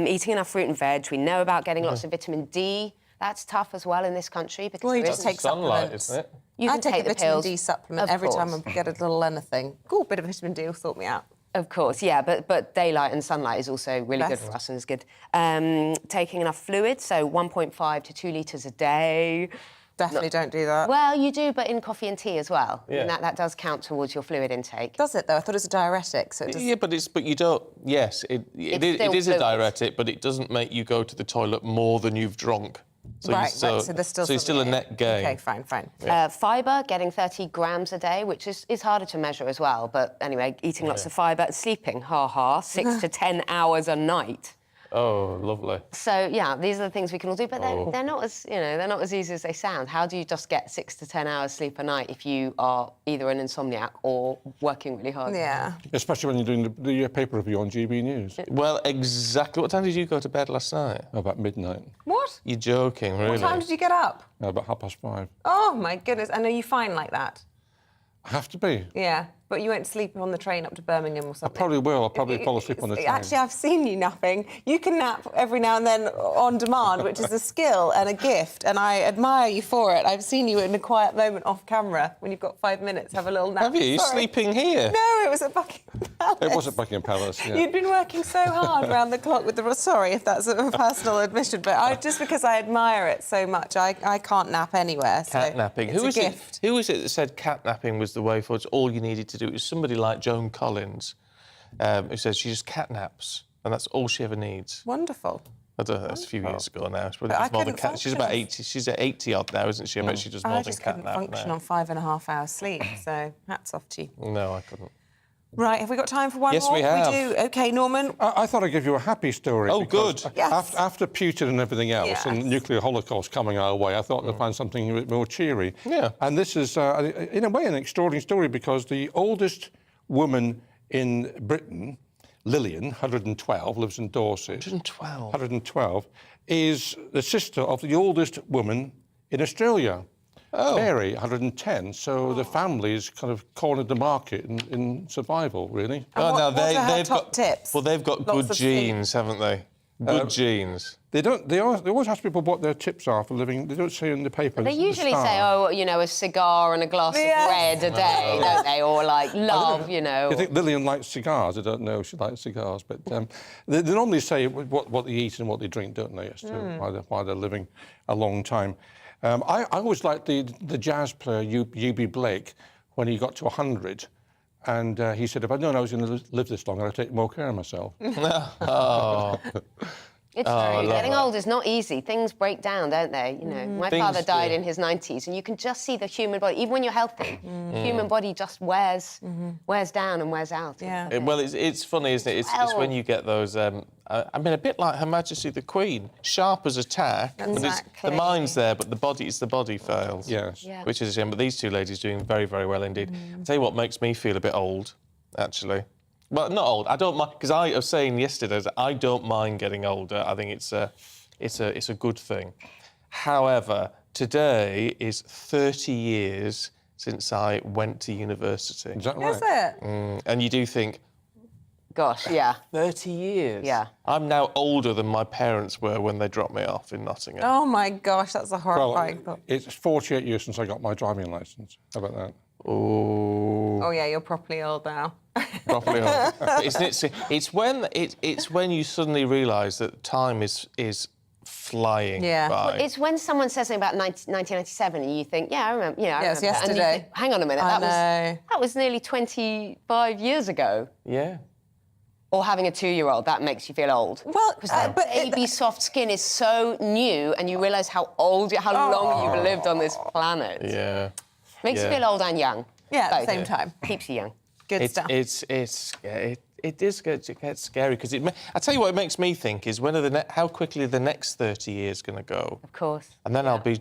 Eating enough fruit and veg. We know about getting lots of vitamin D. That's tough as well in this country. Because well, you just take supplements. Isn't it? You I can take a vitamin pills. D supplement every time I get a little anything. Cool, bit of vitamin D will sort me out. Of course, yeah, but daylight and sunlight is also really good for us and is good. Taking enough fluid, so 1.5 to 2 litres a day. Definitely don't do that. Well, you do, but in coffee and tea as well. Yeah. And that does count towards your fluid intake. Does it, though? I thought it was a diuretic, so it does... Yeah, but you don't... Yes, it is a diuretic, but it doesn't make you go to the toilet more than you've drunk. So right, so there's still you're still a net gain. OK, fine. Yeah. Fibre, getting 30 grams a day, which is harder to measure as well. But anyway, eating lots of fibre. Sleeping, 6 to 10 hours a night. Oh, lovely. So yeah, these are the things we can all do, but they're not as they're not as easy as they sound. How do you just get 6 to 10 hours sleep a night if you are either an insomniac or working really hard? Yeah. Especially when you're doing the paper review on GB News. Well, exactly. What time did you go to bed last night? About midnight. What? You're joking, really? What time did you get up? About 5:30. Oh my goodness! And are you fine like that? I have to be. Yeah. But you won't sleep on the train up to Birmingham or something? I probably will. I'll probably fall asleep on the train. Actually, I've seen you napping. You can nap every now and then on demand, which is a skill and a gift, and I admire you for it. I've seen you in a quiet moment off camera when you've got 5 minutes, have a little nap. Have you? Sorry. Sleeping here? No, it was at Buckingham Palace. It was at Buckingham Palace, yeah. You'd been working so hard around the clock with the... Sorry if that's a personal admission, but just because I admire it so much, I can't nap anywhere. Cat napping. Who was it that said cat napping was the way forward? All you needed to do. It was somebody like Joan Collins, who says she just cat naps, and that's all she ever needs. Wonderful. I don't know, that's a few years ago now. She's about 80. She's at 80 odd now, isn't she? I bet she does more than cat nap now. I just couldn't function on 5.5 hours sleep, so hats off to you. No, I couldn't. Right, have we got time for one more? Yes, we have. We do. OK, Norman. I thought I'd give you a happy story. Oh, good. Yes. After Putin and everything else and nuclear holocaust coming our way, I thought they'd find something a bit more cheery. Yeah. And this is, in a way, an extraordinary story because the oldest woman in Britain, Lillian, 112, lives in Dorset. 112 is the sister of the oldest woman in Australia. Mary, 110. So the family's kind of cornered the market in survival, really. And they've got tips. Well, they've got good genes, haven't they? Good genes. They always ask people what their tips are for living. They don't say in the paper. They usually say, oh, you know, a cigar and a glass of red a day, don't they? Or like love, you know. I think Lillian likes cigars. I don't know if she likes cigars, but they normally say what they eat and what they drink, don't they, as to why they're living a long time. I always liked the jazz player U.B. Blake when he got to 100. And he said, if I'd known I was going to live this long, I'd take more care of myself. It's true. Getting old is not easy. Things break down, don't they? You know, my father died in his 90s, and you can just see the human body, even when you're healthy, the human body just wears down and wears out. Yeah. Well, it's funny, isn't it? It's when you get those... I mean, a bit like Her Majesty the Queen, sharp as a tack. Exactly. The mind's there, but the body fails. Yes. Yeah. Which is a shame. But these two ladies doing very, very well indeed. I'll tell you what makes me feel a bit old, actually. Well, not old. I don't mind, because I was saying yesterday that I don't mind getting older. I think it's a good thing. However, today is 30 years since I went to university. Is that right? Is it? And you do think, gosh, yeah. 30 years? Yeah. I'm now older than my parents were when they dropped me off in Nottingham. Oh, my gosh, that's a horrifying thought. It's 48 years since I got my driving licence. How about that? Oh, yeah, you're properly old now. Properly old. It's when you suddenly realise that time is flying by. Well, it's when someone says something about 1997 and you think, yeah, I remember. Yeah, I remember. Yesterday. And you think, hang on a minute, that was nearly 25 years ago. Yeah. Or having a 2-year-old, that makes you feel old. Well, because that baby soft skin is so new, and you realise how long you've lived on this planet. Yeah. Makes you feel old and young. Yeah, at Both. the same time. Keeps you young. Good stuff. It gets scary because I tell you what it makes me think is how quickly the next 30 years going to go. Of course. And then I'll be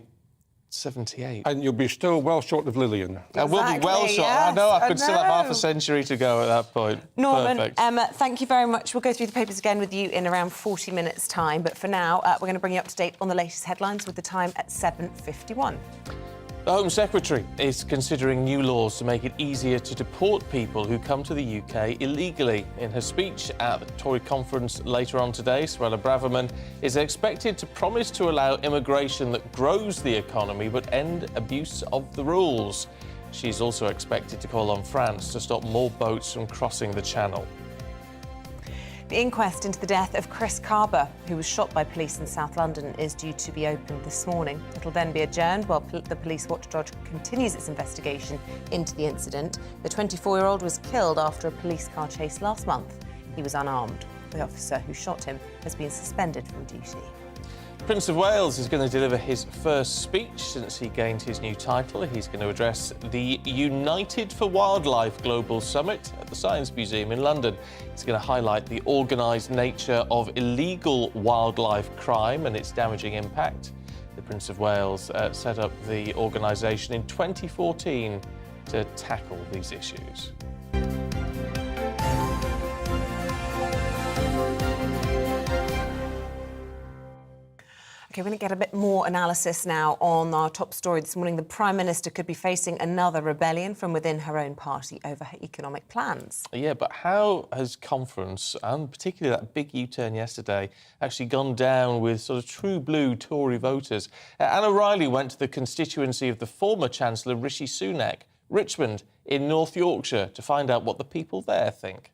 78. And you'll be still well short of Lillian. I will be well short. Yes, I know, I could still have half a century to go at that point. Norman, Perfect. Emma, thank you very much. We'll go through the papers again with you in around 40 minutes' time. But for now, we're going to bring you up to date on the latest headlines with the time at 7:51. The Home Secretary is considering new laws to make it easier to deport people who come to the UK illegally. In her speech at the Tory conference later on today, Suella Braverman is expected to promise to allow immigration that grows the economy but end abuse of the rules. She's also expected to call on France to stop more boats from crossing the Channel. The inquest into the death of Chris Carber, who was shot by police in South London, is due to be opened this morning. It'll then be adjourned while the police watchdog continues its investigation into the incident. The 24-year-old was killed after a police car chase last month. He was unarmed. The officer who shot him has been suspended from duty. Prince of Wales is going to deliver his first speech since he gained his new title. He's going to address the United for Wildlife Global Summit at the Science Museum in London. He's going to highlight the organised nature of illegal wildlife crime and its damaging impact. The Prince of Wales set up the organisation in 2014 to tackle these issues. OK, we're going to get a bit more analysis now on our top story this morning. The Prime Minister could be facing another rebellion from within her own party over her economic plans. Yeah, but how has conference, and particularly that big U-turn yesterday, actually gone down with sort of true blue Tory voters? Anna Riley went to the constituency of the former Chancellor Rishi Sunak, Richmond in North Yorkshire, to find out what the people there think.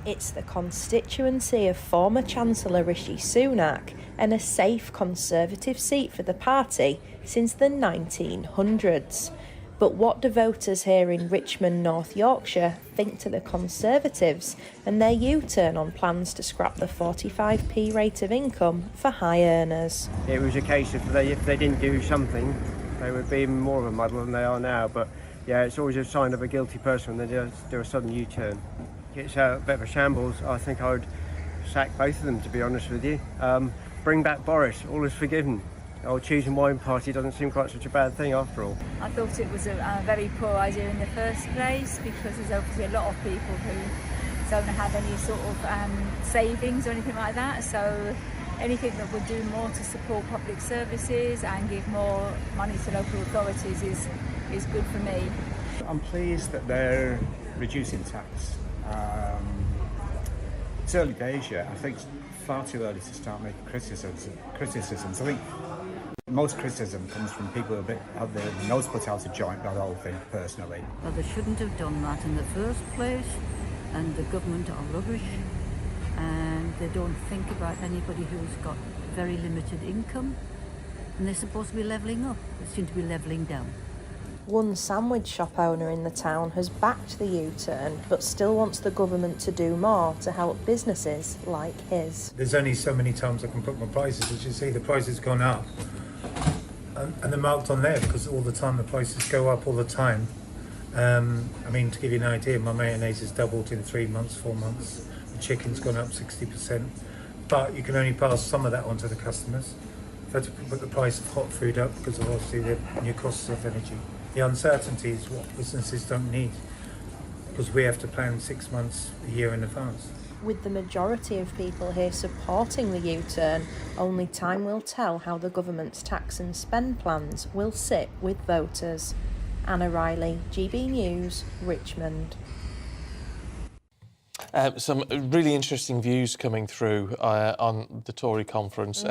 It's the constituency of former Chancellor Rishi Sunak and a safe Conservative seat for the party since the 1900s. But what do voters here in Richmond, North Yorkshire, think to the Conservatives and their U-turn on plans to scrap the 45p rate of income for high earners? It was a case of if they didn't do something, they would be even more of a muddle than they are now. But yeah, it's always a sign of a guilty person when they just do a sudden U-turn. It's a bit of a shambles. I think I would sack both of them, to be honest with you. Bring back Boris, all is forgiven. The old cheese and wine party doesn't seem quite such a bad thing after all. I thought it was a very poor idea in the first place because there's obviously a lot of people who don't have any sort of savings or anything like that. So anything that would do more to support public services and give more money to local authorities is good for me. I'm pleased that they're reducing tax. It's early days yet. I think it's far too early to start making criticisms. I think most criticism comes from people who are a bit out there, nose put out of joint by the whole thing, personally. Well, they shouldn't have done that in the first place, and the government are rubbish, and they don't think about anybody who's got very limited income, and they're supposed to be levelling up. They seem to be levelling down. One sandwich shop owner in the town has backed the U-turn, but still wants the government to do more to help businesses like his. There's only so many times I can put my prices. As you see, the price has gone up. And they're marked on there because all the time the prices go up all the time. I mean, to give you an idea, my mayonnaise has doubled in 3 months, 4 months. The chicken's gone up 60%. But you can only pass some of that on to the customers. I've had to put the price of hot food up because of obviously the new costs of energy. The uncertainty is what businesses don't need because we have to plan 6 months, a year in advance. With the majority of people here supporting the U-turn, only time will tell how the government's tax and spend plans will sit with voters. Anna Riley, GB News, Richmond. Some really interesting views coming through on the Tory conference.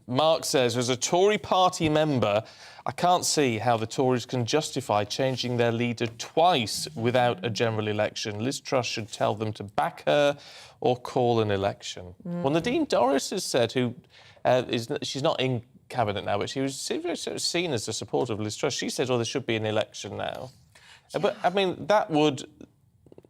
Mark says, as a Tory party member, I can't see how the Tories can justify changing their leader twice without a general election. Liz Truss should tell them to back her or call an election. Well, Nadine Dorries has said, she's not in cabinet now, but she was seen as a supporter of Liz Truss. She said, there should be an election now. But, I mean, that would...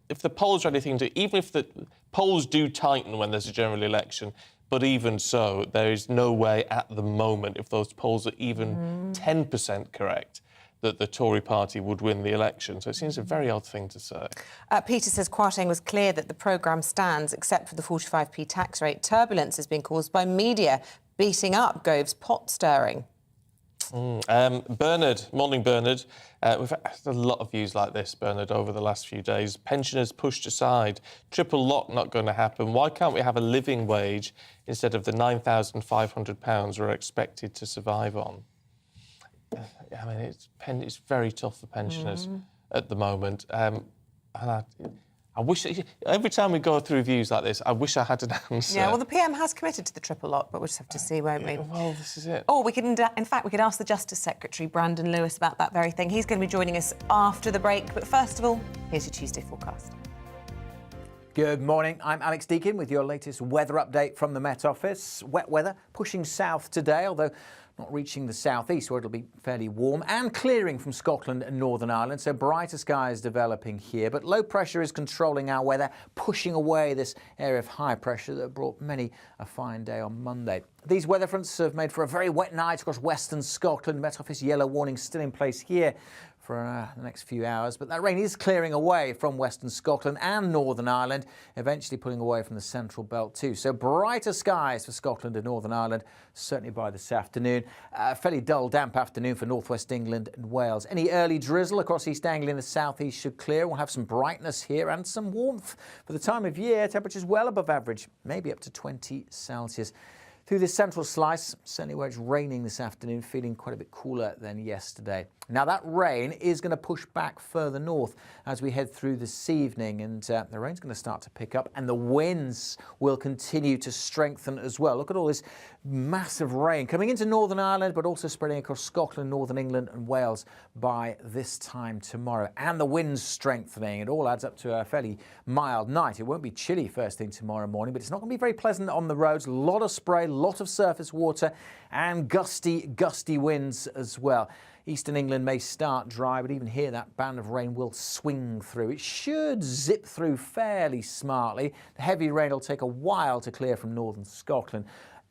If the polls are anything to... Even if the polls do tighten when there's a general election, but even so, there is no way at the moment, if those polls are even 10% correct, that the Tory party would win the election. So it seems a very odd thing to say. Peter says Kwarteng was clear that the programme stands, except for the 45p tax rate. Turbulence has been caused by media beating up Gove's pot stirring. Bernard, morning Bernard. We've had a lot of views like this, Bernard, over the last few days. Pensioners pushed aside. Triple lock not going to happen. Why can't we have a living wage instead of the £9,500 we're expected to survive on? I mean, it's very tough for pensioners at the moment. And I wish... Every time we go through views like this, I wish I had an answer. Yeah, well, the PM has committed to the triple lock, but we'll just have to see, won't we? Well, this is it. Or we could, in fact, we could ask the Justice Secretary, Brandon Lewis, about that very thing. He's going to be joining us after the break. But first of all, here's your Tuesday forecast. Good morning. I'm Alex Deakin with your latest weather update from the Met Office. Wet weather pushing south today, although not reaching the southeast where it'll be fairly warm, and clearing from Scotland and Northern Ireland, so brighter skies developing here. But low pressure is controlling our weather, pushing away this area of high pressure that brought many a fine day on Monday. These weather fronts have made for a very wet night across western Scotland. Met Office yellow warning still in place here for the next few hours, but that rain is clearing away from western Scotland and Northern Ireland, eventually pulling away from the central belt too. So brighter skies for Scotland and Northern Ireland, certainly by this afternoon. Fairly dull, damp afternoon for northwest England and Wales. Any early drizzle across East Anglia and the southeast should clear. We'll have some brightness here and some warmth for the time of year. Temperatures well above average, maybe up to 20 Celsius. Through this central slice, certainly where it's raining this afternoon, feeling quite a bit cooler than yesterday. Now that rain is going to push back further north as we head through this evening, and the rain's going to start to pick up and the winds will continue to strengthen as well. Look at all this massive rain coming into Northern Ireland, but also spreading across Scotland, Northern England and Wales by this time tomorrow. And the winds strengthening. It all adds up to a fairly mild night. It won't be chilly first thing tomorrow morning, but it's not going to be very pleasant on the roads. A lot of spray, a lot of surface water and gusty winds as well. Eastern England may start dry, but even here that band of rain will swing through. It should zip through fairly smartly. The heavy rain will take a while to clear from northern Scotland.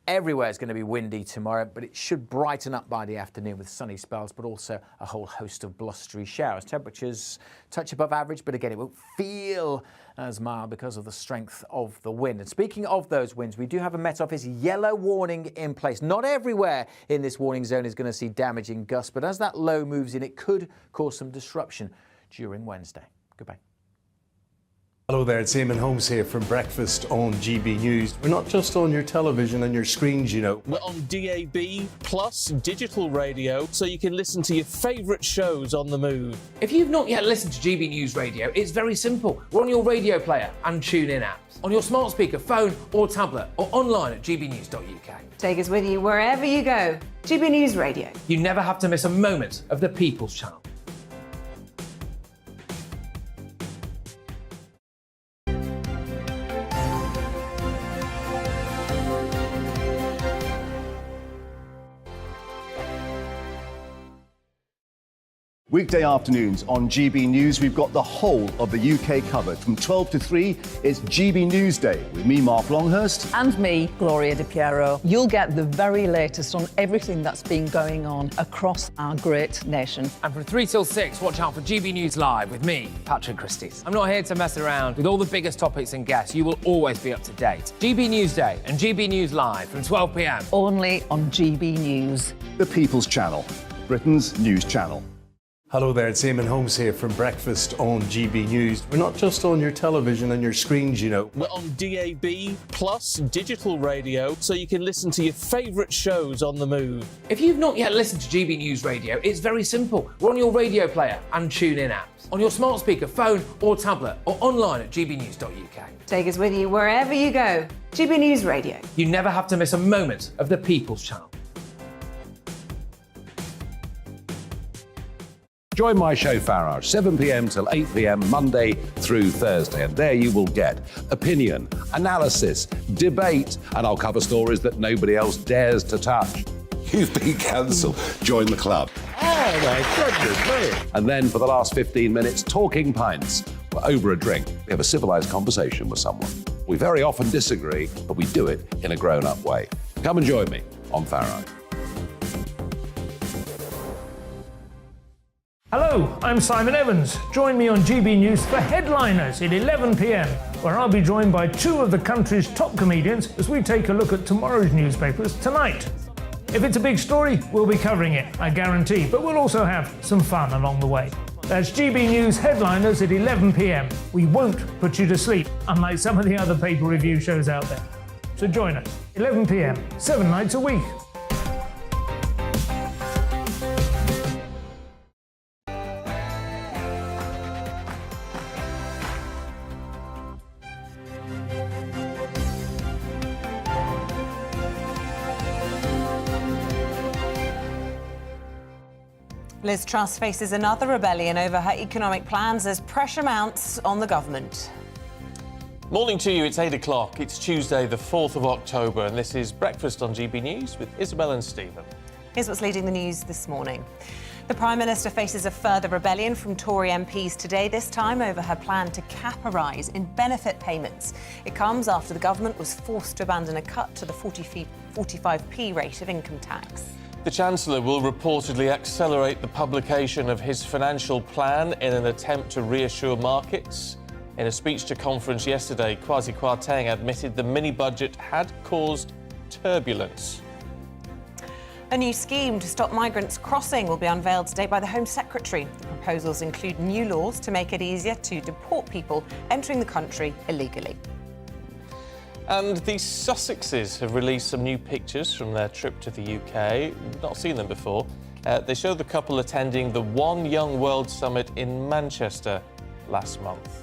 Everywhere is going to be windy tomorrow, but it should brighten up by the afternoon with sunny spells, but also a whole host of blustery showers. Temperatures touch above average, but again, it won't feel as mild because of the strength of the wind. And speaking of those winds, we do have a Met Office yellow warning in place. Not everywhere in this warning zone is going to see damaging gusts, but as that low moves in, it could cause some disruption during Wednesday. Goodbye. Hello there, it's Eamonn Holmes here from Breakfast on GB News. We're not just on your television and your screens, you know. We're on DAB plus digital radio, so you can listen to your favourite shows on the move. If you've not yet listened to GB News Radio, it's very simple. We're on your radio player and TuneIn apps, on your smart speaker, phone or tablet, or online at gbnews.uk. Take us with you wherever you go. GB News Radio. You never have to miss a moment of the People's Channel. Weekday afternoons on GB News, we've got the whole of the UK covered. From 12 to 3, it's GB News Day with me, Mark Longhurst. And me, Gloria Di Piero. You'll get the very latest on everything that's been going on across our great nation. And from 3 till 6, watch out for GB News Live with me, Patrick Christys. I'm not here to mess around. With all the biggest topics and guests, you will always be up to date. GB News Day and GB News Live from 12 p.m. Only on GB News. The People's Channel, Britain's news channel. Hello there, it's Eamonn Holmes here from Breakfast on GB News. We're not just on your television and your screens, you know. We're on DAB plus digital radio, so you can listen to your favourite shows on the move. If you've not yet listened to GB News Radio, it's very simple. We're on your radio player and TuneIn apps, on your smart speaker, phone or tablet, or online at gbnews.uk. Take us with you wherever you go. GB News Radio. You never have to miss a moment of the People's Channel. Join my show Farage, 7 p.m. till 8 p.m. Monday through Thursday, and there you will get opinion, analysis, debate, and I'll cover stories that nobody else dares to touch. You've been cancelled. Join the club. Oh my goodness me. And then for the last 15 minutes, talking pints. We're over a drink. We have a civilised conversation with someone. We very often disagree, but we do it in a grown-up way. Come and join me on Farage. Hello, I'm Simon Evans. Join me on GB News for Headliners at 11 p.m, where I'll be joined by two of the country's top comedians as we take a look at tomorrow's newspapers tonight. If it's a big story, we'll be covering it, I guarantee, but we'll also have some fun along the way. That's GB News Headliners at 11 p.m. We won't put you to sleep, unlike some of the other paper review shows out there. So join us, 11 p.m, 7 nights a week. Liz Truss faces another rebellion over her economic plans as pressure mounts on the government. Morning to you, it's 8 o'clock. It's Tuesday, the 4th of October, and this is Breakfast on GB News with Isabel and Stephen. Here's what's leading the news this morning. The Prime Minister faces a further rebellion from Tory MPs today, this time over her plan to cap a rise in benefit payments. It comes after the government was forced to abandon a cut to the 45p rate of income tax. The Chancellor will reportedly accelerate the publication of his financial plan in an attempt to reassure markets. In a speech to conference yesterday, Kwasi Kwarteng admitted the mini-budget had caused turbulence. A new scheme to stop migrants crossing will be unveiled today by the Home Secretary. The proposals include new laws to make it easier to deport people entering the country illegally. And the Sussexes have released some new pictures from their trip to the UK. Not seen them before. They show the couple attending the One Young World Summit in Manchester last month.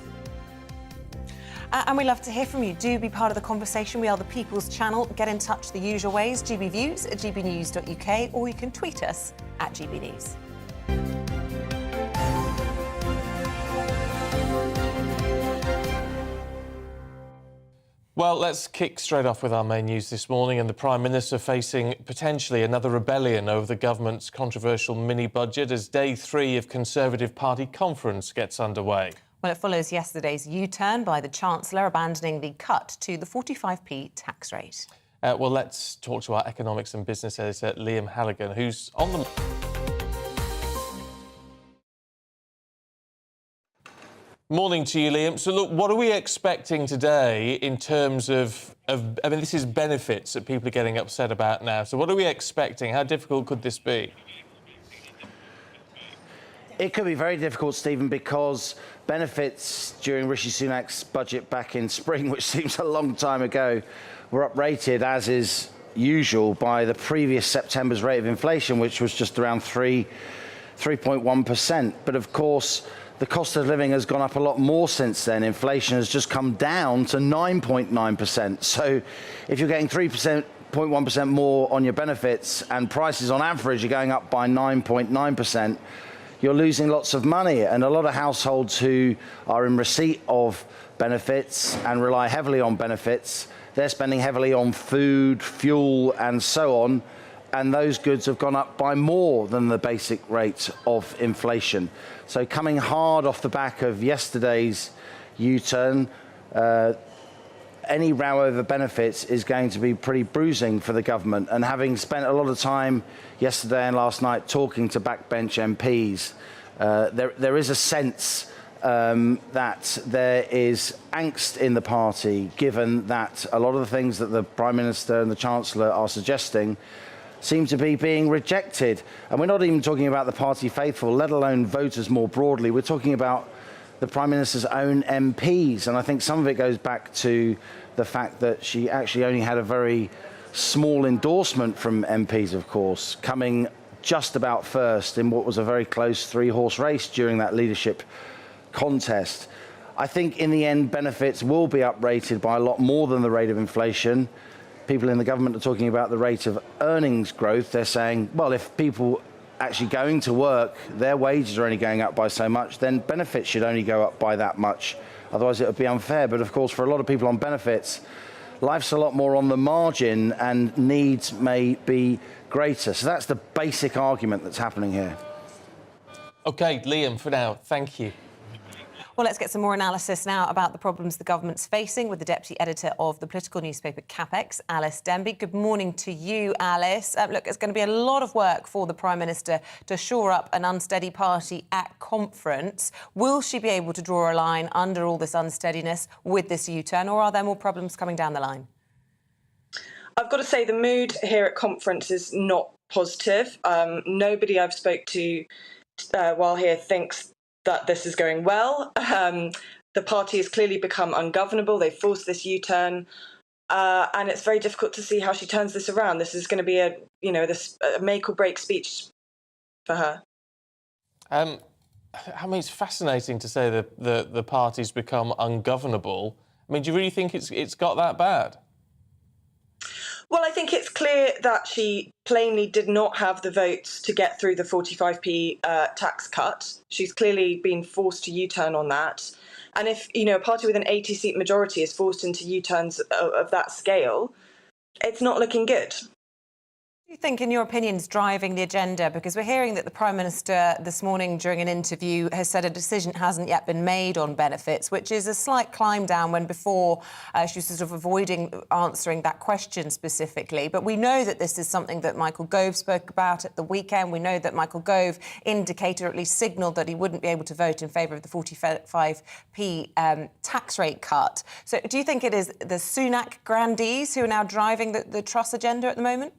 And we love to hear from you. Do be part of the conversation. We are the People's Channel. Get in touch the usual ways, gbviews@gbnews.uk, or you can tweet us at gbnews. Well, let's kick straight off with our main news this morning, and the Prime Minister facing potentially another rebellion over the government's controversial mini-budget as day 3 of Conservative Party conference gets underway. Well, it follows yesterday's U-turn by the Chancellor abandoning the cut to the 45p tax rate. Well, let's talk to our economics and business editor, Liam Halligan, who's on the... Morning to you, Liam. So, look, what are we expecting today in terms of I mean, this is benefits that people are getting upset about now. So what are we expecting? How difficult could this be? It could be very difficult, Stephen, because benefits during Rishi Sunak's budget back in spring, which seems a long time ago, were uprated, as is usual, by the previous September's rate of inflation, which was just around 3.1%. But of course, the cost of living has gone up a lot more since then. Inflation has just come down to 9.9%. So if you're getting 3.1% more on your benefits and prices on average are going up by 9.9%, you're losing lots of money. And a lot of households who are in receipt of benefits and rely heavily on benefits, they're spending heavily on food, fuel, and so on. And those goods have gone up by more than the basic rate of inflation. So coming hard off the back of yesterday's U-turn, any row over benefits is going to be pretty bruising for the government. And having spent a lot of time yesterday and last night talking to backbench MPs, there is a sense that there is angst in the party, given that a lot of the things that the Prime Minister and the Chancellor are suggesting seem to be being rejected. And we're not even talking about the party faithful, let alone voters more broadly. We're talking about the Prime Minister's own MPs. And I think some of it goes back to the fact that she actually only had a very small endorsement from MPs, of course, coming just about first in what was a very close 3-horse race during that leadership contest. I think in the end, benefits will be uprated by a lot more than the rate of inflation. People in the government are talking about the rate of earnings growth. They're saying, well, if people actually going to work, their wages are only going up by so much, then benefits should only go up by that much. Otherwise, it would be unfair. But of course, for a lot of people on benefits, life's a lot more on the margin and needs may be greater. So that's the basic argument that's happening here. OK, Liam, for now, thank you. Well, let's get some more analysis now about the problems the government's facing with the deputy editor of the political newspaper Cannabis, Alice Denby. Good morning to you, Alice. Look, it's going to be a lot of work for the Prime Minister to shore up an unsteady party at conference. Will she be able to draw a line under all this unsteadiness with this U-turn, or are there more problems coming down the line? I've got to say the mood here at conference is not positive. Nobody I've spoke to while here thinks that this is going well. The party has clearly become ungovernable. They've forced this U-turn, and it's very difficult to see how she turns this around. This is going to be a make or break speech for her. I mean, it's fascinating to say that the party's become ungovernable. I mean, do you really think it's got that bad? Well, I think it's clear that she plainly did not have the votes to get through the 45p tax cut. She's clearly been forced to U-turn on that. And if, a party with an 80-seat majority is forced into U-turns of that scale, it's not looking good. Do you think, in your opinion, is driving the agenda? Because we're hearing that the Prime Minister this morning during an interview has said a decision hasn't yet been made on benefits, which is a slight climb down when before she was sort of avoiding answering that question specifically. But we know that this is something that Michael Gove spoke about at the weekend. We know that Michael Gove indicated, or at least signalled, that he wouldn't be able to vote in favour of the 45p tax rate cut. So do you think it is the Sunak grandees who are now driving the Truss agenda at the moment?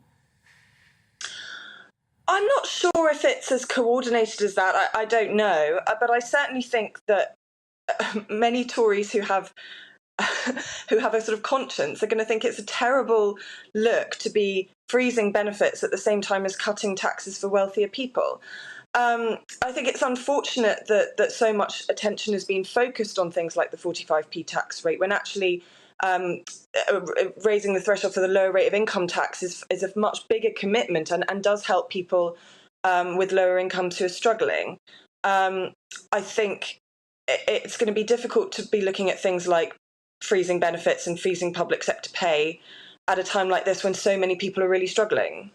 I'm not sure if it's as coordinated as that. I don't know. But I certainly think that many Tories who have who have a sort of conscience are going to think it's a terrible look to be freezing benefits at the same time as cutting taxes for wealthier people. I think it's unfortunate that so much attention has been focused on things like the 45p tax rate, when actually raising the threshold for the lower rate of income tax is a much bigger commitment and does help people with lower incomes who are struggling. I think it's going to be difficult to be looking at things like freezing benefits and freezing public sector pay at a time like this when so many people are really struggling.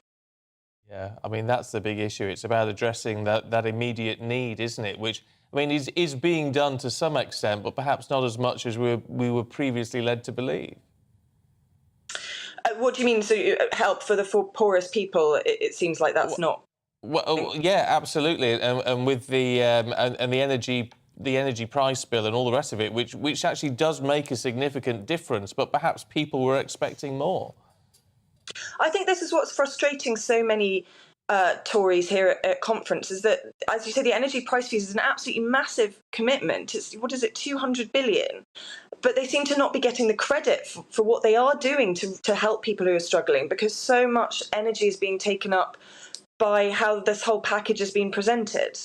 Yeah, I mean, that's the big issue. It's about addressing that immediate need, isn't it? Which, I mean, is being done to some extent, but perhaps not as much as we were previously led to believe. What do you mean? So help for the poorest people? It seems like that's not. Well, yeah, absolutely, and with the and the energy price bill and all the rest of it, which actually does make a significant difference, but perhaps people were expecting more. I think this is what's frustrating so many Tories here at conference, is that, as you say, the energy price freeze is an absolutely massive commitment. It's, what is it, 200 billion? But they seem to not be getting the credit for what they are doing to help people who are struggling, because so much energy is being taken up by how this whole package has been presented.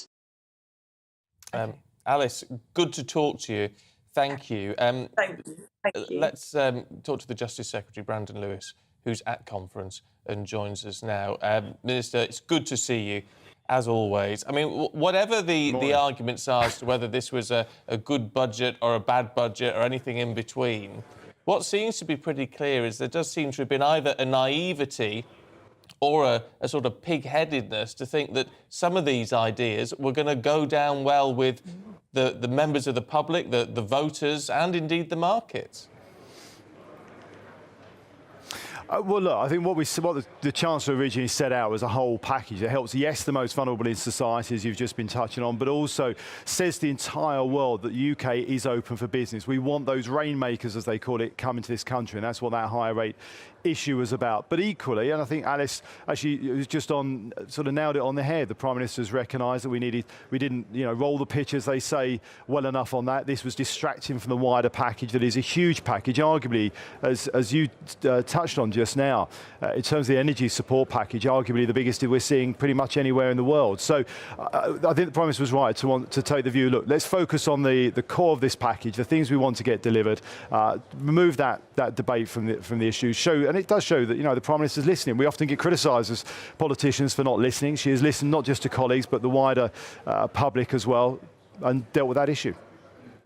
Alice, good to talk to you. Thank you. Thank you. Let's talk to the Justice Secretary, Brandon Lewis, who's at conference and joins us now. Minister, it's good to see you, as always. I mean, whatever the arguments are as to whether this was a good budget or a bad budget or anything in between, what seems to be pretty clear is there does seem to have been either a naivety or a sort of pig-headedness to think that some of these ideas were going to go down well with the members of the public, the voters, and indeed the markets. Well, look, I think what the Chancellor originally set out was a whole package that helps, yes, the most vulnerable in society, as you've just been touching on, but also says to the entire world that the UK is open for business. We want those rainmakers, as they call it, coming to this country, and that's what that higher rate issue was about. But equally, and I think Alice actually was just on, sort of nailed it on the head, the Prime Minister's recognised that we didn't, roll the pitch, as they say, well enough on that. This was distracting from the wider package that is a huge package, arguably, as you touched on just now, in terms of the energy support package, arguably the biggest we're seeing pretty much anywhere in the world. So I think the Prime Minister was right to want to take the view, look, let's focus on the core of this package, the things we want to get delivered, remove that debate from the issue, and it does show that, the Prime Minister's listening. We often get criticised as politicians for not listening. She has listened not just to colleagues, but the wider public as well, and dealt with that issue.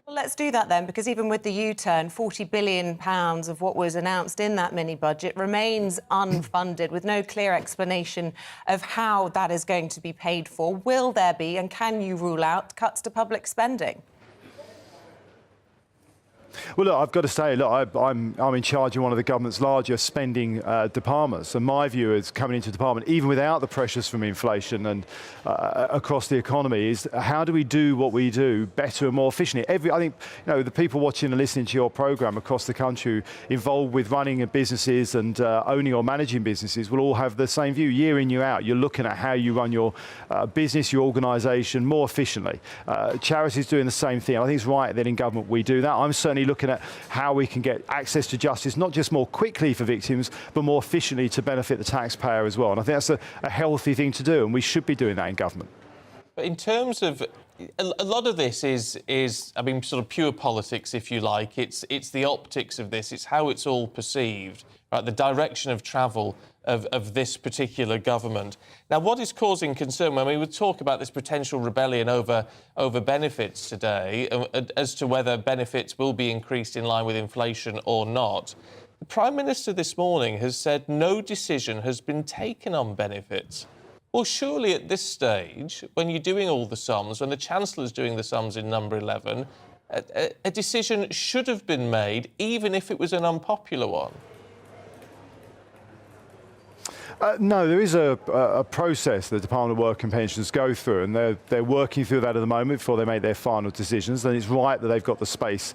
Well, let's do that then, because even with the U-turn, £40 billion of what was announced in that mini-budget remains unfunded, with no clear explanation of how that is going to be paid for. Will there be, and can you rule out, cuts to public spending? Well, look, I've got to say, look, I'm in charge of one of the government's largest spending departments, and my view is coming into the department, even without the pressures from inflation and across the economy, is how do we do what we do better and more efficiently? I think, the people watching and listening to your programme across the country involved with running businesses and owning or managing businesses will all have the same view. Year in, year out, you're looking at how you run your business, your organisation more efficiently. Charities doing the same thing. I think it's right that in government we do that. I'm certainly looking at how we can get access to justice, not just more quickly for victims, but more efficiently to benefit the taxpayer as well. And I think that's a healthy thing to do, and we should be doing that in government. But in terms of a lot of this is I mean, sort of pure politics, if you like. It's the optics of this. It's how it's all perceived, right? The direction of travel of this particular government. Now, what is causing concern when we would talk about this potential rebellion over benefits today, as to whether benefits will be increased in line with inflation or not? The Prime Minister this morning has said no decision has been taken on benefits. Well, surely at this stage, when you're doing all the sums, when the Chancellor's doing the sums in number 11, a decision should have been made, even if it was an unpopular one. No, there is a process the Department of Work and Pensions go through, and they're working through that at the moment before they make their final decisions. And it's right that they've got the space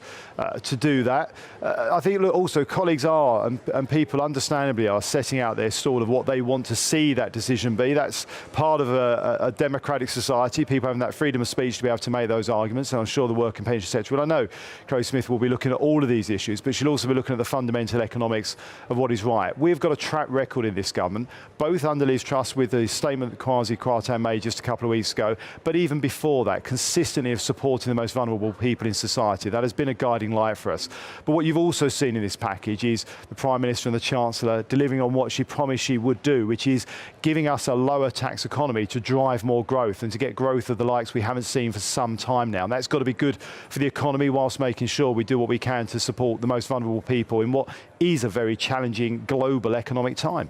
to do that. I think also colleagues are, and people understandably are, setting out their stall of what they want to see that decision be. That's part of a democratic society, people having that freedom of speech to be able to make those arguments. And I'm sure the Work and Pensions Secretary, well, I know Chloe Smith will be looking at all of these issues, but she'll also be looking at the fundamental economics of what is right. We've got a track record in this government, both under Liz Truss with the statement that Kwasi Kwarteng made just a couple of weeks ago, but even before that, consistently of supporting the most vulnerable people in society. That has been a guiding light for us. But what you've also seen in this package is the Prime Minister and the Chancellor delivering on what she promised she would do, which is giving us a lower tax economy to drive more growth and to get growth of the likes we haven't seen for some time now. And that's got to be good for the economy whilst making sure we do what we can to support the most vulnerable people in what is a very challenging global economic time.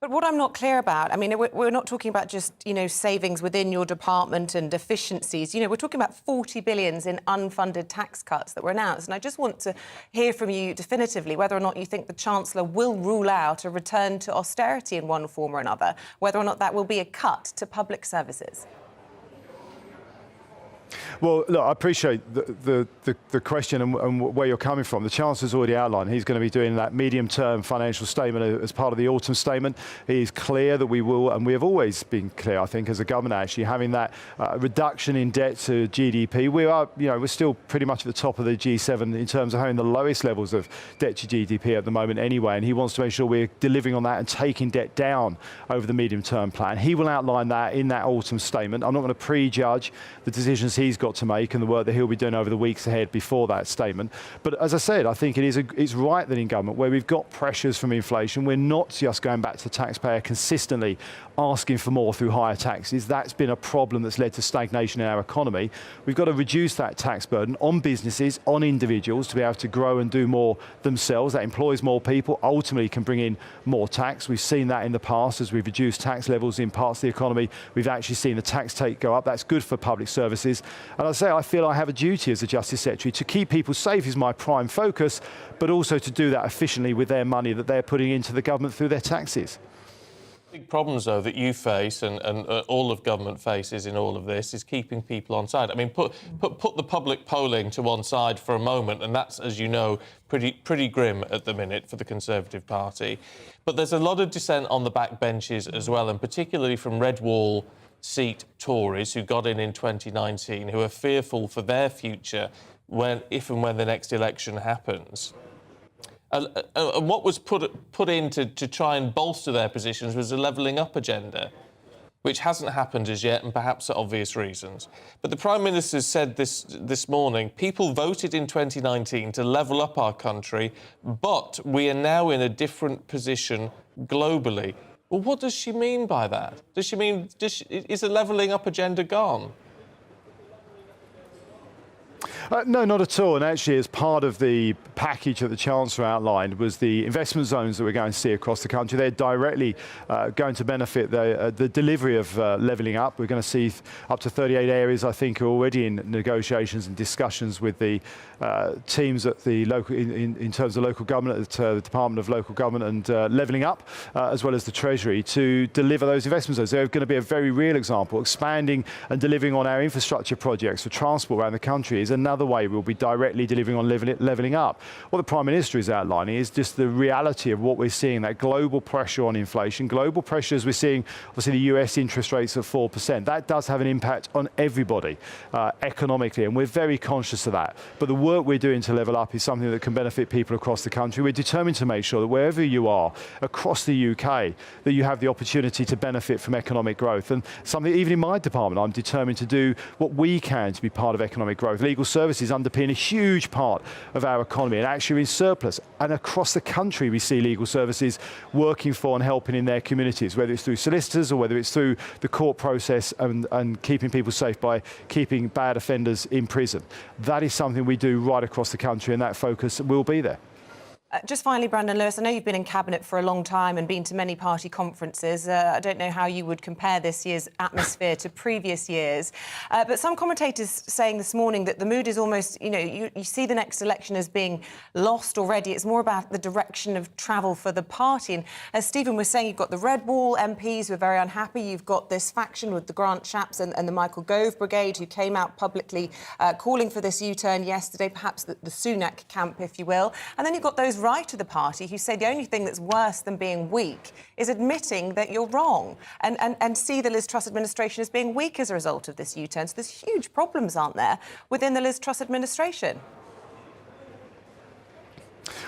But what I'm not clear about, I mean, we're not talking about just, savings within your department and efficiencies. We're talking about 40 billion in unfunded tax cuts that were announced. And I just want to hear from you definitively whether or not you think the Chancellor will rule out a return to austerity in one form or another, whether or not that will be a cut to public services. Well, look, I appreciate the question and where you're coming from. The Chancellor's already outlined he's going to be doing that medium-term financial statement as part of the autumn statement. He's clear that we will, and we have always been clear, I think, as a government, actually, having that reduction in debt to GDP. We are, we're still pretty much at the top of the G7 in terms of having the lowest levels of debt to GDP at the moment anyway, and he wants to make sure we're delivering on that and taking debt down over the medium-term plan. He will outline that in that autumn statement. I'm not going to prejudge the decisions he's got to make and the work that he'll be doing over the weeks ahead before that statement. But as I said, I think it's right that in government, where we've got pressures from inflation, we're not just going back to the taxpayer consistently asking for more through higher taxes. That's been a problem that's led to stagnation in our economy. We've got to reduce that tax burden on businesses, on individuals, to be able to grow and do more themselves. That employs more people, ultimately can bring in more tax. We've seen that in the past as we've reduced tax levels in parts of the economy. We've actually seen the tax take go up. That's good for public services. And I feel I have a duty as the Justice Secretary to keep people safe is my prime focus, but also to do that efficiently with their money that they're putting into the government through their taxes. Big problems, though, that you face and all of government faces in all of this is keeping people on side. I mean, put the public polling to one side for a moment, and that's, as you know, pretty grim at the minute for the Conservative Party. But there's a lot of dissent on the backbenches as well, and particularly from red wall seat Tories who got in 2019, who are fearful for their future if and when the next election happens. And what was put in to try and bolster their positions was a levelling up agenda, which hasn't happened as yet, and perhaps for obvious reasons. But the Prime Minister said this morning, people voted in 2019 to level up our country, but we are now in a different position globally. Well, what does she mean by that? Does she mean, is the levelling up agenda gone? No, not at all. And actually, as part of the package that the Chancellor outlined was the investment zones that we're going to see across the country. They're directly going to benefit the delivery of levelling up. We're going to see up to 38 areas, I think, are already in negotiations and discussions with the teams at the local, in terms of local government, at the Department of Local Government and levelling up, as well as the Treasury, to deliver those investment zones. They're going to be a very real example. Expanding and delivering on our infrastructure projects for transport around the country is another way we'll be directly delivering on levelling up. What the Prime Minister is outlining is just the reality of what we're seeing, that global pressure on inflation, global pressures we're seeing, obviously the US interest rates at 4%. That does have an impact on everybody economically, and we're very conscious of that. But the work we're doing to level up is something that can benefit people across the country. We're determined to make sure that wherever you are across the UK, that you have the opportunity to benefit from economic growth. And something, even in my department, I'm determined to do what we can to be part of economic growth. Legal services underpin a huge part of our economy and actually in surplus. And across the country, we see legal services working for and helping in their communities, whether it's through solicitors or whether it's through the court process and keeping people safe by keeping bad offenders in prison. That is something we do right across the country, and that focus will be there. Just finally, Brandon Lewis, I know you've been in Cabinet for a long time and been to many party conferences. I don't know how you would compare this year's atmosphere to previous years. But some commentators saying this morning that the mood is almost, you see the next election as being lost already. It's more about the direction of travel for the party. And as Stephen was saying, you've got the Red Wall MPs who are very unhappy. You've got this faction with the Grant Shapps and the Michael Gove Brigade who came out publicly calling for this U-turn yesterday, perhaps the Sunak camp, if you will. And then you've got those right of the party who say the only thing that's worse than being weak is admitting that you're wrong and see the Liz Truss administration as being weak as a result of this U-turn. So there's huge problems, aren't there, within the Liz Truss administration?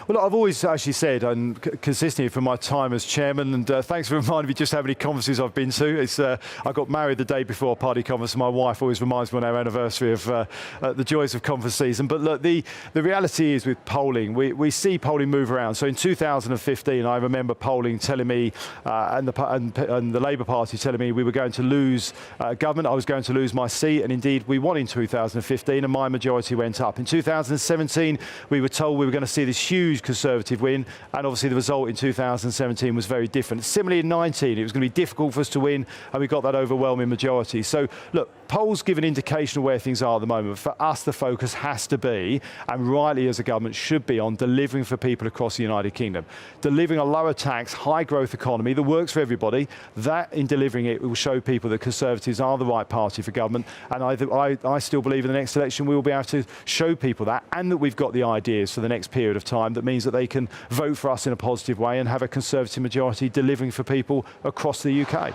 Well, I've always actually said, and consistently from my time as chairman, and thanks for reminding me just how many conferences I've been to. I got married the day before a party conference, and my wife always reminds me on our anniversary of the joys of conference season. But look, the reality is with polling, we see polling move around. So in 2015, I remember polling telling me, and the Labour Party telling me we were going to lose government, I was going to lose my seat, and indeed we won in 2015, and my majority went up. In 2017, we were told we were going to see this huge Conservative win, and obviously the result in 2017 was very different. Similarly in 19, it was going to be difficult for us to win, and we got that overwhelming majority. So look, polls give an indication of where things are at the moment. For us, the focus has to be, and rightly as a government should be, on delivering for people across the United Kingdom. Delivering a lower tax, high growth economy that works for everybody. That, in delivering it, will show people that Conservatives are the right party for government. And I still believe in the next election we will be able to show people that, and that we've got the ideas for the next period of time that means that they can vote for us in a positive way and have a Conservative majority delivering for people across the UK.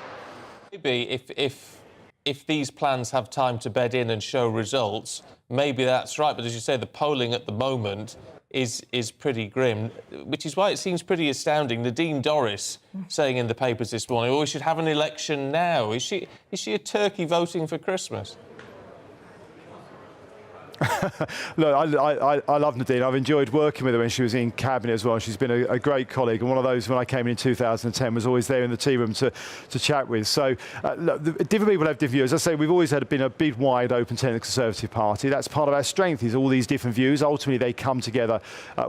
Maybe if these plans have time to bed in and show results, maybe that's right. But as you say, the polling at the moment is pretty grim, which is why it seems pretty astounding. Nadine Dorris saying in the papers this morning, "Oh, we should have an election now." Is she a turkey voting for Christmas? Look, I love Nadine. I've enjoyed working with her when she was in Cabinet as well. She's been a great colleague, and one of those when I came in 2010 was always there in the tea room to chat with. So look, different people have different views. As I say, we've always been a big, wide open tent in the Conservative Party. That's part of our strength, is all these different views. Ultimately, they come together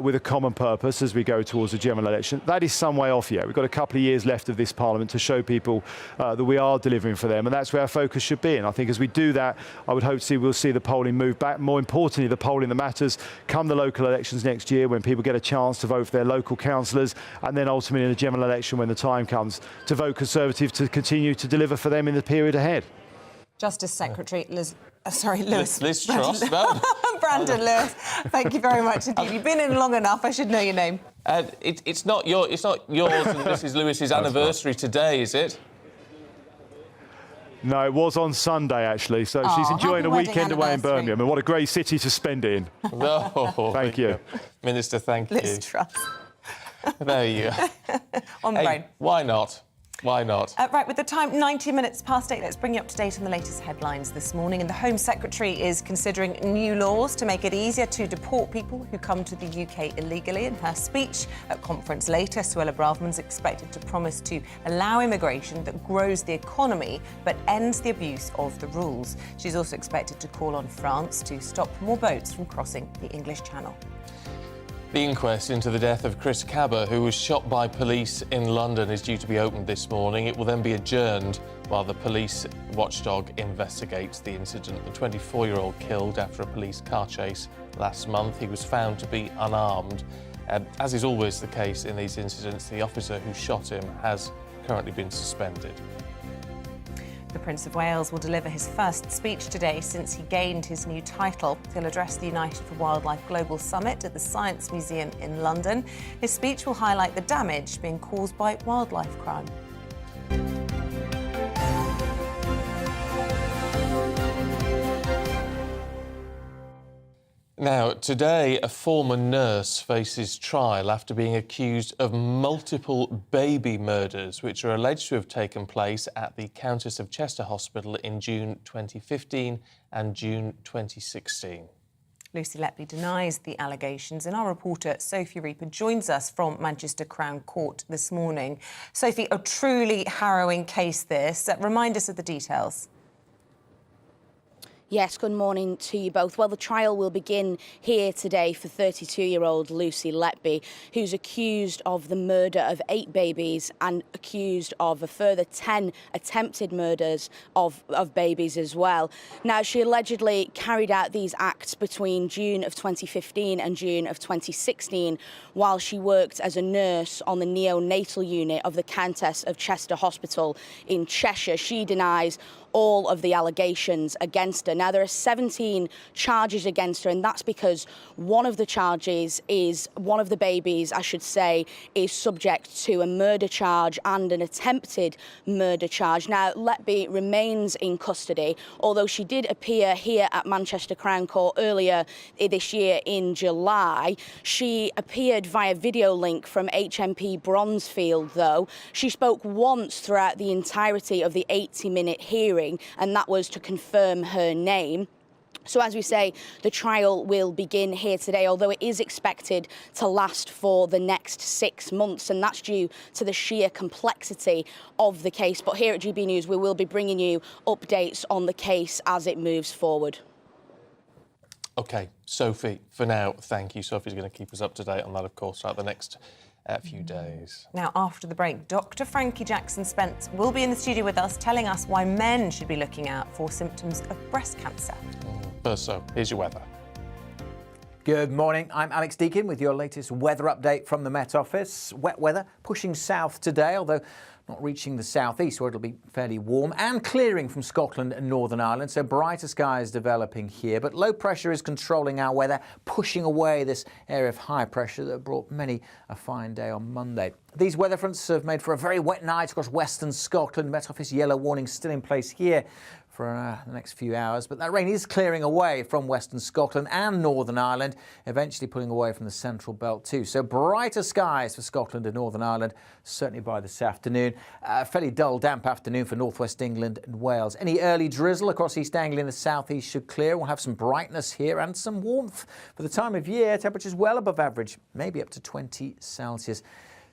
with a common purpose as we go towards the general election. That is some way off yet. We've got a couple of years left of this Parliament to show people that we are delivering for them, and that's where our focus should be. And I think as we do that, I would hope we'll see the polling move back. More importantly, the polling that matters come the local elections next year, when people get a chance to vote for their local councillors, and then ultimately in a general election when the time comes to vote Conservative to continue to deliver for them in the period ahead. Justice Secretary Lewis. Liz Truss. Brandon Lewis, thank you very much indeed. You've been in long enough. I should know your name. It's not yours and Mrs. Lewis's anniversary today, is it? No, it was on Sunday, actually. So she's enjoying a weekend away in Birmingham. And what a great city to spend it in. No, thank you. Minister, thank you. Liz Truss. There you go. On the brain. Why not? Why not? Right, with the time 90 minutes past 8, let's bring you up to date on the latest headlines this morning. And the Home Secretary is considering new laws to make it easier to deport people who come to the UK illegally. In her speech at conference later, Suella Braverman's expected to promise to allow immigration that grows the economy but ends the abuse of the rules. She's also expected to call on France to stop more boats from crossing the English Channel. The inquest into the death of Chris Cabba, who was shot by police in London, is due to be opened this morning. It will then be adjourned while the police watchdog investigates the incident. The 24-year-old killed after a police car chase last month. He was found to be unarmed. As is always the case in these incidents, the officer who shot him has currently been suspended. The Prince of Wales will deliver his first speech today since he gained his new title. He'll address the United for Wildlife Global Summit at the Science Museum in London. His speech will highlight the damage being caused by wildlife crime. Now, today, a former nurse faces trial after being accused of multiple baby murders, which are alleged to have taken place at the Countess of Chester Hospital in June 2015 and June 2016. Lucy Letby denies the allegations, and our reporter Sophie Reaper joins us from Manchester Crown Court this morning. Sophie, a truly harrowing case this. Remind us of the details. Yes, good morning to you both. Well, the trial will begin here today for 32-year-old Lucy Letby, who's accused of the murder of 8 babies and accused of a further 10 attempted murders of babies as well. Now, she allegedly carried out these acts between June of 2015 and June of 2016 while she worked as a nurse on the neonatal unit of the Countess of Chester Hospital in Cheshire. She denies all of the allegations against her. Now, there are 17 charges against her, and that's because one of the charges is one of the babies, I should say, is subject to a murder charge and an attempted murder charge. Now, Letby remains in custody, although she did appear here at Manchester Crown Court earlier this year in July. She appeared via video link from HMP Bronzefield, though. She spoke once throughout the entirety of the 80-minute hearing, and that was to confirm her name. So, as we say, the trial will begin here today, although it is expected to last for the next 6 months, and that's due to the sheer complexity of the case. But here at GB News, we will be bringing you updates on the case as it moves forward. OK, Sophie, for now, thank you. Sophie's going to keep us up to date on that, of course, throughout the next few days. Now, after the break, Dr. Frankie Jackson-Spence will be in the studio with us, telling us why men should be looking out for symptoms of breast cancer. First, so here's your weather. Good morning. I'm Alex Deakin with your latest weather update from the Met Office. Wet weather pushing south today, although not reaching the southeast, where it'll be fairly warm, and clearing from Scotland and Northern Ireland, so brighter skies developing here. But low pressure is controlling our weather, pushing away this area of high pressure that brought many a fine day on Monday. These weather fronts have made for a very wet night across western Scotland. Met Office yellow warning still in place here for the next few hours, but that rain is clearing away from western Scotland and Northern Ireland, eventually pulling away from the central belt too. So brighter skies for Scotland and Northern Ireland, certainly by this afternoon. Fairly dull, damp afternoon for northwest England and Wales. Any early drizzle across East Anglia and the southeast should clear. We'll have some brightness here and some warmth for the time of year. Temperatures well above average, maybe up to 20 Celsius.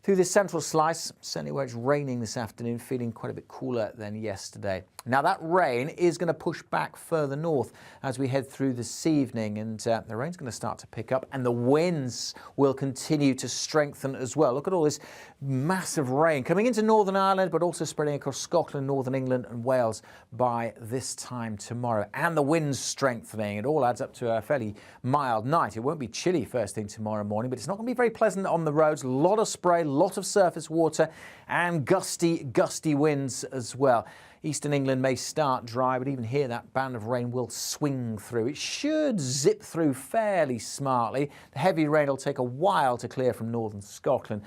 Through this central slice, certainly where it's raining this afternoon, feeling quite a bit cooler than yesterday. Now, that rain is going to push back further north as we head through this evening, and the rain's going to start to pick up, and the winds will continue to strengthen as well. Look at all this massive rain coming into Northern Ireland, but also spreading across Scotland, Northern England and Wales by this time tomorrow. And the winds strengthening. It all adds up to a fairly mild night. It won't be chilly first thing tomorrow morning, but it's not going to be very pleasant on the roads. A lot of spray, a lot of surface water, and gusty winds as well. Eastern England may start dry, but even here that band of rain will swing through. It should zip through fairly smartly. The heavy rain will take a while to clear from northern Scotland.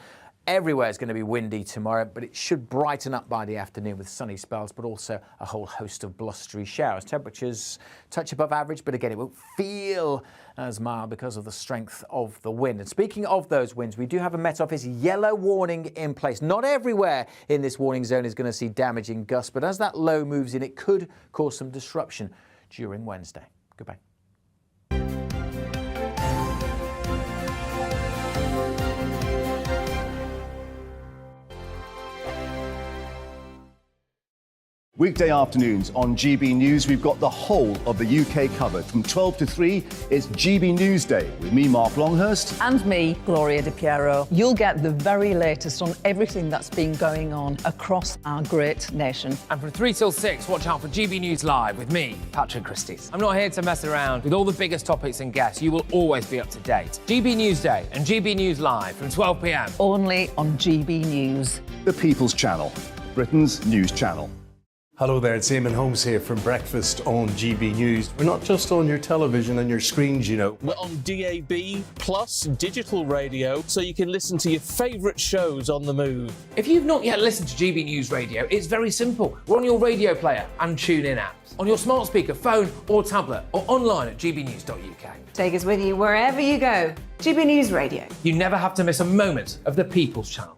Everywhere is going to be windy tomorrow, but it should brighten up by the afternoon with sunny spells, but also a whole host of blustery showers. Temperatures touch above average, but again, it won't feel as mild because of the strength of the wind. And speaking of those winds, we do have a Met Office yellow warning in place. Not everywhere in this warning zone is going to see damaging gusts, but as that low moves in, it could cause some disruption during Wednesday. Goodbye. Weekday afternoons on GB News, we've got the whole of the UK covered. From 12 to 3, it's GB News Day with me, Mark Longhurst. And me, Gloria Di Piero. You'll get the very latest on everything that's been going on across our great nation. And from 3 till 6, watch out for GB News Live with me, Patrick Christys. I'm not here to mess around with all the biggest topics and guests. You will always be up to date. GB News Day and GB News Live from 12 p.m. Only on GB News. The People's Channel, Britain's news channel. Hello there, it's Eamonn Holmes here from Breakfast on GB News. We're not just on your television and your screens, you know. We're on DAB plus digital radio, so you can listen to your favourite shows on the move. If you've not yet listened to GB News Radio, it's very simple. We're on your radio player and TuneIn apps, on your smart speaker, phone or tablet, or online at gbnews.uk. Take us with you wherever you go. GB News Radio. You never have to miss a moment of the People's Channel.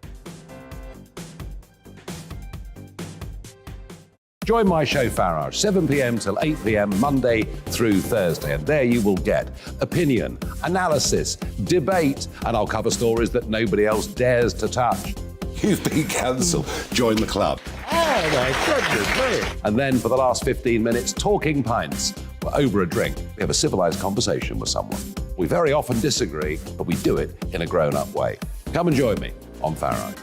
Join my show Farage, 7 p.m. till 8 p.m. Monday through Thursday, and there you will get opinion, analysis, debate, and I'll cover stories that nobody else dares to touch. You've been cancelled. Join the club. Oh my goodness me. And then for the last 15 minutes, Talking Pints over a drink, we have a civilised conversation with someone. We very often disagree, but we do it in a grown-up way. Come and join me on Far Right.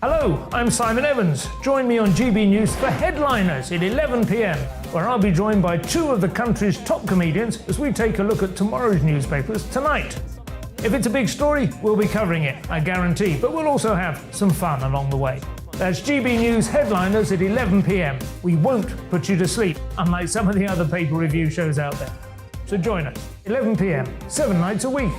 Hello, I'm Simon Evans. Join me on GB News for Headliners at 11 p.m, where I'll be joined by two of the country's top comedians as we take a look at tomorrow's newspapers tonight. If it's a big story, we'll be covering it, I guarantee, but we'll also have some fun along the way. That's GB News Headliners at 11 p.m. We won't put you to sleep, unlike some of the other paper review shows out there. So join us, 11 p.m, 7 nights a week.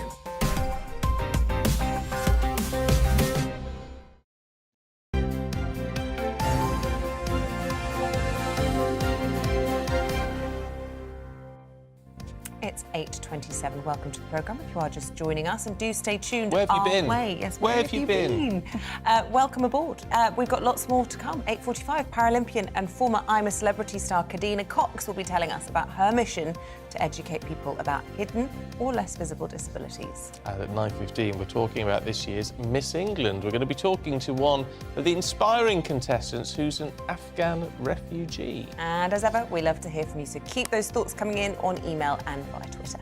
It's 8:27. Welcome to the programme. If you are just joining us, and do stay tuned. Where have you been? Yes, where have you been? Welcome aboard. We've got lots more to come. 8:45. Paralympian and former I'm a Celebrity star Kadina Cox will be telling us about her mission to educate people about hidden or less visible disabilities. And at 9:15, we're talking about this year's Miss England. We're going to be talking to one of the inspiring contestants who's an Afghan refugee. And as ever, we love to hear from you, so keep those thoughts coming in on email and via Twitter.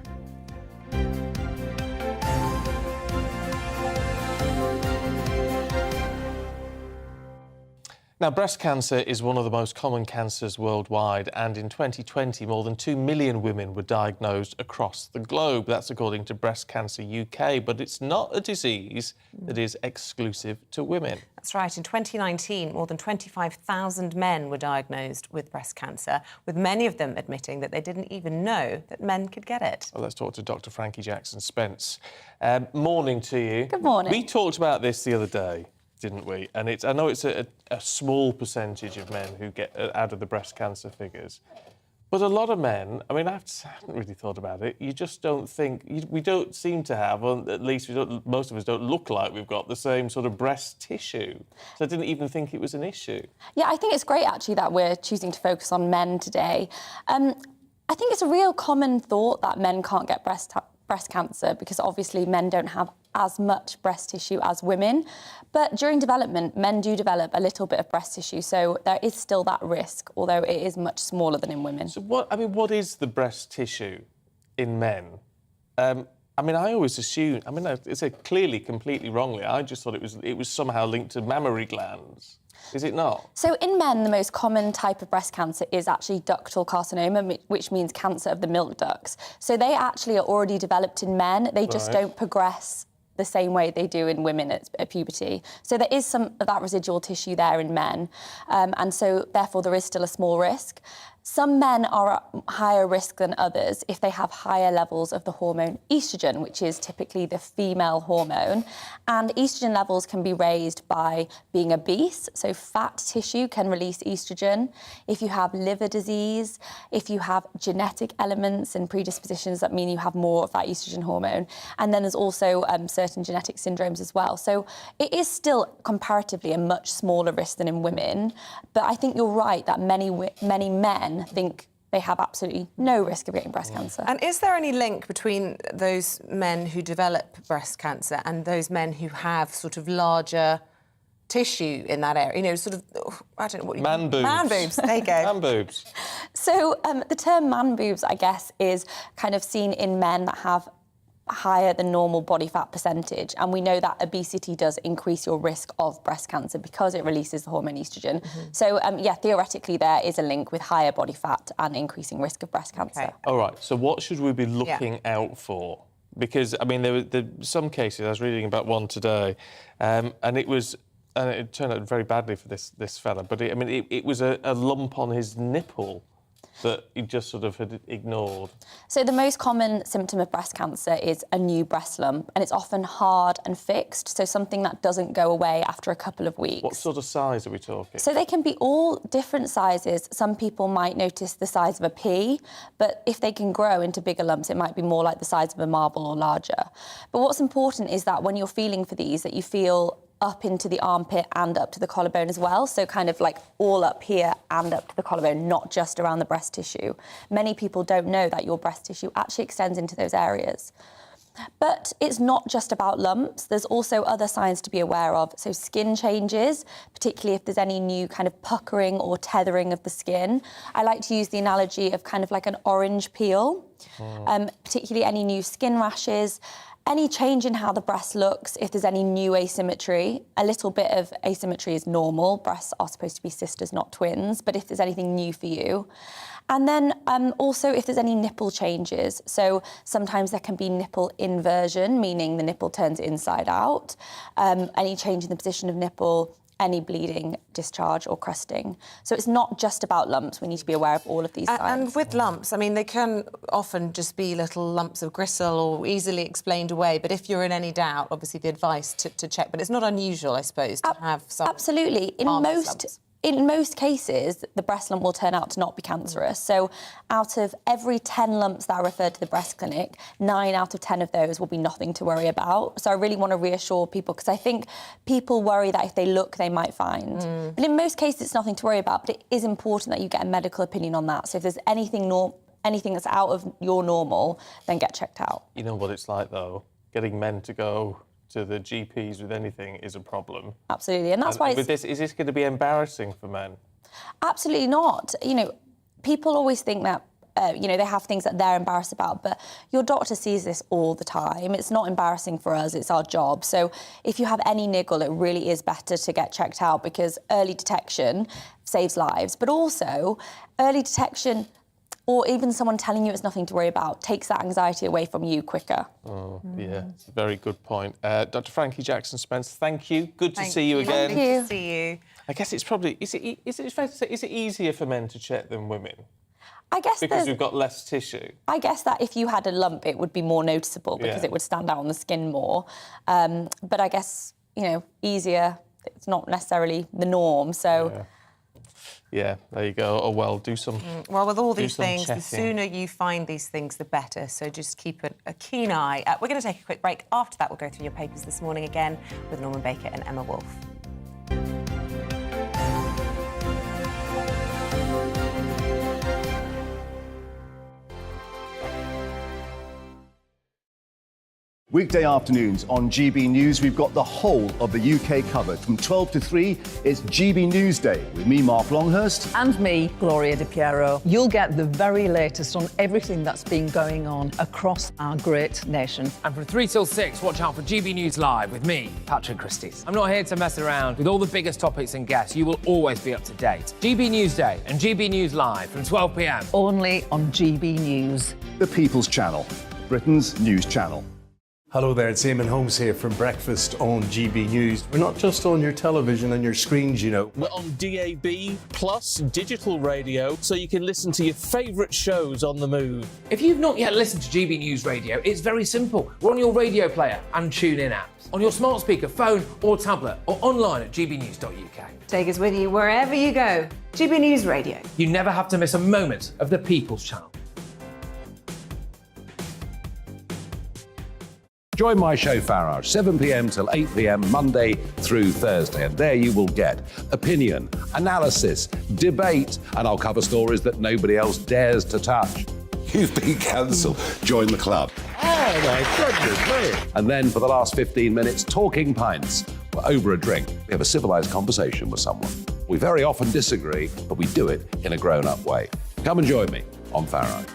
Now, breast cancer is one of the most common cancers worldwide, and in 2020, more than 2 million women were diagnosed across the globe. That's according to Breast Cancer UK, but it's not a disease that is exclusive to women. That's right. In 2019, more than 25,000 men were diagnosed with breast cancer, with many of them admitting that they didn't even know that men could get it. Well, let's talk to Dr. Frankie Jackson-Spence. Morning to you. Good morning. We talked about this the other day, didn't we? And I know it's a small percentage of men who get out of the breast cancer figures. But a lot of men, I mean, I haven't really thought about it. You just don't think, we don't seem to have, or at least most of us don't look like we've got the same sort of breast tissue. So I didn't even think it was an issue. Yeah, I think it's great, actually, that we're choosing to focus on men today. I think it's a real common thought that men can't get breast cancer because obviously men don't have as much breast tissue as women. But during development, men do develop a little bit of breast tissue, so there is still that risk, although it is much smaller than in women. So what is the breast tissue in men? I mean, I always assumed, I mean, it's clearly completely wrongly. I just thought it was somehow linked to mammary glands. Is it not? So in men, the most common type of breast cancer is actually ductal carcinoma, which means cancer of the milk ducts. So they actually are already developed in men. They just don't progress the same way they do in women at puberty. So there is some of that residual tissue there in men. And so therefore there is still a small risk. Some men are at higher risk than others if they have higher levels of the hormone estrogen, which is typically the female hormone. And estrogen levels can be raised by being obese, so fat tissue can release estrogen. If you have liver disease, if you have genetic elements and predispositions that mean you have more of that estrogen hormone. And then there's also certain genetic syndromes as well. So it is still comparatively a much smaller risk than in women. But I think you're right that many men think they have absolutely no risk of getting breast cancer. And is there any link between those men who develop breast cancer and those men who have sort of larger tissue in that area? You know, sort of, I don't know what you Man boobs. Man boobs, there you go. Man boobs. So the term man boobs, I guess, is kind of seen in men that have higher than normal body fat percentage, and we know that obesity does increase your risk of breast cancer because it releases the hormone estrogen. So yeah, theoretically there is a link with higher body fat and increasing risk of breast cancer. All right, so what should we be looking out for? Because, I mean, there were some cases, I was reading about one today, and it turned out very badly for this fella, but it was a lump on his nipple that he just sort of had ignored. So the most common symptom of breast cancer is a new breast lump, and it's often hard and fixed, so something that doesn't go away after a couple of weeks. What sort of size are we talking? So they can be all different sizes. Some people might notice the size of a pea, but if they can grow into bigger lumps, it might be more like the size of a marble or larger. But what's important is that when you're feeling for these, that you feel up into the armpit and up to the collarbone as well. So kind of like all up here and up to the collarbone, not just around the breast tissue. Many people don't know that your breast tissue actually extends into those areas. But it's not just about lumps. There's also other signs to be aware of. So skin changes, particularly if there's any new kind of puckering or tethering of the skin. I like to use the analogy of kind of like an orange peel, particularly any new skin rashes, any change in how the breast looks, if there's any new asymmetry. A little bit of asymmetry is normal. Breasts are supposed to be sisters, not twins, but if there's anything new for you. And then also if there's any nipple changes. So sometimes there can be nipple inversion, meaning the nipple turns inside out. Any change in the position of nipple, any bleeding, discharge or crusting. So it's not just about lumps. We need to be aware of all of these signs. And with lumps, I mean, they can often just be little lumps of gristle or easily explained away. But if you're in any doubt, obviously the advice to check. But it's not unusual, I suppose, to have some Absolutely. In most cases, the breast lump will turn out to not be cancerous. So out of every 10 lumps that are referred to the breast clinic, 9 out of 10 of those will be nothing to worry about. So I really want to reassure people, because I think people worry that if they look, they might find. But in most cases, it's nothing to worry about. But it is important that you get a medical opinion on that. So if there's anything that's out of your normal, then get checked out. You know what it's like, though? Getting men to go to the GPs with anything is a problem. Absolutely, and that's why with this, is this going to be embarrassing for men? Absolutely not. You know, people always think that they have things that they're embarrassed about, but your doctor sees this all the time. It's not embarrassing for us, it's our job. So if you have any niggle, it really is better to get checked out, because early detection saves lives, but also early detection, or even someone telling you it's nothing to worry about, takes that anxiety away from you quicker. Oh, yeah, it's a very good point. Dr. Frankie Jackson-Spence, thank you. Good to see you again. Thank you. Good to see you. I guess it's probably... Is it fair to say, is it easier for men to check than women? I guess because we've got less tissue. I guess that if you had a lump, it would be more noticeable because it would stand out on the skin more. But I guess, easier, it's not necessarily the norm, so... Yeah, there you go. Oh, well, do some Well, with all these things, checking. the sooner you find these things, the better. So just keep a keen eye. We're going to take a quick break. After that, we'll go through your papers this morning again with Norman Baker and Emma Wolfe. Weekday afternoons on GB News, we've got the whole of the UK covered. From 12 to 3, it's GB News Day with me, Mark Longhurst. And me, Gloria Di Piero. You'll get the very latest on everything that's been going on across our great nation. And from 3 till 6, watch out for GB News Live with me, Patrick Christys. I'm not here to mess around. With all the biggest topics and guests, you will always be up to date. GB News Day and GB News Live from 12 p.m. Only on GB News. The People's Channel, Britain's news channel. Hello there, it's Eamonn Holmes here from Breakfast on GB News. We're not just on your television and your screens, We're on DAB plus digital radio, so you can listen to your favourite shows on the move. If you've not yet listened to GB News Radio, it's very simple. We're on your radio player and tune-in apps, on your smart speaker, phone or tablet, or online at gbnews.uk. Take us with you wherever you go. GB News Radio. You never have to miss a moment of the People's Channel. Join my show Farage, 7 p.m. till 8 p.m. Monday through Thursday. And there you will get opinion, analysis, debate, and I'll cover stories that nobody else dares to touch. You've been cancelled. Join the club. Oh, my goodness me. And then for the last 15 minutes, talking pints. We're over a drink. We have a civilised conversation with someone. We very often disagree, but we do it in a grown-up way. Come and join me on Farage.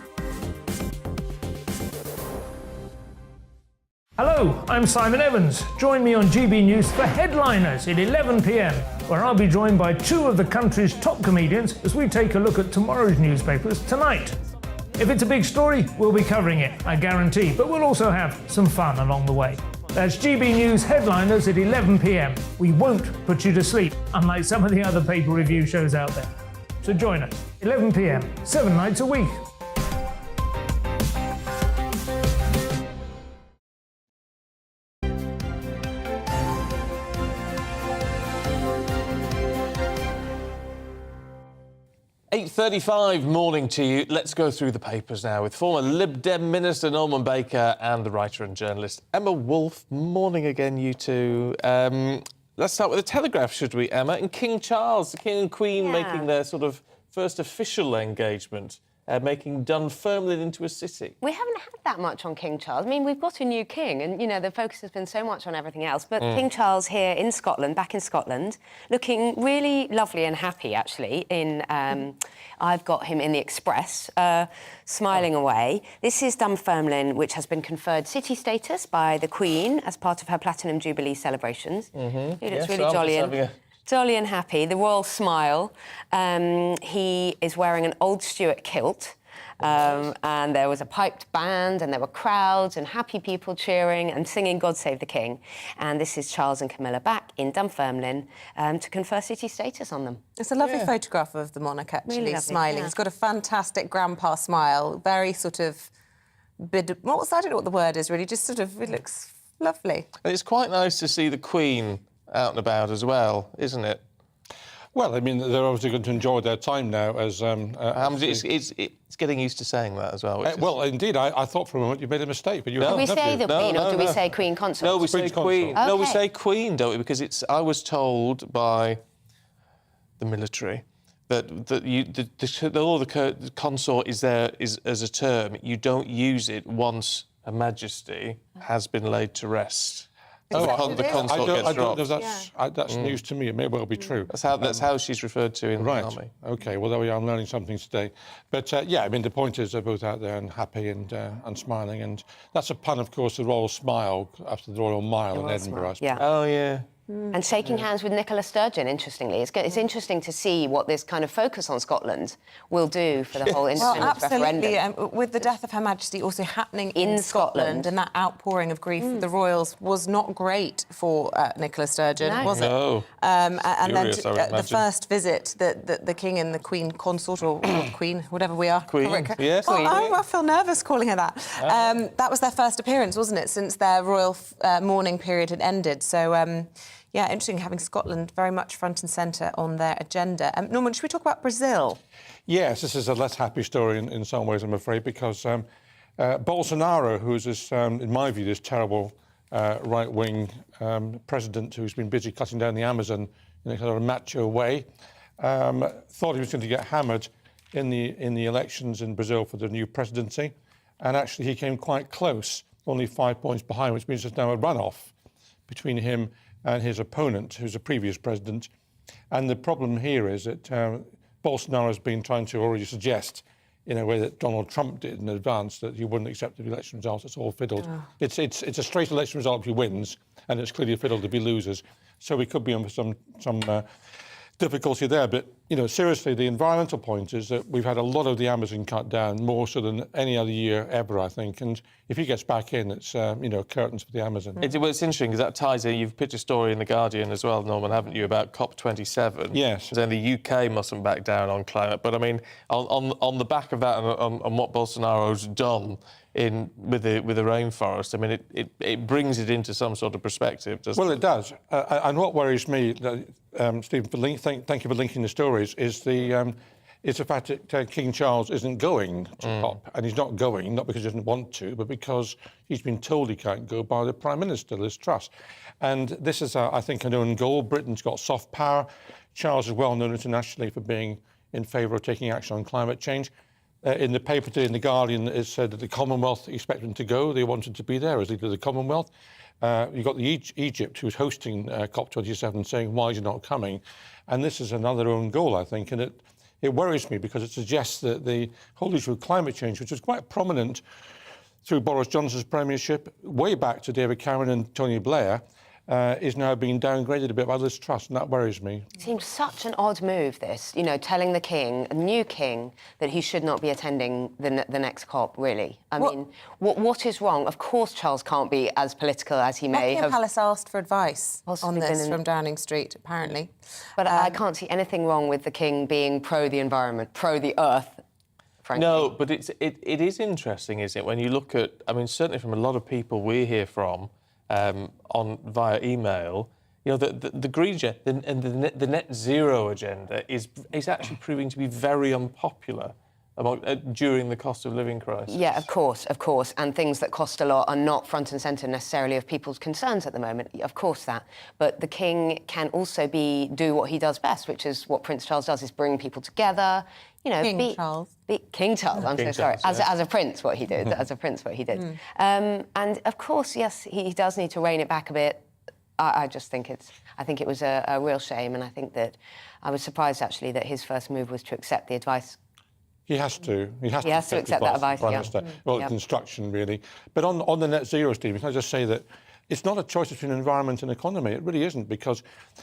Hello, I'm Simon Evans. Join me on GB News for Headliners at 11 p.m, where I'll be joined by 2 of the country's top comedians as we take a look at tomorrow's newspapers tonight. If it's a big story, we'll be covering it, I guarantee, but we'll also have some fun along the way. That's GB News Headliners at 11 p.m. We won't put you to sleep, unlike some of the other paper review shows out there. So join us, 11 p.m, 7 nights a week. .35 morning to you. Let's go through the papers now with former Lib Dem Minister Norman Baker and the writer and journalist Emma Wolfe. Morning again, you two. Let's start with the Telegraph, should we, Emma? And King Charles, the King and Queen, making their sort of first official engagement making Dunfermline into a city. We haven't had that much on King Charles. I mean, we've got a new king and, you know, the focus has been so much on everything else. But King Charles here in Scotland, back in Scotland, looking really lovely and happy, actually. I've got him in the Express, smiling away. This is Dunfermline, which has been conferred city status by the Queen as part of her Platinum Jubilee celebrations. He looks really jolly and happy, the royal smile. He is wearing an old Stuart kilt, and there was a piped band, and there were crowds and happy people cheering and singing God Save the King. And this is Charles and Camilla back in Dunfermline to confer city status on them. It's a lovely photograph of the monarch, actually, Really lovely, smiling. yeah. He's got a fantastic grandpa smile, very sort of... I don't know what the word is, really, just sort of, it looks lovely. And it's quite nice to see the Queen out and about as well, isn't it? Well, I mean, they're obviously going to enjoy their time now as... it's getting used to saying that as well. Well, indeed, I thought for a moment you made a mistake, but you Do we say the Queen or do we say Queen Consort? No, we say Queen. Okay. No, we say Queen, don't we? Because I was told by the military that the consort is there as a term. You don't use it once Her Majesty has been laid to rest. The consort gets dropped. That's news to me. It may well be true. That's how she's referred to in the army. OK, well, there we are. I'm learning something today. But, yeah, I mean, the point is they're both out there and happy and smiling. And that's a pun, of course, the Royal Smile after the Royal Mile in Edinburgh. I suppose. Yeah. Oh, yeah. And shaking hands with Nicola Sturgeon, interestingly. It's interesting to see what this kind of focus on Scotland will do for the whole independence referendum. Absolutely. With the death of Her Majesty also happening in Scotland and that outpouring of grief of the royals was not great for Nicola Sturgeon, was it? No. And then the first visit that the King and the Queen Consort, or Queen, whatever we are. Queen, yes. I feel nervous calling her that. That was their first appearance, wasn't it, since their royal mourning period had ended. So... yeah, interesting having Scotland very much front and centre on their agenda. Norman, should we talk about Brazil? Yes, this is a less happy story in some ways, I'm afraid, because Bolsonaro, who's this, in my view, this terrible right-wing president who's been busy cutting down the Amazon in a kind of a macho way, thought he was going to get hammered in the elections in Brazil for the new presidency, and actually he came quite close, only 5 points behind, which means there's now a runoff between him and his opponent, who's a previous president. And the problem here is that Bolsonaro has been trying to already suggest, in a way that Donald Trump did in advance, that he wouldn't accept the election results. It's all fiddled. It's a straight election result if he wins, and it's clearly fiddled if he loses. So we could be on some difficulty there. But, you know, seriously, the environmental point is that we've had a lot of the Amazon cut down, more so than any other year ever, I think. And if he gets back in, it's, you know, curtains for the Amazon. It's interesting because that ties in. You've picked a story in The Guardian as well, Norman, haven't you, about COP27? Yes. Saying the UK mustn't back down on climate. But, I mean, on the back of that and on what Bolsonaro's done with the rainforest, I mean, it brings it into some sort of perspective, doesn't it? Well, it does. And what worries me, Stephen, thank you for linking the stories, is the fact that King Charles isn't going to COP. And he's not going, not because he doesn't want to, but because he's been told he can't go by the Prime Minister, Liz Truss. And this is, I think, an own goal. Britain's got soft power. Charles is well known internationally for being in favour of taking action on climate change. In the paper today in The Guardian, it said that the Commonwealth expected him to go. They wanted to be there as leader of the Commonwealth. You've got Egypt, who's hosting COP27, saying, why is he not coming? And this is another own goal, I think. And it worries me because it suggests that the whole issue of climate change, which was quite prominent through Boris Johnson's premiership, way back to David Cameron and Tony Blair, is now being downgraded a bit by Liz Truss, and that worries me. It seems such an odd move, this, you know, telling the king, a new king, that he should not be attending the next COP, really. I mean, what is wrong? Of course Charles can't be as political as he may have. Buckingham Palace asked for advice on this from Downing Street, apparently. But I can't see anything wrong with the king being pro the environment, pro the earth, frankly. No, but it is interesting, isn't it, when you look at, I mean, certainly from a lot of people we hear from, via email, you know, the green agenda and the net zero agenda is actually proving to be very unpopular during the cost of living crisis. Yeah, of course, and things that cost a lot are not front and centre necessarily of people's concerns at the moment. Of course that, but the King can also do what he does best, which is what Prince Charles does: is bring people together. You know, King Charles. King Charles. I'm King so sorry. Charles, As a prince, what he did. As a prince, what he did. And of course, yes, he does need to rein it back a bit. I just think it was a real shame, and I think that I was surprised actually that his first move was to accept the advice. He has to. He has to accept that advice. Prime Minister. Well, it's instruction really. But on the net zero, Stephen, can I just say that it's not a choice between environment and economy. It really isn't, because,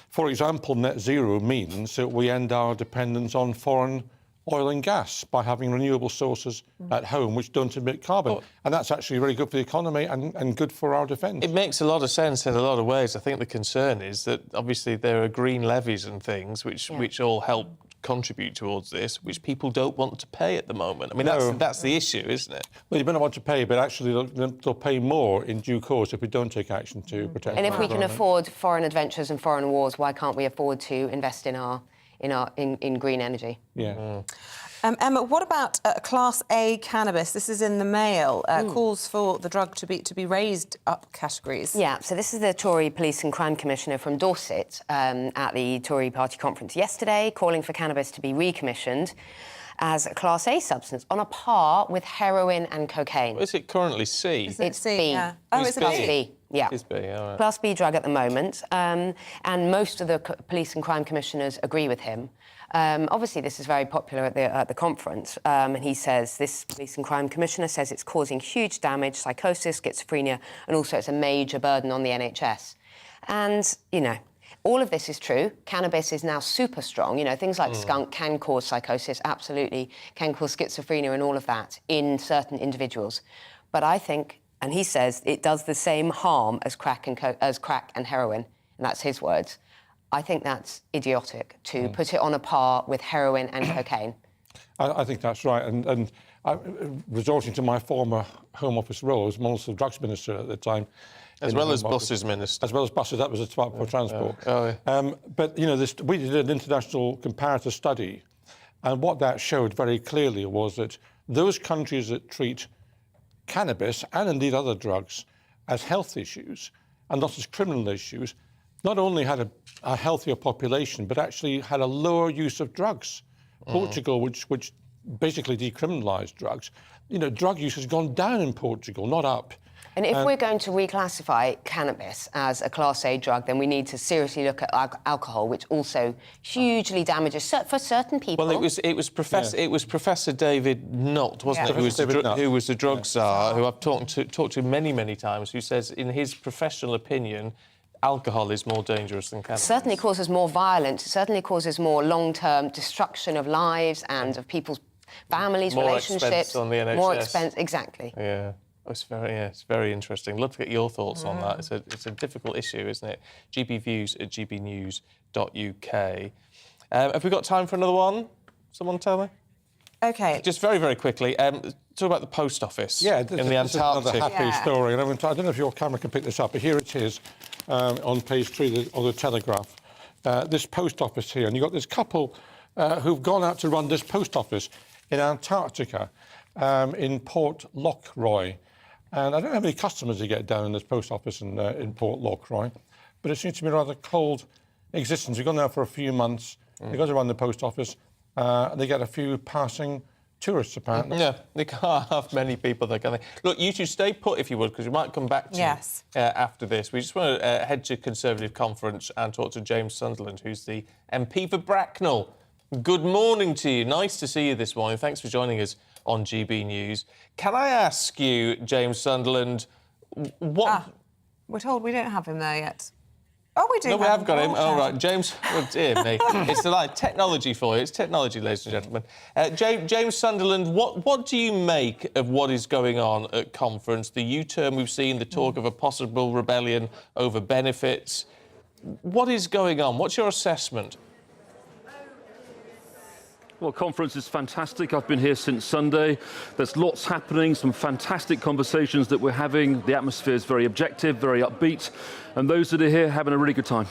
for example, net zero means that we end our dependence on foreign oil and gas by having renewable sources at home which don't emit carbon. And that's actually really good for the economy and good for our defence. It makes a lot of sense in a lot of ways. I think the concern is that obviously there are green levies and things which all help contribute towards this, which people don't want to pay at the moment. I mean, that's the issue, isn't it? Well, you may not want to pay, but actually they'll pay more in due course if we don't take action to protect. And if we can afford foreign adventures and foreign wars, why can't we afford to invest in green energy? Yeah. Emma, what about Class A cannabis? This is in the Mail. Calls for the drug to be raised up categories. Yeah, so this is the Tory Police and Crime Commissioner from Dorset at the Tory Party conference yesterday, calling for cannabis to be recommissioned as a Class A substance on a par with heroin and cocaine. Is it currently C? It's B. Yeah. Oh, it's Class B. B. Yeah. It's B, all right. Class B drug at the moment, and most of the police and crime commissioners agree with him. Obviously, this is very popular at the conference, and he says this police and crime commissioner says it's causing huge damage, psychosis, schizophrenia, and also it's a major burden on the NHS. And all of this is true. Cannabis is now super strong. Things like skunk can cause psychosis, absolutely, can cause schizophrenia and all of that in certain individuals. But I think, and he says, it does the same harm as crack and heroin, and that's his words. I think that's idiotic to put it on a par with heroin and cocaine. I think that's right. And resorting to my former Home Office role as Municipal Drugs Minister at the time, as well as buses minister. As well as buses, that was a Department for Transport. Yeah. But, we did an international comparative study, and what that showed very clearly was that those countries that treat cannabis, and indeed other drugs, as health issues and not as criminal issues, not only had a healthier population, but actually had a lower use of drugs. Portugal, which basically decriminalised drugs, drug use has gone down in Portugal, not up. And if we're going to reclassify cannabis as a Class A drug, then we need to seriously look at alcohol, which also hugely damages for certain people. Well, it was Professor David Nutt, wasn't it? Who was the drug czar, who I've talked to many times, who says, in his professional opinion, alcohol is more dangerous than cannabis. Certainly causes more violence. Certainly causes more long-term destruction of lives and of people's families, relationships. More expense on the NHS. More expense, exactly. Yeah. It's very interesting. Love to get your thoughts on that. It's a difficult issue, isn't it? gbviews@gbnews.uk. Have we got time for another one? Someone tell me. OK. Just very quickly, talk about the post office in the Antarctic. Another happy story. And I don't know if your camera can pick this up, but here it is on page 3 of the Telegraph. This post office here, and you've got this couple who've gone out to run this post office in Antarctica, in Port Lockroy. And I don't know how many customers they get down in this post office in Port Lockroy, but it seems to be a rather cold existence. You've gone there for a few months, they've got to run the post office, and they get a few passing tourists, apparently. Yeah, they can't have many people there, can they? Look, you two stay put, if you would, because we might come back to you after this. We just want to head to Conservative Conference and talk to James Sunderland, who's the MP for Bracknell. Good morning to you. Nice to see you this morning. Thanks for joining us on GB News. Can I ask you, James Sunderland, what... we're told we don't have him there yet. Oh, we do. No, we have got him. Oh, right. James... Oh, dear me. It's the technology for you. It's technology, ladies and gentlemen. James Sunderland, what do you make of what is going on at conference? The U-turn we've seen, the talk of a possible rebellion over benefits. What is going on? What's your assessment? Well, conference is fantastic. I've been here since Sunday. There's lots happening, some fantastic conversations that we're having. The atmosphere is very objective, very upbeat, and those that are here having a really good time.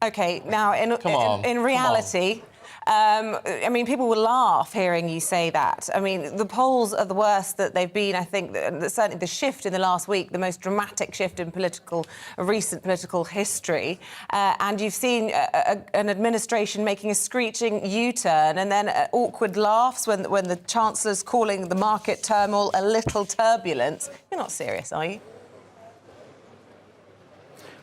OK, now, in reality, I mean, people will laugh hearing you say that. I mean, the polls are the worst that they've been, I think, certainly the shift in the last week, the most dramatic shift in recent political history. And you've seen an administration making a screeching U-turn and then awkward laughs when the Chancellor's calling the market turmoil a little turbulence. You're not serious, are you?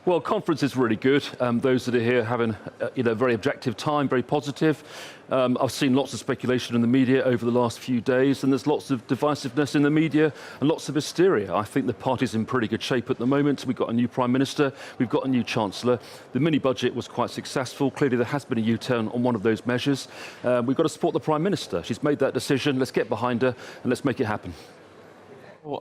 Well, conference is really good. Those that are here having, a very objective time, very positive. I've seen lots of speculation in the media over the last few days, and there's lots of divisiveness in the media and lots of hysteria. I think the party's in pretty good shape at the moment. We've got a new Prime Minister, we've got a new Chancellor. The mini-budget was quite successful. Clearly, there has been a U-turn on one of those measures. We've got to support the Prime Minister. She's made that decision. Let's get behind her and let's make it happen. Well,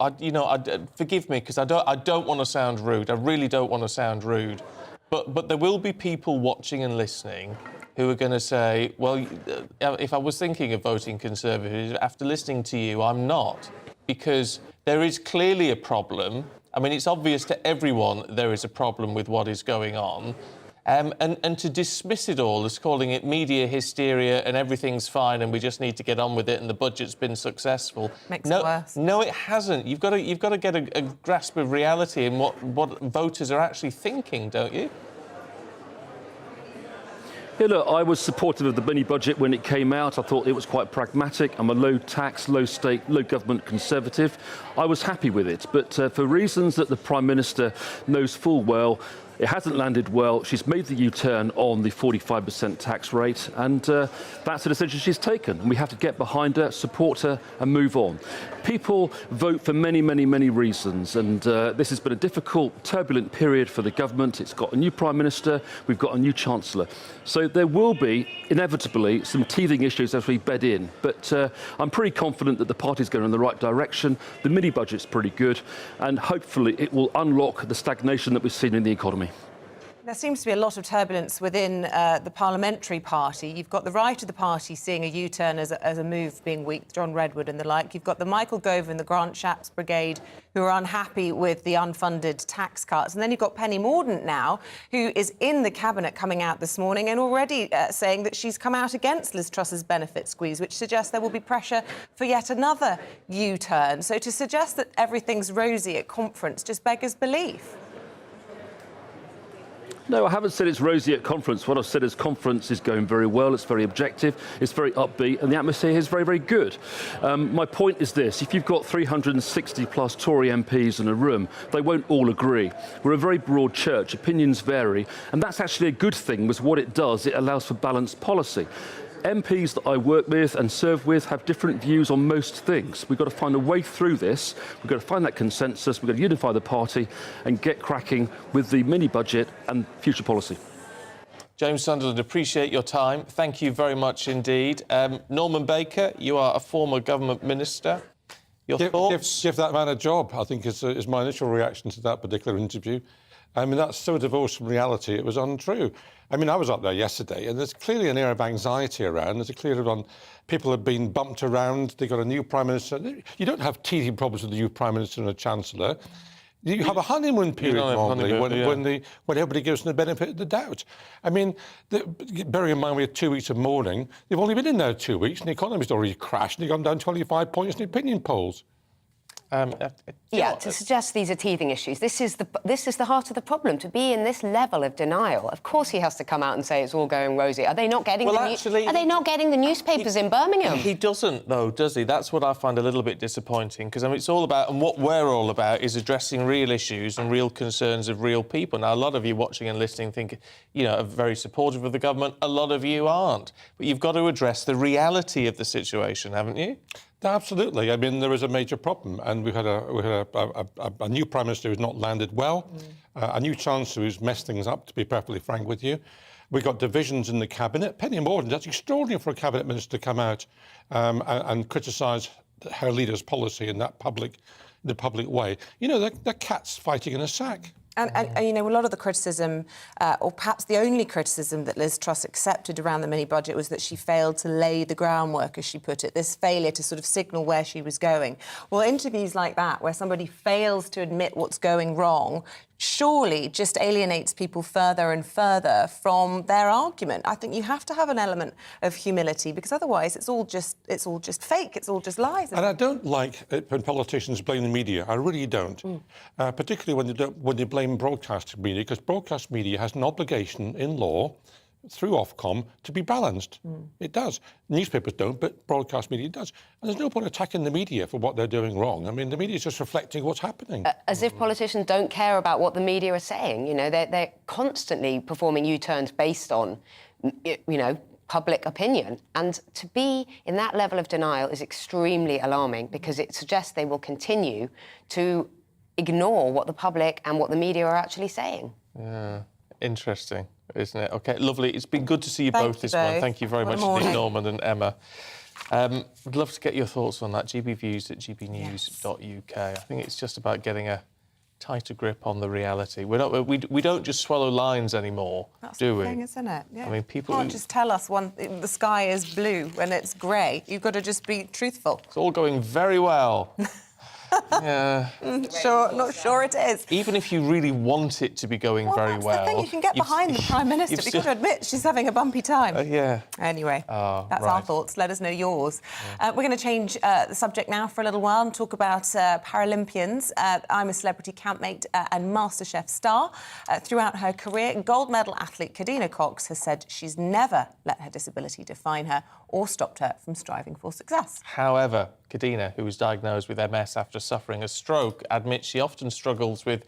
forgive me, because I don't want to sound rude. I really don't want to sound rude. But there will be people watching and listening who are going to say, well, if I was thinking of voting Conservative, after listening to you, I'm not. Because there is clearly a problem. I mean, it's obvious to everyone there is a problem with what is going on. And to dismiss it all as calling it media hysteria and everything's fine and we just need to get on with it and the budget's been successful. Makes it worse. No, it hasn't. You've got to get a grasp of reality and what voters are actually thinking, don't you? Yeah, look, I was supportive of the mini-budget when it came out. I thought it was quite pragmatic. I'm a low-tax, low-stake, low-government Conservative. I was happy with it. But for reasons that the Prime Minister knows full well, it hasn't landed well. She's made the U-turn on the 45% tax rate, and that's a decision she's taken. And we have to get behind her, support her, and move on. People vote for many, many, many reasons, and this has been a difficult, turbulent period for the government. It's got a new Prime Minister, we've got a new Chancellor. So there will be, inevitably, some teething issues as we bed in. But I'm pretty confident that the party's going in the right direction. The mini-budget's pretty good, and hopefully it will unlock the stagnation that we've seen in the economy. There seems to be a lot of turbulence within the parliamentary party. You've got the right of the party seeing a U-turn as a move being weak, John Redwood and the like. You've got the Michael Gove and the Grant Shapps Brigade who are unhappy with the unfunded tax cuts. And then you've got Penny Mordaunt now, who is in the Cabinet coming out this morning and already saying that she's come out against Liz Truss's benefit squeeze, which suggests there will be pressure for yet another U-turn. So to suggest that everything's rosy at conference just beggars belief. No, I haven't said it's rosy at conference. What I've said is conference is going very well, it's very objective, it's very upbeat, and the atmosphere is very, very good. My point is this: if you've got 360 plus Tory MPs in a room, they won't all agree. We're a very broad church, opinions vary, and that's actually a good thing, because what it does, it allows for balanced policy. MPs that I work with and serve with have different views on most things. We've got to find a way through this. We've got to find that consensus. We've got to unify the party and get cracking with the mini-budget and future policy. James Sunderland, appreciate your time. Thank you very much indeed. Norman Baker, you are a former government minister. Your thoughts? Give that man a job, I think, is my initial reaction to that particular interview. I mean, that's so divorced from reality, it was untrue. I mean, I was up there yesterday, and there's clearly an air of anxiety around. There's a clear one. People have been bumped around. They've got a new Prime Minister. You don't have teething problems with the new Prime Minister and a Chancellor. You have a honeymoon period normally when everybody gives them the benefit of the doubt. I mean, bearing in mind we had 2 weeks of mourning, they've only been in there 2 weeks, and the economy's already crashed, and they've gone down 25 points in the opinion polls. To suggest these are teething issues, this is the heart of the problem. To be in this level of denial, of course he has to come out and say it's all going rosy. Are they not getting are they not getting the newspapers in Birmingham? He doesn't, though, does he? That's what I find a little bit disappointing, because I mean, it's all about, and what we're all about is addressing real issues and real concerns of real people. Now, a lot of you watching and listening think, are very supportive of the government. A lot of you aren't. But you've got to address the reality of the situation, haven't you? Absolutely. I mean, there is a major problem, and we've had a new Prime Minister who's not landed well, a new Chancellor who's messed things up, to be perfectly frank with you. We've got divisions in the Cabinet. Penny Mordaunt, that's extraordinary for a Cabinet Minister to come out and criticise her leader's policy in the public way. They're cats fighting in a sack. And a lot of the criticism, or perhaps the only criticism that Liz Truss accepted around the mini-budget was that she failed to lay the groundwork, as she put it, this failure to sort of signal where she was going. Well, interviews like that, where somebody fails to admit what's going wrong, surely just alienates people further and further from their argument. I think you have to have an element of humility, because otherwise it's all just fake, it's all just lies. And I don't like it when politicians blame the media. I really don't. Particularly when they blame broadcast media, because broadcast media has an obligation in law through Ofcom to be balanced. It does. Newspapers don't, but broadcast media does. And there's no point attacking the media for what they're doing wrong. I mean, the media is just reflecting what's happening. As if politicians don't care about what the media are saying. You know, they're constantly performing U-turns based on, you know, public opinion. And to be in that level of denial is extremely alarming, because it suggests they will continue to ignore what the public and what the media are actually saying. Yeah, interesting, isn't it? OK, lovely. It's been good to see you both this morning. Thank you very much, Nick, Norman and Emma. I'd love to get your thoughts on that. gbviews@gbnews.uk. I think it's just about getting a tighter grip on the reality. We don't just swallow lines anymore, do we? That's the thing, isn't it? Yeah. I mean, people can't just tell us the sky is blue when it's grey. You've got to just be truthful. It's all going very well. Yeah. Not sure it is. Even if you really want it to be going very well. That's the thing, you can get behind the Prime Minister, but you've got to admit she's having a bumpy time. Yeah. Anyway, that's our thoughts. Let us know yours. We're going to change the subject now for a little while and talk about Paralympians. I'm a Celebrity Campmate and MasterChef star. Throughout her career, gold medal athlete Kadina Cox has said she's never let her disability define her or stopped her from striving for success. However, Kadina, who was diagnosed with MS after suffering a stroke, admits she often struggles with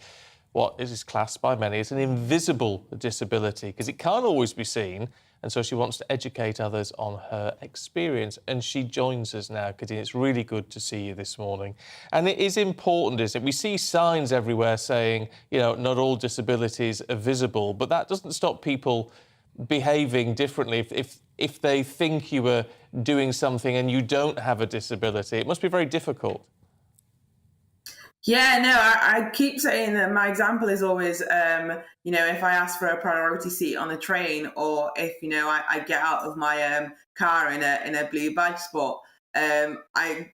what is classed by many as an invisible disability, because it can't always be seen, and so she wants to educate others on her experience. And she joins us now, Kadina. It's really good to see you this morning. And it is important, isn't it? We see signs everywhere saying, you know, not all disabilities are visible, but that doesn't stop people behaving differently. If they think you were doing something and you don't have a disability, it must be very difficult. Yeah, no, I keep saying that my example is always, you know, if I ask for a priority seat on a train, or if, you know, I get out of my car in a blue badge spot, I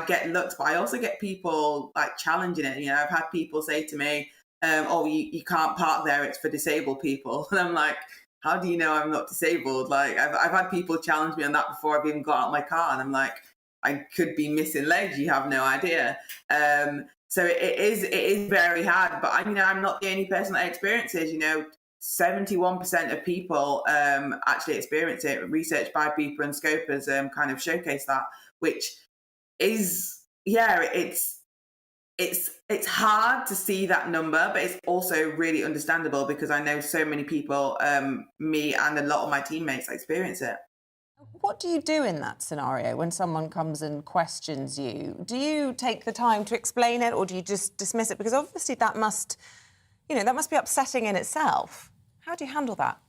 get looked, but I also get people like challenging it. You know, I've had people say to me, oh, you can't park there, it's for disabled people. And I'm like, how do you know I'm not disabled? Like, I've had people challenge me on that before I've even got out of my car, and I'm like, I could be missing legs, you have no idea. So it is very hard, but I'm not the only person that experiences, 71% of people actually experience it. Research by Beeper and Scope has kind of showcased that, which is, it's hard to see that number, but it's also really understandable because I know so many people, me and a lot of my teammates experience it. What do you do in that scenario when someone comes and questions you? Do you take the time to explain it, or do you just dismiss it? Because obviously that must be upsetting in itself. How do you handle that?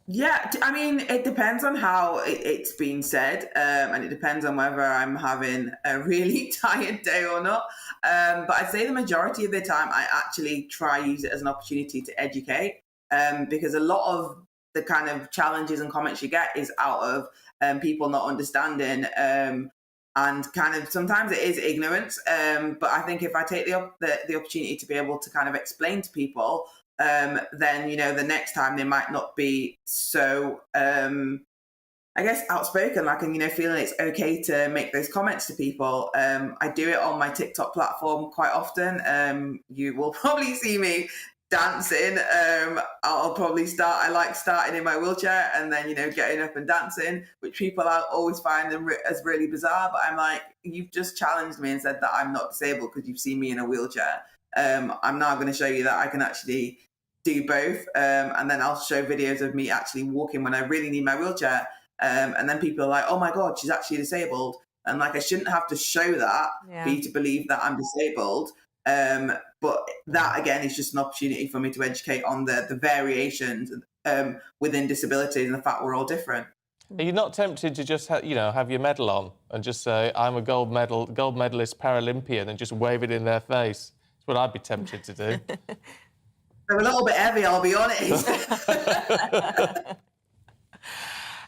Yeah, I mean, it depends on how it's been said, and it depends on whether I'm having a really tired day or not. But I'd say the majority of the time I actually try use it as an opportunity to educate, because a lot of the kind of challenges and comments you get is out of people not understanding, and kind of sometimes it is ignorance. But I think if I take the opportunity to be able to kind of explain to people, then the next time they might not be so I guess outspoken, like, and feeling it's okay to make those comments to people. I do it on my TikTok platform quite often. You will probably see me dancing. I'll probably I like starting in my wheelchair and then getting up and dancing, which people always find them as really bizarre, but I'm like, you've just challenged me and said that I'm not disabled because you've seen me in a wheelchair. I'm now going to show you that I can actually do both, and then I'll show videos of me actually walking when I really need my wheelchair, and then people are like, oh my god, she's actually disabled, and like I shouldn't have to show that for you to believe that I'm disabled. But that again is just an opportunity for me to educate on the variations within disabilities and the fact we're all different. Are you not tempted to just have your medal on and just say I'm a gold medalist Paralympian and just wave it in their face? That's what I'd be tempted to do. They're a little bit heavy, I'll be honest.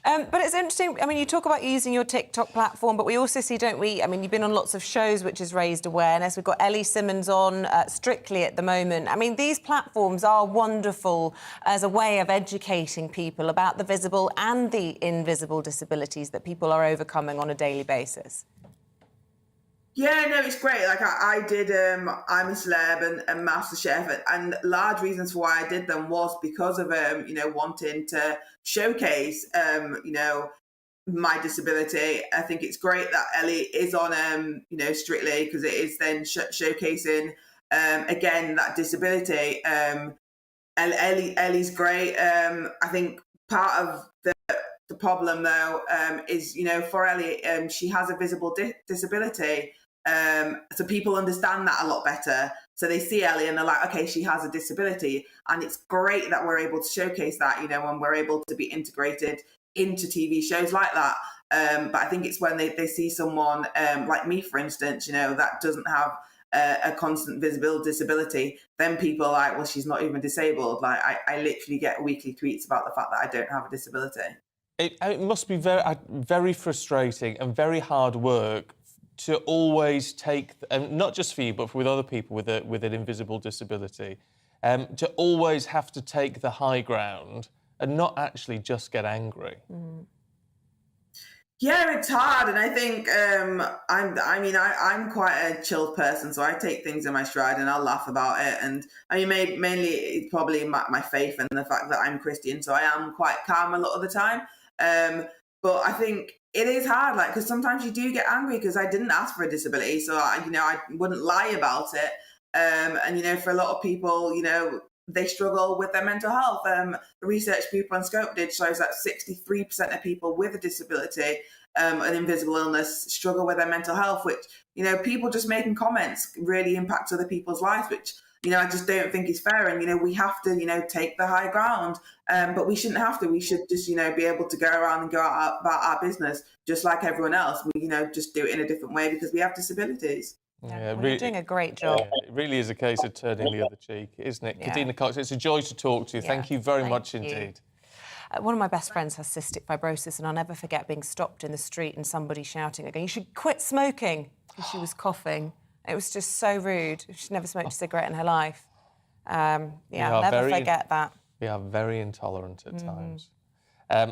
But it's interesting, I mean, you talk about using your TikTok platform, but we also see, don't we, I mean, you've been on lots of shows which has raised awareness. We've got Ellie Simmons on Strictly at the moment. I mean, these platforms are wonderful as a way of educating people about the visible and the invisible disabilities that people are overcoming on a daily basis. Yeah, no, it's great. Like I did I'm a Celeb and MasterChef, and large reasons for why I did them was because of you know, wanting to showcase you know, my disability. I think it's great that Ellie is on you know, Strictly, because it is then showcasing again that disability. Ellie's great. I think part of the problem though is, you know, for Ellie, she has a visible disability. So people understand that a lot better. So they see Ellie and they're like, okay, she has a disability. And it's great that we're able to showcase that, you know, when we're able to be integrated into TV shows like that. But I think it's when they see someone like me, for instance, you know, that doesn't have a constant visible disability, then people are like, well, she's not even disabled. Like I literally get weekly tweets about the fact that I don't have a disability. It must be very frustrating and very hard work to always take, not just for you, but with other people with an invisible disability, to always have to take the high ground and not actually just get angry. Mm. Yeah, it's hard, and I think I'm quite a chilled person, so I take things in my stride and I'll laugh about it. And I mean, mainly it's probably my faith and the fact that I'm Christian, so I am quite calm a lot of the time. But I think it is hard, like, because sometimes you do get angry because I didn't ask for a disability, so I wouldn't lie about it. And you know, for a lot of people, you know, they struggle with their mental health. The research people on Scope did shows that 63% of people with a disability, an invisible illness, struggle with their mental health, which, you know, people just making comments really impacts other people's lives, which, you know, I just don't think is fair. And, you know, we have to, you know, take the high ground, but we shouldn't have to. We should just, you know, be able to go around and go out about our business just like everyone else. We, you know, just do it in a different way because we have disabilities. Yeah, well, you're doing a great job. It really is a case of turning the other cheek, isn't it? Yeah. Katina Cox, it's a joy to talk to you. Yeah, Thank you very much you. indeed. One of my best friends has cystic fibrosis, and I'll never forget being stopped in the street and somebody shouting again, "You should quit smoking," because she was coughing. It was just so rude. She'd never smoked a cigarette in her life. Yeah, I'll never forget that. We are very intolerant at times.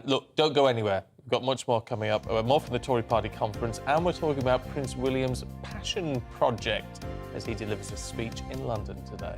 Look, don't go anywhere. We've got much more coming up. More from the Tory Party conference, and we're talking about Prince William's passion project as he delivers a speech in London today.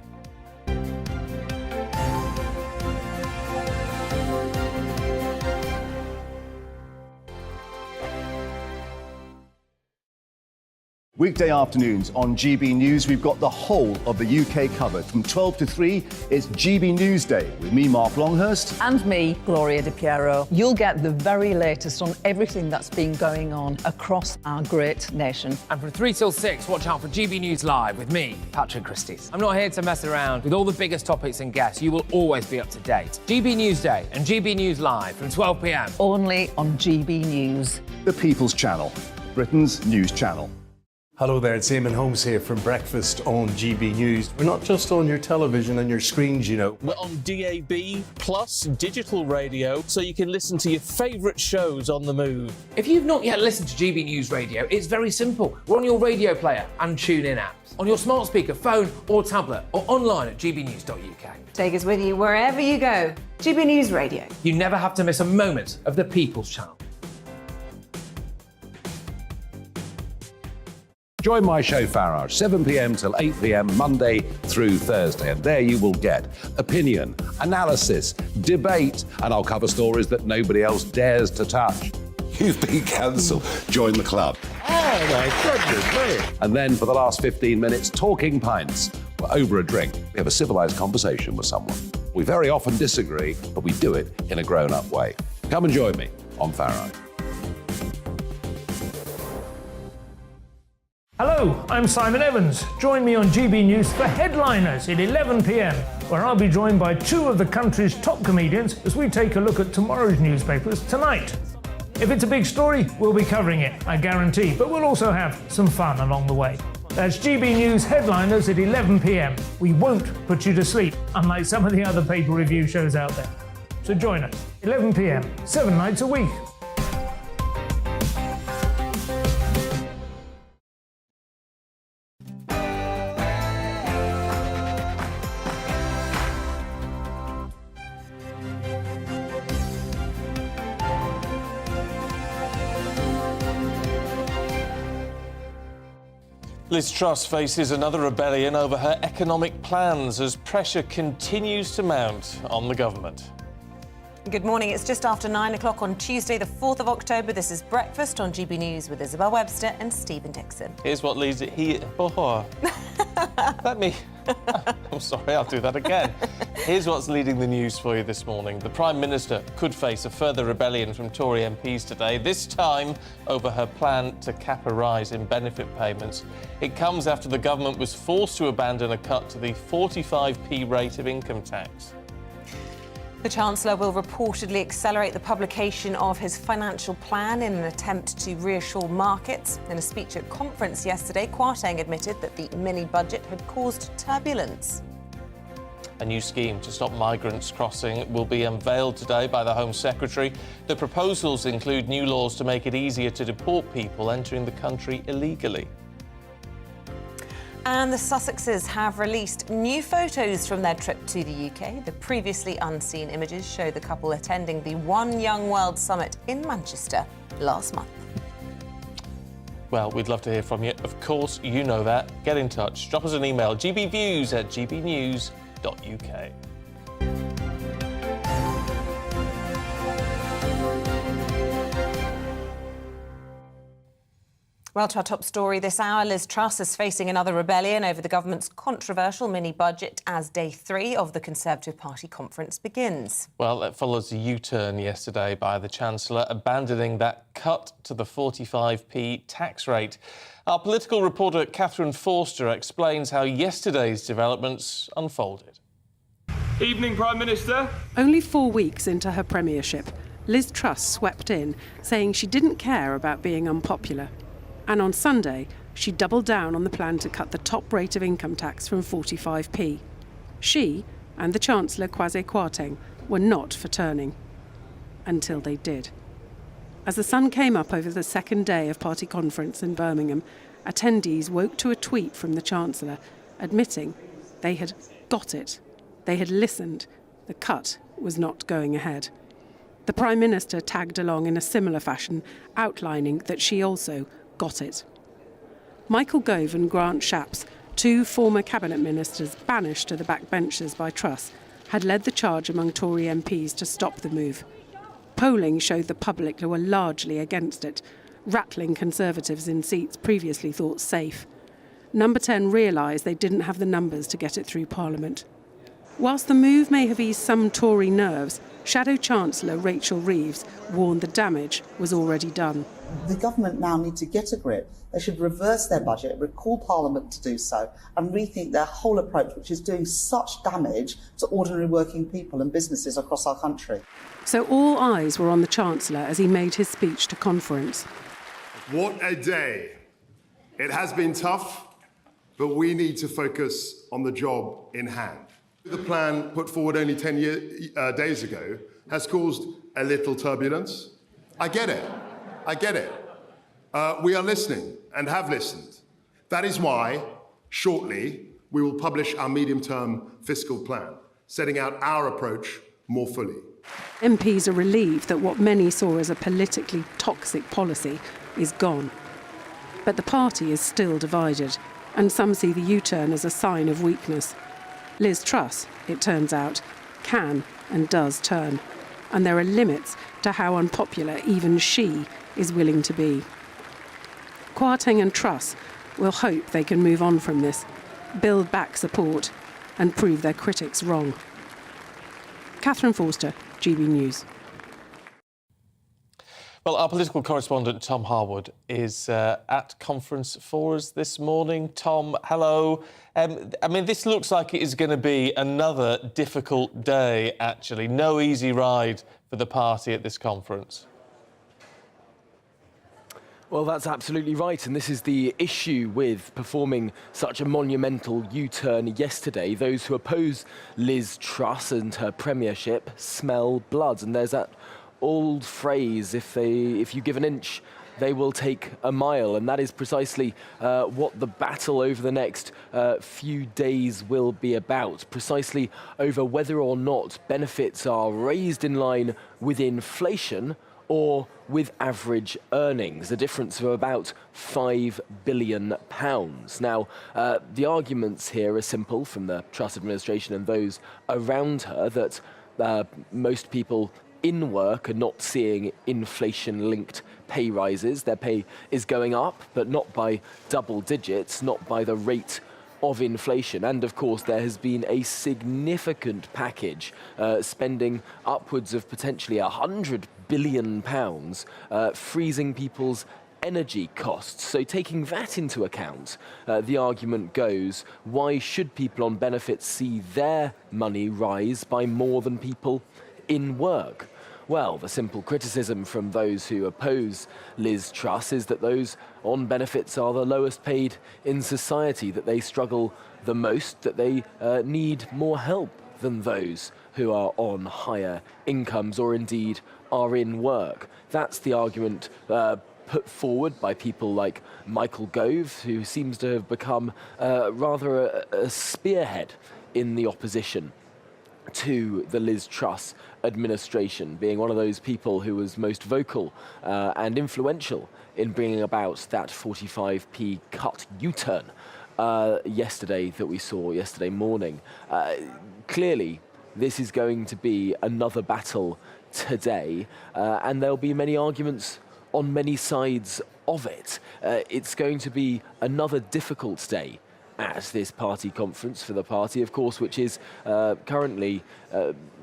Weekday afternoons on GB News, we've got the whole of the UK covered. From 12 to 3, it's GB News Day with me, Mark Longhurst. And me, Gloria Di Piero. You'll get the very latest on everything that's been going on across our great nation. And from 3 till 6, watch out for GB News Live with me, Patrick Christys. I'm not here to mess around. With all the biggest topics and guests, you will always be up to date. GB News Day and GB News Live from 12 p.m. Only on GB News. The People's Channel, Britain's news channel. Hello there, it's Eamonn Holmes here from Breakfast on GB News. We're not just on your television and your screens, you know. We're on DAB plus digital radio, so you can listen to your favourite shows on the move. If you've not yet listened to GB News Radio, it's very simple. We're on your radio player and TuneIn apps, on your smart speaker, phone or tablet, or online at gbnews.uk. Take us with you wherever you go. GB News Radio. You never have to miss a moment of the People's Channel. Join my show Farage, 7 p.m. till 8 p.m. Monday through Thursday, and there you will get opinion, analysis, debate, and I'll cover stories that nobody else dares to touch. You've been cancelled. Join the club. Oh my goodness me. And then for the last 15 minutes, talking pints. We're over a drink. We have a civilised conversation with someone. We very often disagree, but we do it in a grown-up way. Come and join me on Farage. Hello, I'm Simon Evans. Join me on GB News for Headliners at 11 p.m, where I'll be joined by 2 of the country's top comedians as we take a look at tomorrow's newspapers tonight. If it's a big story, we'll be covering it, I guarantee, but we'll also have some fun along the way. That's GB News Headliners at 11 p.m. We won't put you to sleep, unlike some of the other paper review shows out there. So join us, 11 p.m, 7 nights a week. Liz Truss faces another rebellion over her economic plans as pressure continues to mount on the government. Good morning. It's just after 9 o'clock on Tuesday, the 4th of October. This is Breakfast on GB News with Isabel, Webster and Stephen Dixon. Here's what leads it here. Let me... I'm sorry, I'll do that again. Here's what's leading the news for you this morning. The Prime Minister could face a further rebellion from Tory MPs today, this time over her plan to cap a rise in benefit payments. It comes after the government was forced to abandon a cut to the 45p rate of income tax. The Chancellor will reportedly accelerate the publication of his financial plan in an attempt to reassure markets. In a speech at conference yesterday, Kwarteng admitted that the mini-budget had caused turbulence. A new scheme to stop migrants crossing will be unveiled today by the Home Secretary. The proposals include new laws to make it easier to deport people entering the country illegally. And the Sussexes have released new photos from their trip to the UK. The previously unseen images show the couple attending the One Young World Summit in Manchester last month. Well, we'd love to hear from you. Of course, you know that. Get in touch. Drop us an email, gbviews@gbnews.uk. Well, to our top story this hour, Liz Truss is facing another rebellion over the government's controversial mini-budget as day 3 of the Conservative Party conference begins. Well, it follows a U-turn yesterday by the Chancellor, abandoning that cut to the 45p tax rate. Our political reporter Catherine Forster explains how yesterday's developments unfolded. Evening, Prime Minister. Only 4 weeks into her premiership, Liz Truss swept in, saying she didn't care about being unpopular. And on Sunday, she doubled down on the plan to cut the top rate of income tax from 45p. She and the Chancellor Kwasi Kwarteng were not for turning. Until they did. As the sun came up over the second day of party conference in Birmingham, attendees woke to a tweet from the Chancellor admitting they had got it. They had listened. The cut was not going ahead. The Prime Minister tagged along in a similar fashion, outlining that she also got it. Michael Gove and Grant Shapps, 2 former cabinet ministers banished to the backbenchers by Truss, had led the charge among Tory MPs to stop the move. Polling showed the public were largely against it, rattling Conservatives in seats previously thought safe. Number 10 realised they didn't have the numbers to get it through Parliament. Whilst the move may have eased some Tory nerves, Shadow Chancellor Rachel Reeves warned the damage was already done. The government now need to get a grip. They should reverse their budget, recall Parliament to do so, and rethink their whole approach, which is doing such damage to ordinary working people and businesses across our country. So all eyes were on the Chancellor as he made his speech to conference. What a day. It has been tough, but we need to focus on the job in hand. The plan put forward only 10 days ago has caused a little turbulence. I get it. We are listening and have listened. That is why, shortly, we will publish our medium-term fiscal plan, setting out our approach more fully. MPs are relieved that what many saw as a politically toxic policy is gone. But the party is still divided, and some see the U-turn as a sign of weakness. Liz Truss, it turns out, can and does turn, and there are limits to how unpopular even she is willing to be. Kwarteng and Truss will hope they can move on from this, build back support, and prove their critics wrong. Catherine Forster, GB News. Well, our political correspondent Tom Harwood is at conference for us this morning. Tom, hello. I mean, this looks like it is going to be another difficult day, actually. No easy ride for the party at this conference. Well, that's absolutely right, and this is the issue with performing such a monumental U-turn yesterday. Those who oppose Liz Truss and her premiership smell blood, and there's that old phrase, if you give an inch, they will take a mile, and that is precisely what the battle over the next few days will be about, precisely over whether or not benefits are raised in line with inflation or with average earnings, a difference of about £5 billion. Now, the arguments here are simple from the Truss administration and those around her that most people in work are not seeing inflation-linked pay rises. Their pay is going up, but not by double digits, not by the rate of inflation. And of course there has been a significant package spending upwards of potentially £100 billion freezing people's energy costs. So taking that into account, the argument goes, why should people on benefits see their money rise by more than people in work? Well, the simple criticism from those who oppose Liz Truss is that those on benefits are the lowest paid in society, that they struggle the most, that they need more help than those who are on higher incomes or indeed are in work. That's the argument put forward by people like Michael Gove, who seems to have become rather a spearhead in the opposition to the Liz Truss administration, being one of those people who was most vocal and influential in bringing about that 45p cut U-turn yesterday that we saw yesterday morning. Clearly, this is going to be another battle today, and there'll be many arguments on many sides of it. It's going to be another difficult day at this party conference for the party, of course, which is currently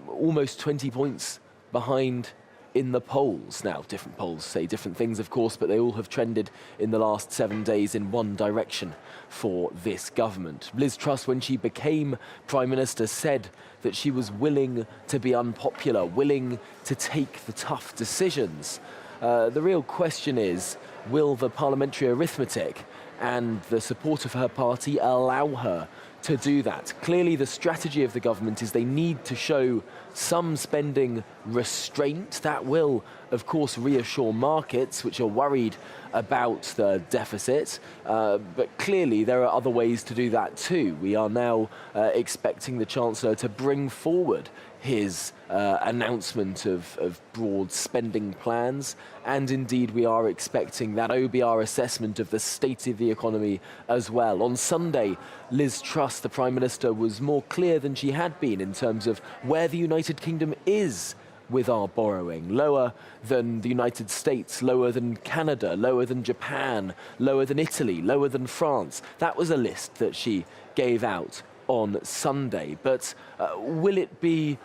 almost 20 points behind in the polls. Now, different polls say different things, of course, but they all have trended in the last 7 days in one direction for this government. Liz Truss, when she became Prime Minister, said that she was willing to be unpopular, willing to take the tough decisions. The real question is, will the parliamentary arithmetic and the support of her party allow her to do that? Clearly, the strategy of the government is they need to show some spending restraint. That will, of course, reassure markets, which are worried about the deficit. But clearly, there are other ways to do that too. We are now expecting the Chancellor to bring forward his announcement of broad spending plans, and indeed we are expecting that OBR assessment of the state of the economy as well. On Sunday, Liz Truss, the Prime Minister, was more clear than she had been in terms of where the United Kingdom is with our borrowing. Lower than the United States, lower than Canada, lower than Japan, lower than Italy, lower than France. That was a list that she gave out on Sunday. But will it be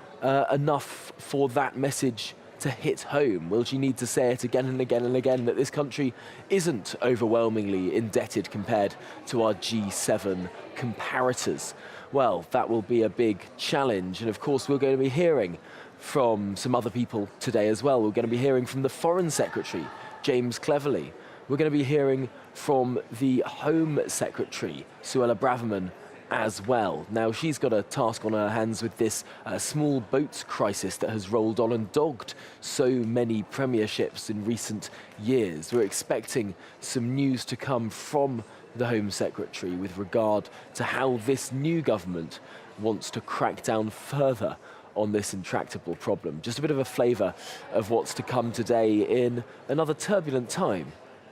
enough for that message to hit home? Will she need to say it again and again and again that this country isn't overwhelmingly indebted compared to our G7 comparators? Well, that will be a big challenge. And of course, we're going to be hearing from some other people today as well. We're going to be hearing from the Foreign Secretary, James Cleverly. We're going to be hearing from the Home Secretary, Suella Braverman, as well. Now, she's got a task on her hands with this small boats crisis that has rolled on and dogged so many premierships in recent years. We're expecting some news to come from the Home Secretary with regard to how this new government wants to crack down further on this intractable problem. Just a bit of a flavour of what's to come today in another turbulent time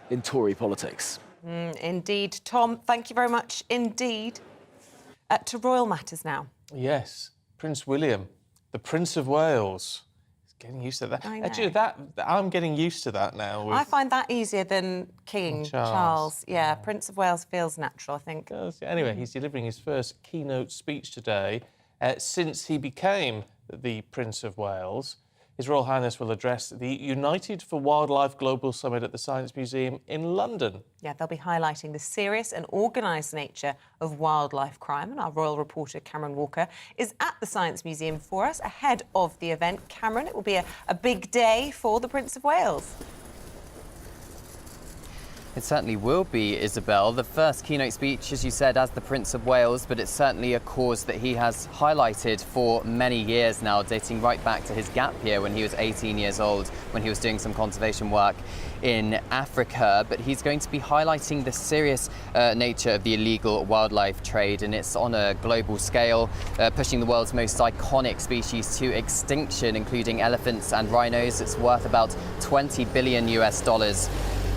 in Tory politics. Indeed. Tom, thank you very much indeed. To royal matters now. Yes, Prince William, the Prince of Wales. He's getting used to that. I know. Actually, I'm getting used to that now. I find that easier than King Charles. Yeah, Prince of Wales feels natural, I think. Anyway, he's delivering his first keynote speech today since he became the Prince of Wales. His Royal Highness will address the United for Wildlife Global Summit at the Science Museum in London. Yeah, they'll be highlighting the serious and organised nature of wildlife crime. And our royal reporter, Cameron Walker, is at the Science Museum for us ahead of the event. Cameron, it will be a big day for the Prince of Wales. It certainly will be, Isabel. The first keynote speech, as you said, as the Prince of Wales, but it's certainly a cause that he has highlighted for many years now, dating right back to his gap year when he was 18 years old, when he was doing some conservation work in Africa. But he's going to be highlighting the serious nature of the illegal wildlife trade, and it's on a global scale, pushing the world's most iconic species to extinction, including elephants and rhinos. It's worth about $20 billion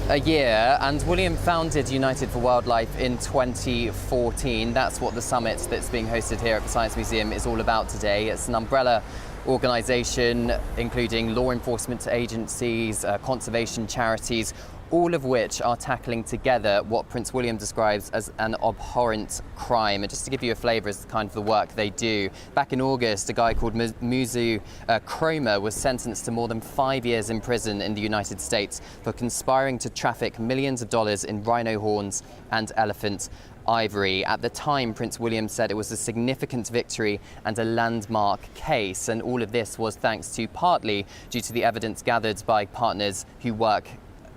a year, and William founded United for Wildlife in 2014. That's what the summit that's being hosted here at the Science Museum is all about today. It's an umbrella organisation including law enforcement agencies, conservation charities, all of which are tackling together what Prince William describes as an abhorrent crime. And just to give you a flavour as to kind of the work they do, back in August, a guy called Muzu Cromer was sentenced to more than 5 years in prison in the United States for conspiring to traffic millions of dollars in rhino horns and elephant ivory. At the time, Prince William said it was a significant victory and a landmark case, and all of this was thanks to partly due to the evidence gathered by partners who work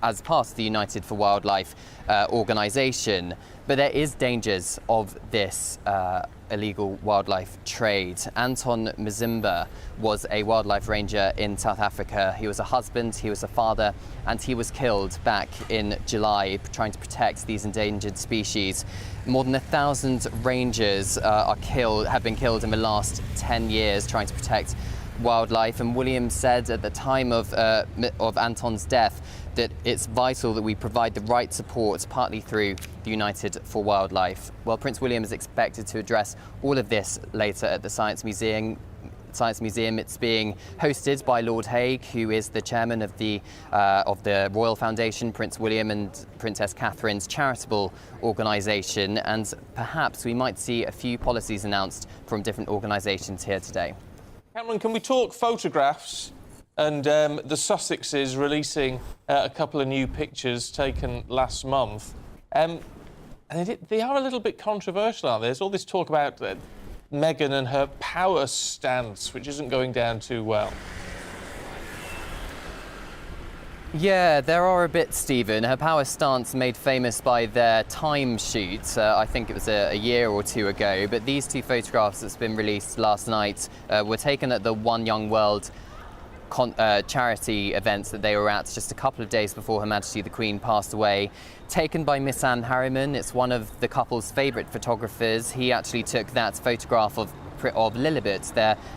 as part of the United for Wildlife organisation. But there is dangers of this illegal wildlife trade. Anton Mzimba was a wildlife ranger in South Africa. He was a husband, he was a father, and he was killed back in July trying to protect these endangered species. More than 1,000 rangers have been killed in the last 10 years trying to protect wildlife, and William said at the time of Anton's death that it's vital that we provide the right support, partly through the United for Wildlife. Well, Prince William is expected to address all of this later at the Science Museum. It's being hosted by Lord Hague, who is the chairman of the Royal Foundation, Prince William and Princess Catherine's charitable organisation, and perhaps we might see a few policies announced from different organisations here today. Cameron, can we talk photographs? And the Sussexes releasing a couple of new pictures taken last month. And they are a little bit controversial, aren't they? There's all this talk about Meghan and her power stance, which isn't going down too well. Yeah, there are a bit, Stephen. Her power stance made famous by their Time shoot. I think it was a year or two ago. But these two photographs that's been released last night were taken at the One Young World charity events that they were at just a couple of days before Her Majesty the Queen passed away. Taken by Miss Anne Harriman. It's one of the couple's favourite photographers. He actually took that photograph of Lilibet,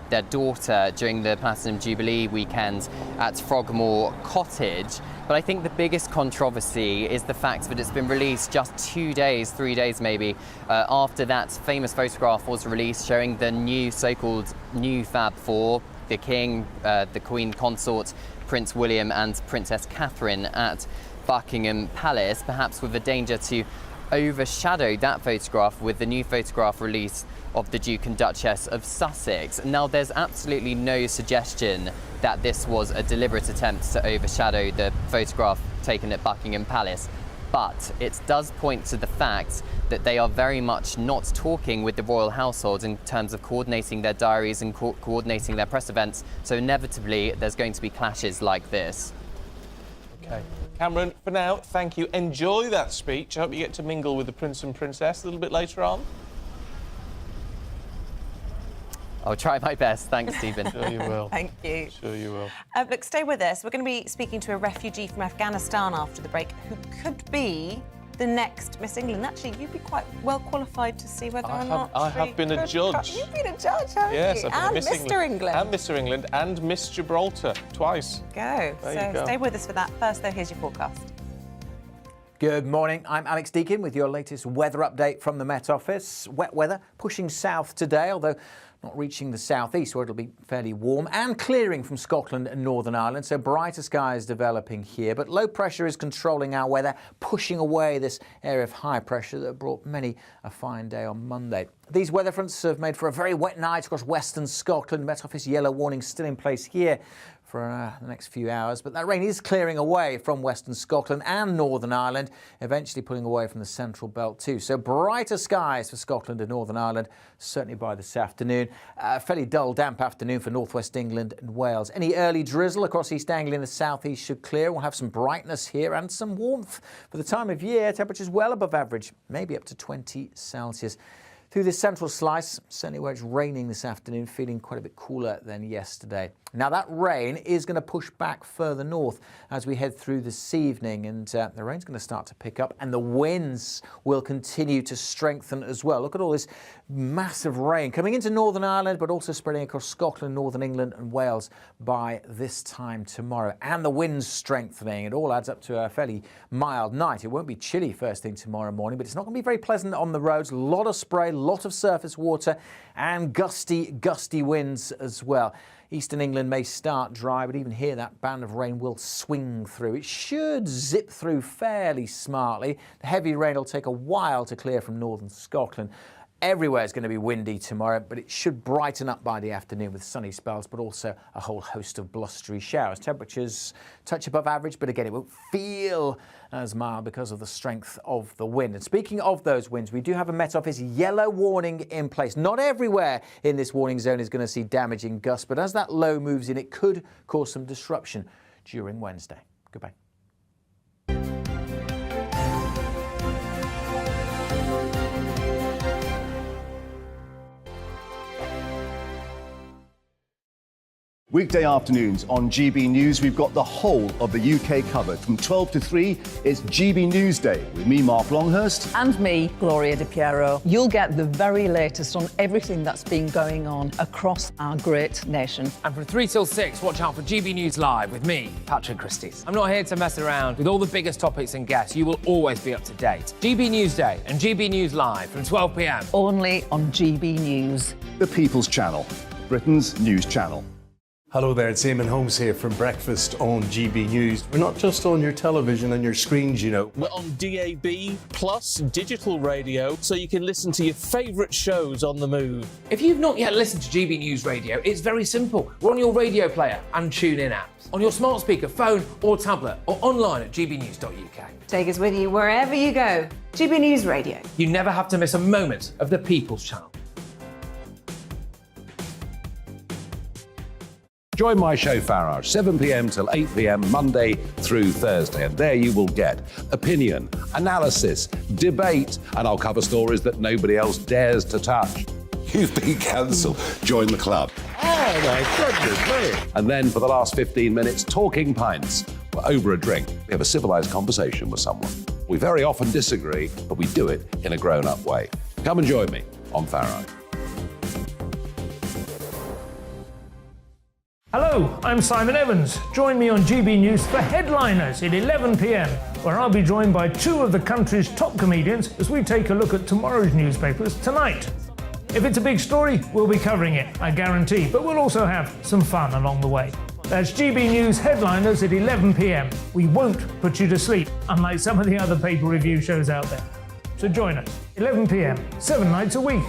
their daughter, during the Platinum Jubilee weekend at Frogmore Cottage. But I think the biggest controversy is the fact that it's been released just 2 days, 3 days maybe, after that famous photograph was released showing the new so-called new Fab Four, the King, the Queen Consort, Prince William and Princess Catherine at Buckingham Palace, perhaps with a danger to overshadow that photograph with the new photograph release of the Duke and Duchess of Sussex. Now, there's absolutely no suggestion that this was a deliberate attempt to overshadow the photograph taken at Buckingham Palace, but it does point to the fact that they are very much not talking with the royal household in terms of coordinating their diaries and coordinating their press events, so inevitably there's going to be clashes like this. OK. Cameron, for now, thank you. Enjoy that speech. I hope you get to mingle with the Prince and Princess a little bit later on. I'll try my best. Thanks, Stephen. Sure you will. Thank you. Sure you will. Look, stay with us. We're going to be speaking to a refugee from Afghanistan after the break who could be the next Miss England. Actually, you'd be quite well qualified to see whether or not I have been a judge. You've been a judge, haven't yes, you? I've been and Mr. England. And Mr. England and Miss Gibraltar twice. There you go. Stay with us for that. First, though, here's your forecast. Good morning, I'm Alex Deakin with your latest weather update from the Met Office. Wet weather pushing south today, although not reaching the southeast where it'll be fairly warm, and clearing from Scotland and Northern Ireland, so brighter skies developing here. But low pressure is controlling our weather, pushing away this area of high pressure that brought many a fine day on Monday. These weather fronts have made for a very wet night across western Scotland. Met Office yellow warning still in place here for the next few hours, but that rain is clearing away from western Scotland and Northern Ireland, eventually pulling away from the central belt too. So brighter skies for Scotland and Northern Ireland, certainly by this afternoon. Fairly dull, damp afternoon for northwest England and Wales. Any early drizzle across East Anglia and the southeast should clear. We'll have some brightness here and some warmth for the time of year. Temperatures well above average, maybe up to 20 Celsius. Through this central slice, certainly where it's raining this afternoon, feeling quite a bit cooler than yesterday. Now that rain is going to push back further north as we head through this evening, and the rain's going to start to pick up and the winds will continue to strengthen as well. Look at all this massive rain coming into Northern Ireland, but also spreading across Scotland, Northern England and Wales by this time tomorrow. And the winds strengthening. It all adds up to a fairly mild night. It won't be chilly first thing tomorrow morning, but it's not going to be very pleasant on the roads. A lot of spray, a lot of surface water and gusty winds as well. Eastern England may start dry, but even here that band of rain will swing through. It should zip through fairly smartly. The heavy rain will take a while to clear from northern Scotland. Everywhere is going to be windy tomorrow, but it should brighten up by the afternoon with sunny spells, but also a whole host of blustery showers. Temperatures touch above average, but again, it won't feel as mild because of the strength of the wind. And speaking of those winds, we do have a Met Office yellow warning in place. Not everywhere in this warning zone is going to see damaging gusts, but as that low moves in, it could cause some disruption during Wednesday. Goodbye. Weekday afternoons on GB News, we've got the whole of the UK covered. From 12 to 3, it's GB News Day with me, Mark Longhurst. And me, Gloria Di Piero. You'll get the very latest on everything that's been going on across our great nation. And from 3 till 6, watch out for GB News Live with me, Patrick Christys. I'm not here to mess around with all the biggest topics and guests. You will always be up to date. GB News Day and GB News Live from 12 p.m. Only on GB News. The People's Channel, Britain's news channel. Hello there, it's Eamonn Holmes here from Breakfast on GB News. We're not just on your television and your screens, you know. We're on DAB plus digital radio, so you can listen to your favourite shows on the move. If you've not yet listened to GB News Radio, it's very simple. We're on your radio player and tune-in apps, on your smart speaker, phone or tablet, or online at gbnews.uk. Take us with you wherever you go. GB News Radio. You never have to miss a moment of the People's Channel. Join my show Farage, 7 p.m. till 8 p.m. Monday through Thursday, and there you will get opinion, analysis, debate, and I'll cover stories that nobody else dares to touch. You've been cancelled. Join the club. Oh my goodness me. And then for the last 15 minutes, talking pints. We're over a drink. We have a civilised conversation with someone. We very often disagree, but we do it in a grown-up way. Come and join me on Farage. Hello, I'm Simon Evans. Join me on GB News for Headliners at 11 p.m, where I'll be joined by two of the country's top comedians as we take a look at tomorrow's newspapers tonight. If it's a big story, we'll be covering it, I guarantee, but we'll also have some fun along the way. That's GB News Headliners at 11 p.m. We won't put you to sleep, unlike some of the other paper review shows out there. So join us, 11 p.m, 7 nights a week.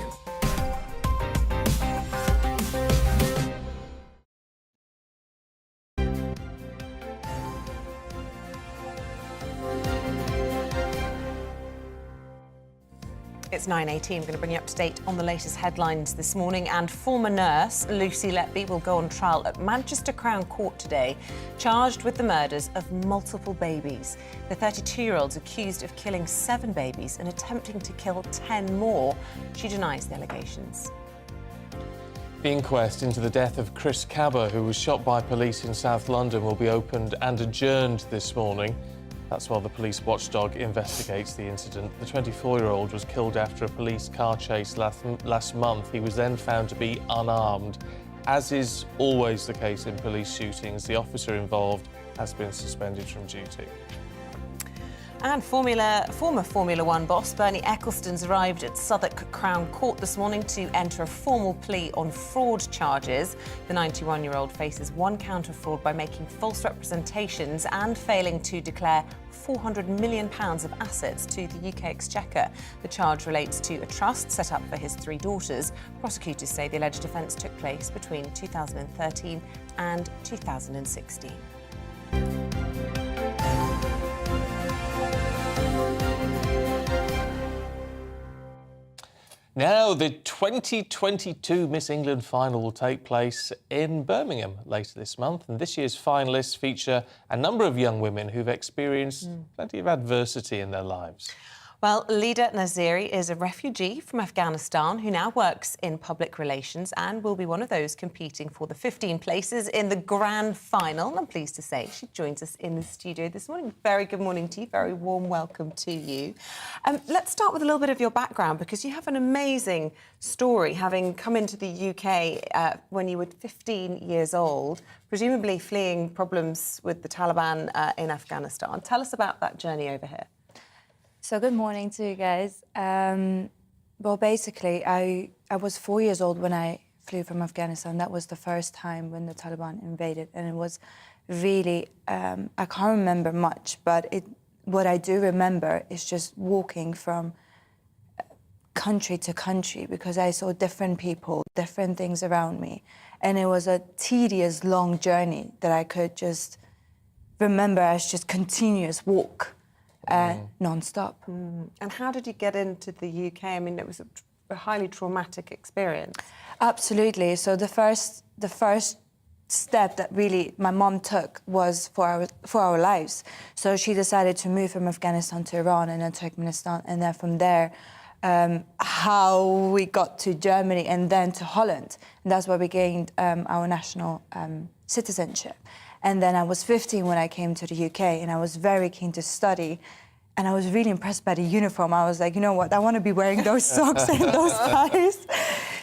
It's 9:18. We're going to bring you up to date on the latest headlines this morning. And former nurse Lucy Letby will go on trial at Manchester Crown Court today, charged with the murders of multiple babies. The 32-year-old's accused of killing 7 babies and attempting to kill 10 more. She denies the allegations. The inquest into the death of Chris Cabba, who was shot by police in South London, will be opened and adjourned this morning. That's while the police watchdog investigates the incident. The 24-year-old was killed after a police car chase last month. He was then found to be unarmed. As is always the case in police shootings, the officer involved has been suspended from duty. And former Formula One boss Bernie Ecclestone's arrived at Southwark Crown Court this morning to enter a formal plea on fraud charges. The 91-year-old faces one count of fraud by making false representations and failing to declare £400 million of assets to the UK Exchequer. The charge relates to a trust set up for his three daughters. Prosecutors say the alleged offence took place between 2013 and 2016. Now, the 2022 Miss England final will take place in Birmingham later this month, and this year's finalists feature a number of young women who've experienced plenty of adversity in their lives. Well, Lida Naziri is a refugee from Afghanistan who now works in public relations and will be one of those competing for the 15 places in the grand final. I'm pleased to say she joins us in the studio this morning. Very good morning to you. Very warm welcome to you. Let's start with a little bit of your background, because you have an amazing story, having come into the UK when you were 15 years old, presumably fleeing problems with the Taliban in Afghanistan. Tell us about that journey over here. So good morning to you guys. Well, basically, I was 4 years old when I flew from Afghanistan. That was the first time when the Taliban invaded, and it was really, I can't remember much, but what I do remember is just walking from country to country, because I saw different people, different things around me, and it was a tedious, long journey that I could just remember as just continuous walk. Non-stop. And how did you get into the UK? I mean, it was a highly traumatic experience. Absolutely. So the first step that really my mom took was for our lives. So she decided to move from Afghanistan to Iran and then Turkmenistan, and then from there, how we got to Germany and then to Holland. And that's where we gained our national citizenship. And then I was 15 when I came to the UK, and I was very keen to study. And I was really impressed by the uniform. I was like, you know what, I want to be wearing those socks and those ties.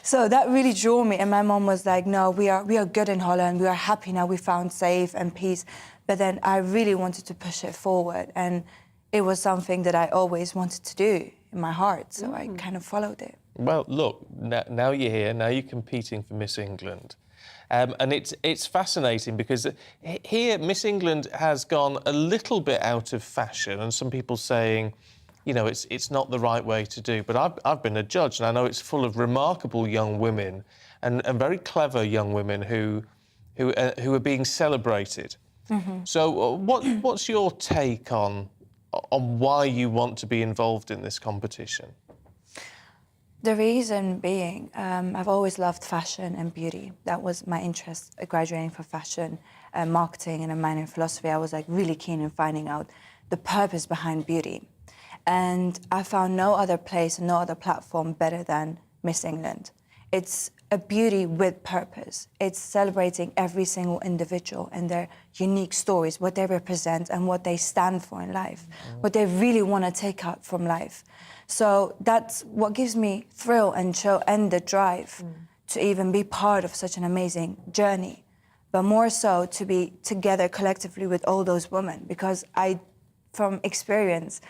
So that really drew me. And my mom was like, no, we are good in Holland. We are happy now. We found safe and peace. But then I really wanted to push it forward. And it was something that I always wanted to do in my heart. So I kind of followed it. Well, look, now you're here. Now you're competing for Miss England. And it's fascinating because here Miss England has gone a little bit out of fashion, and some people saying, you know, it's not the right way to do. But I've been a judge, and I know it's full of remarkable young women and very clever young women who are being celebrated. So what's your take on why you want to be involved in this competition? The reason being, I've always loved fashion and beauty. That was my interest, graduating for fashion, marketing, and a minor in philosophy. I was like really keen in finding out the purpose behind beauty. And I found no other place, no other platform better than Miss England. It's a beauty with purpose. It's celebrating every single individual and their unique stories, what they represent and what they stand for in life, what they really want to take out from life. So that's what gives me thrill and show and the drive to even be part of such an amazing journey, but more so to be together collectively with all those women, because from experience,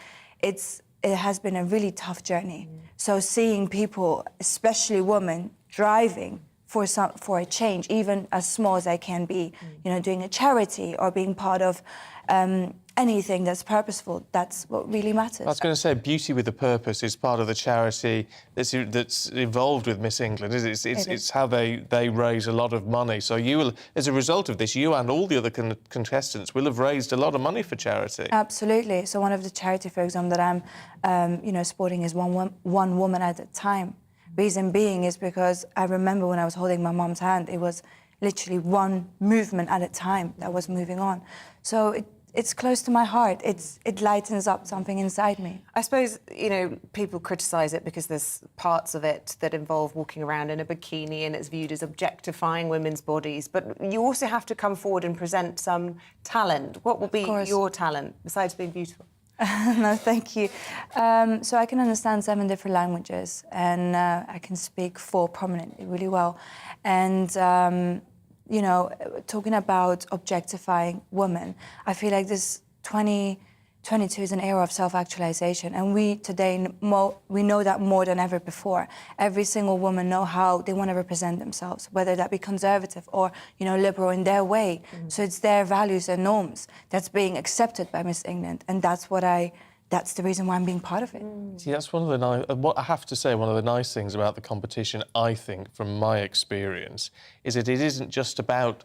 it has been a really tough journey. So seeing people, especially women, driving for a change, even as small as I can be, you know, doing a charity or being part of anything that's purposeful, that's what really matters. I was going to say, beauty with a purpose is part of the charity that's involved with Miss England. It's how they raise a lot of money. So you will, as a result of this, you and all the other contestants will have raised a lot of money for charity. Absolutely. So one of the charity, for example, that I'm supporting is one woman at a time. Reason being is because I remember when I was holding my mom's hand, it was literally one movement at a time that was moving on. So it's close to my heart. It lightens up something inside me. I suppose, you know, people criticise it because there's parts of it that involve walking around in a bikini and it's viewed as objectifying women's bodies. But you also have to come forward and present some talent. What will be your talent, besides being beautiful? No, thank you. So I can understand 7 different languages, and I can speak 4 prominently really well. And you know, talking about objectifying women, I feel like this 20 22 is an era of self-actualization, and we today we know that more than ever before. Every single woman know how they want to represent themselves, whether that be conservative or, you know, liberal in their way. So it's their values and norms that's being accepted by Miss England, and that's the reason why I'm being part of it. See, that's one of the what I have to say, one of the nice things about the competition, I think, from my experience, is that it isn't just about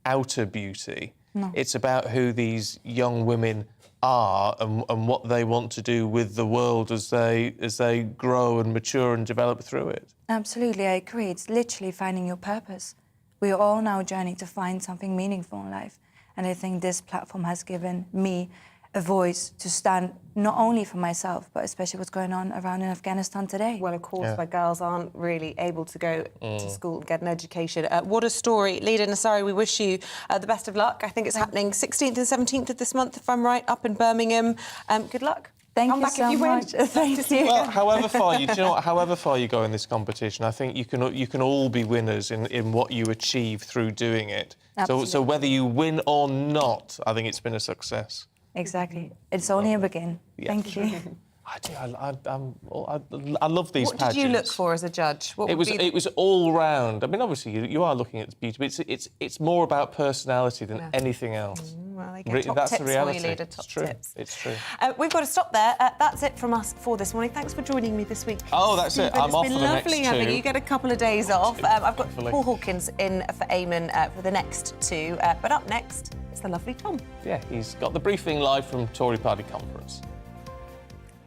outer beauty. No. It's about who these young women are and what they want to do with the world as they grow and mature and develop through it. Absolutely, I agree. It's literally finding your purpose. We are all now journeying to find something meaningful in life. And I think this platform has given me a voice to stand not only for myself, but especially what's going on around in Afghanistan today. Well, of course, where girls aren't really able to go to school and get an education. What a story. Leader Nassari, we wish you the best of luck. I think it's happening 16th and 17th of this month, if I'm right, up in Birmingham. Good luck. Thank Come you back so if you much. win. Thank you. Well, however far you, do you know what? However far you go in this competition, I think you can all be winners in what you achieve through doing it. So whether you win or not, I think it's been a success. Exactly. It's only a begin. Yeah. Thank you. I love these pageants. What did you look for as a judge? It was all round. I mean, obviously you are looking at beauty, but it's more about personality than anything else. Well, again, top that's tips the reality. for you, Leader. Top it's true. tips. It's true. We've got to stop there. That's it from us for this morning. Thanks for joining me this week. Oh, that's it. I'm off for the next two. It's been lovely having you. You get a couple of days off. I've got Hopefully. Paul Hawkins in for Eamonn for the next two. But up next, it's the lovely Tom. Yeah, he's got the briefing live from Tory Party conference.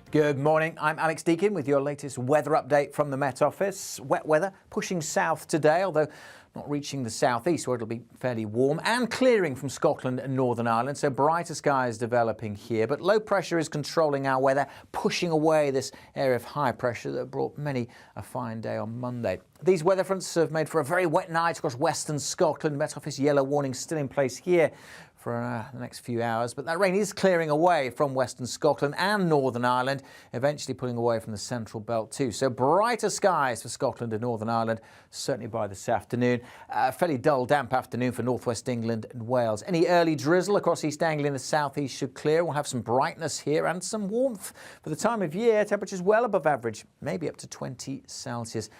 Good morning, I'm Alex Deakin with your latest weather update from the Met Office. Wet weather pushing south today, although not reaching the southeast where it'll be fairly warm, and clearing from Scotland and Northern Ireland, so brighter skies developing here. But low pressure is controlling our weather, pushing away this area of high pressure that brought many a fine day on Monday. These weather fronts have made for a very wet night across western Scotland. Met Office yellow warning still in place here for the next few hours, but that rain is clearing away from western Scotland and Northern Ireland, eventually pulling away from the central belt too. So brighter skies for Scotland and Northern Ireland, certainly by this afternoon. Fairly dull, damp afternoon for northwest England and Wales. Any early drizzle across East Anglia in the southeast should clear. We'll have some brightness here and some warmth for the time of year. Temperatures well above average, maybe up to 20 Celsius.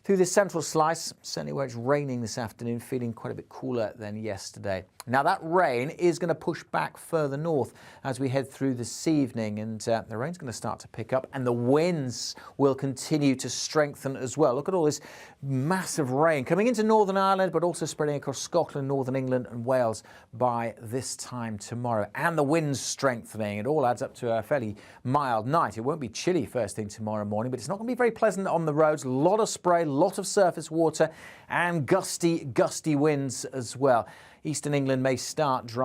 Through this central slice, certainly where it's raining this afternoon, feeling quite a bit cooler than yesterday. Now that rain is going to push back further north as we head through this evening, and the rain's going to start to pick up and the winds will continue to strengthen as well. Look at all this massive rain coming into Northern Ireland, but also spreading across Scotland, Northern England and Wales by this time tomorrow. And the winds strengthening. It all adds up to a fairly mild night. It won't be chilly first thing tomorrow morning, but it's not going to be very pleasant on the roads. A lot of spray, a lot of surface water and gusty winds as well. Eastern England may start dry.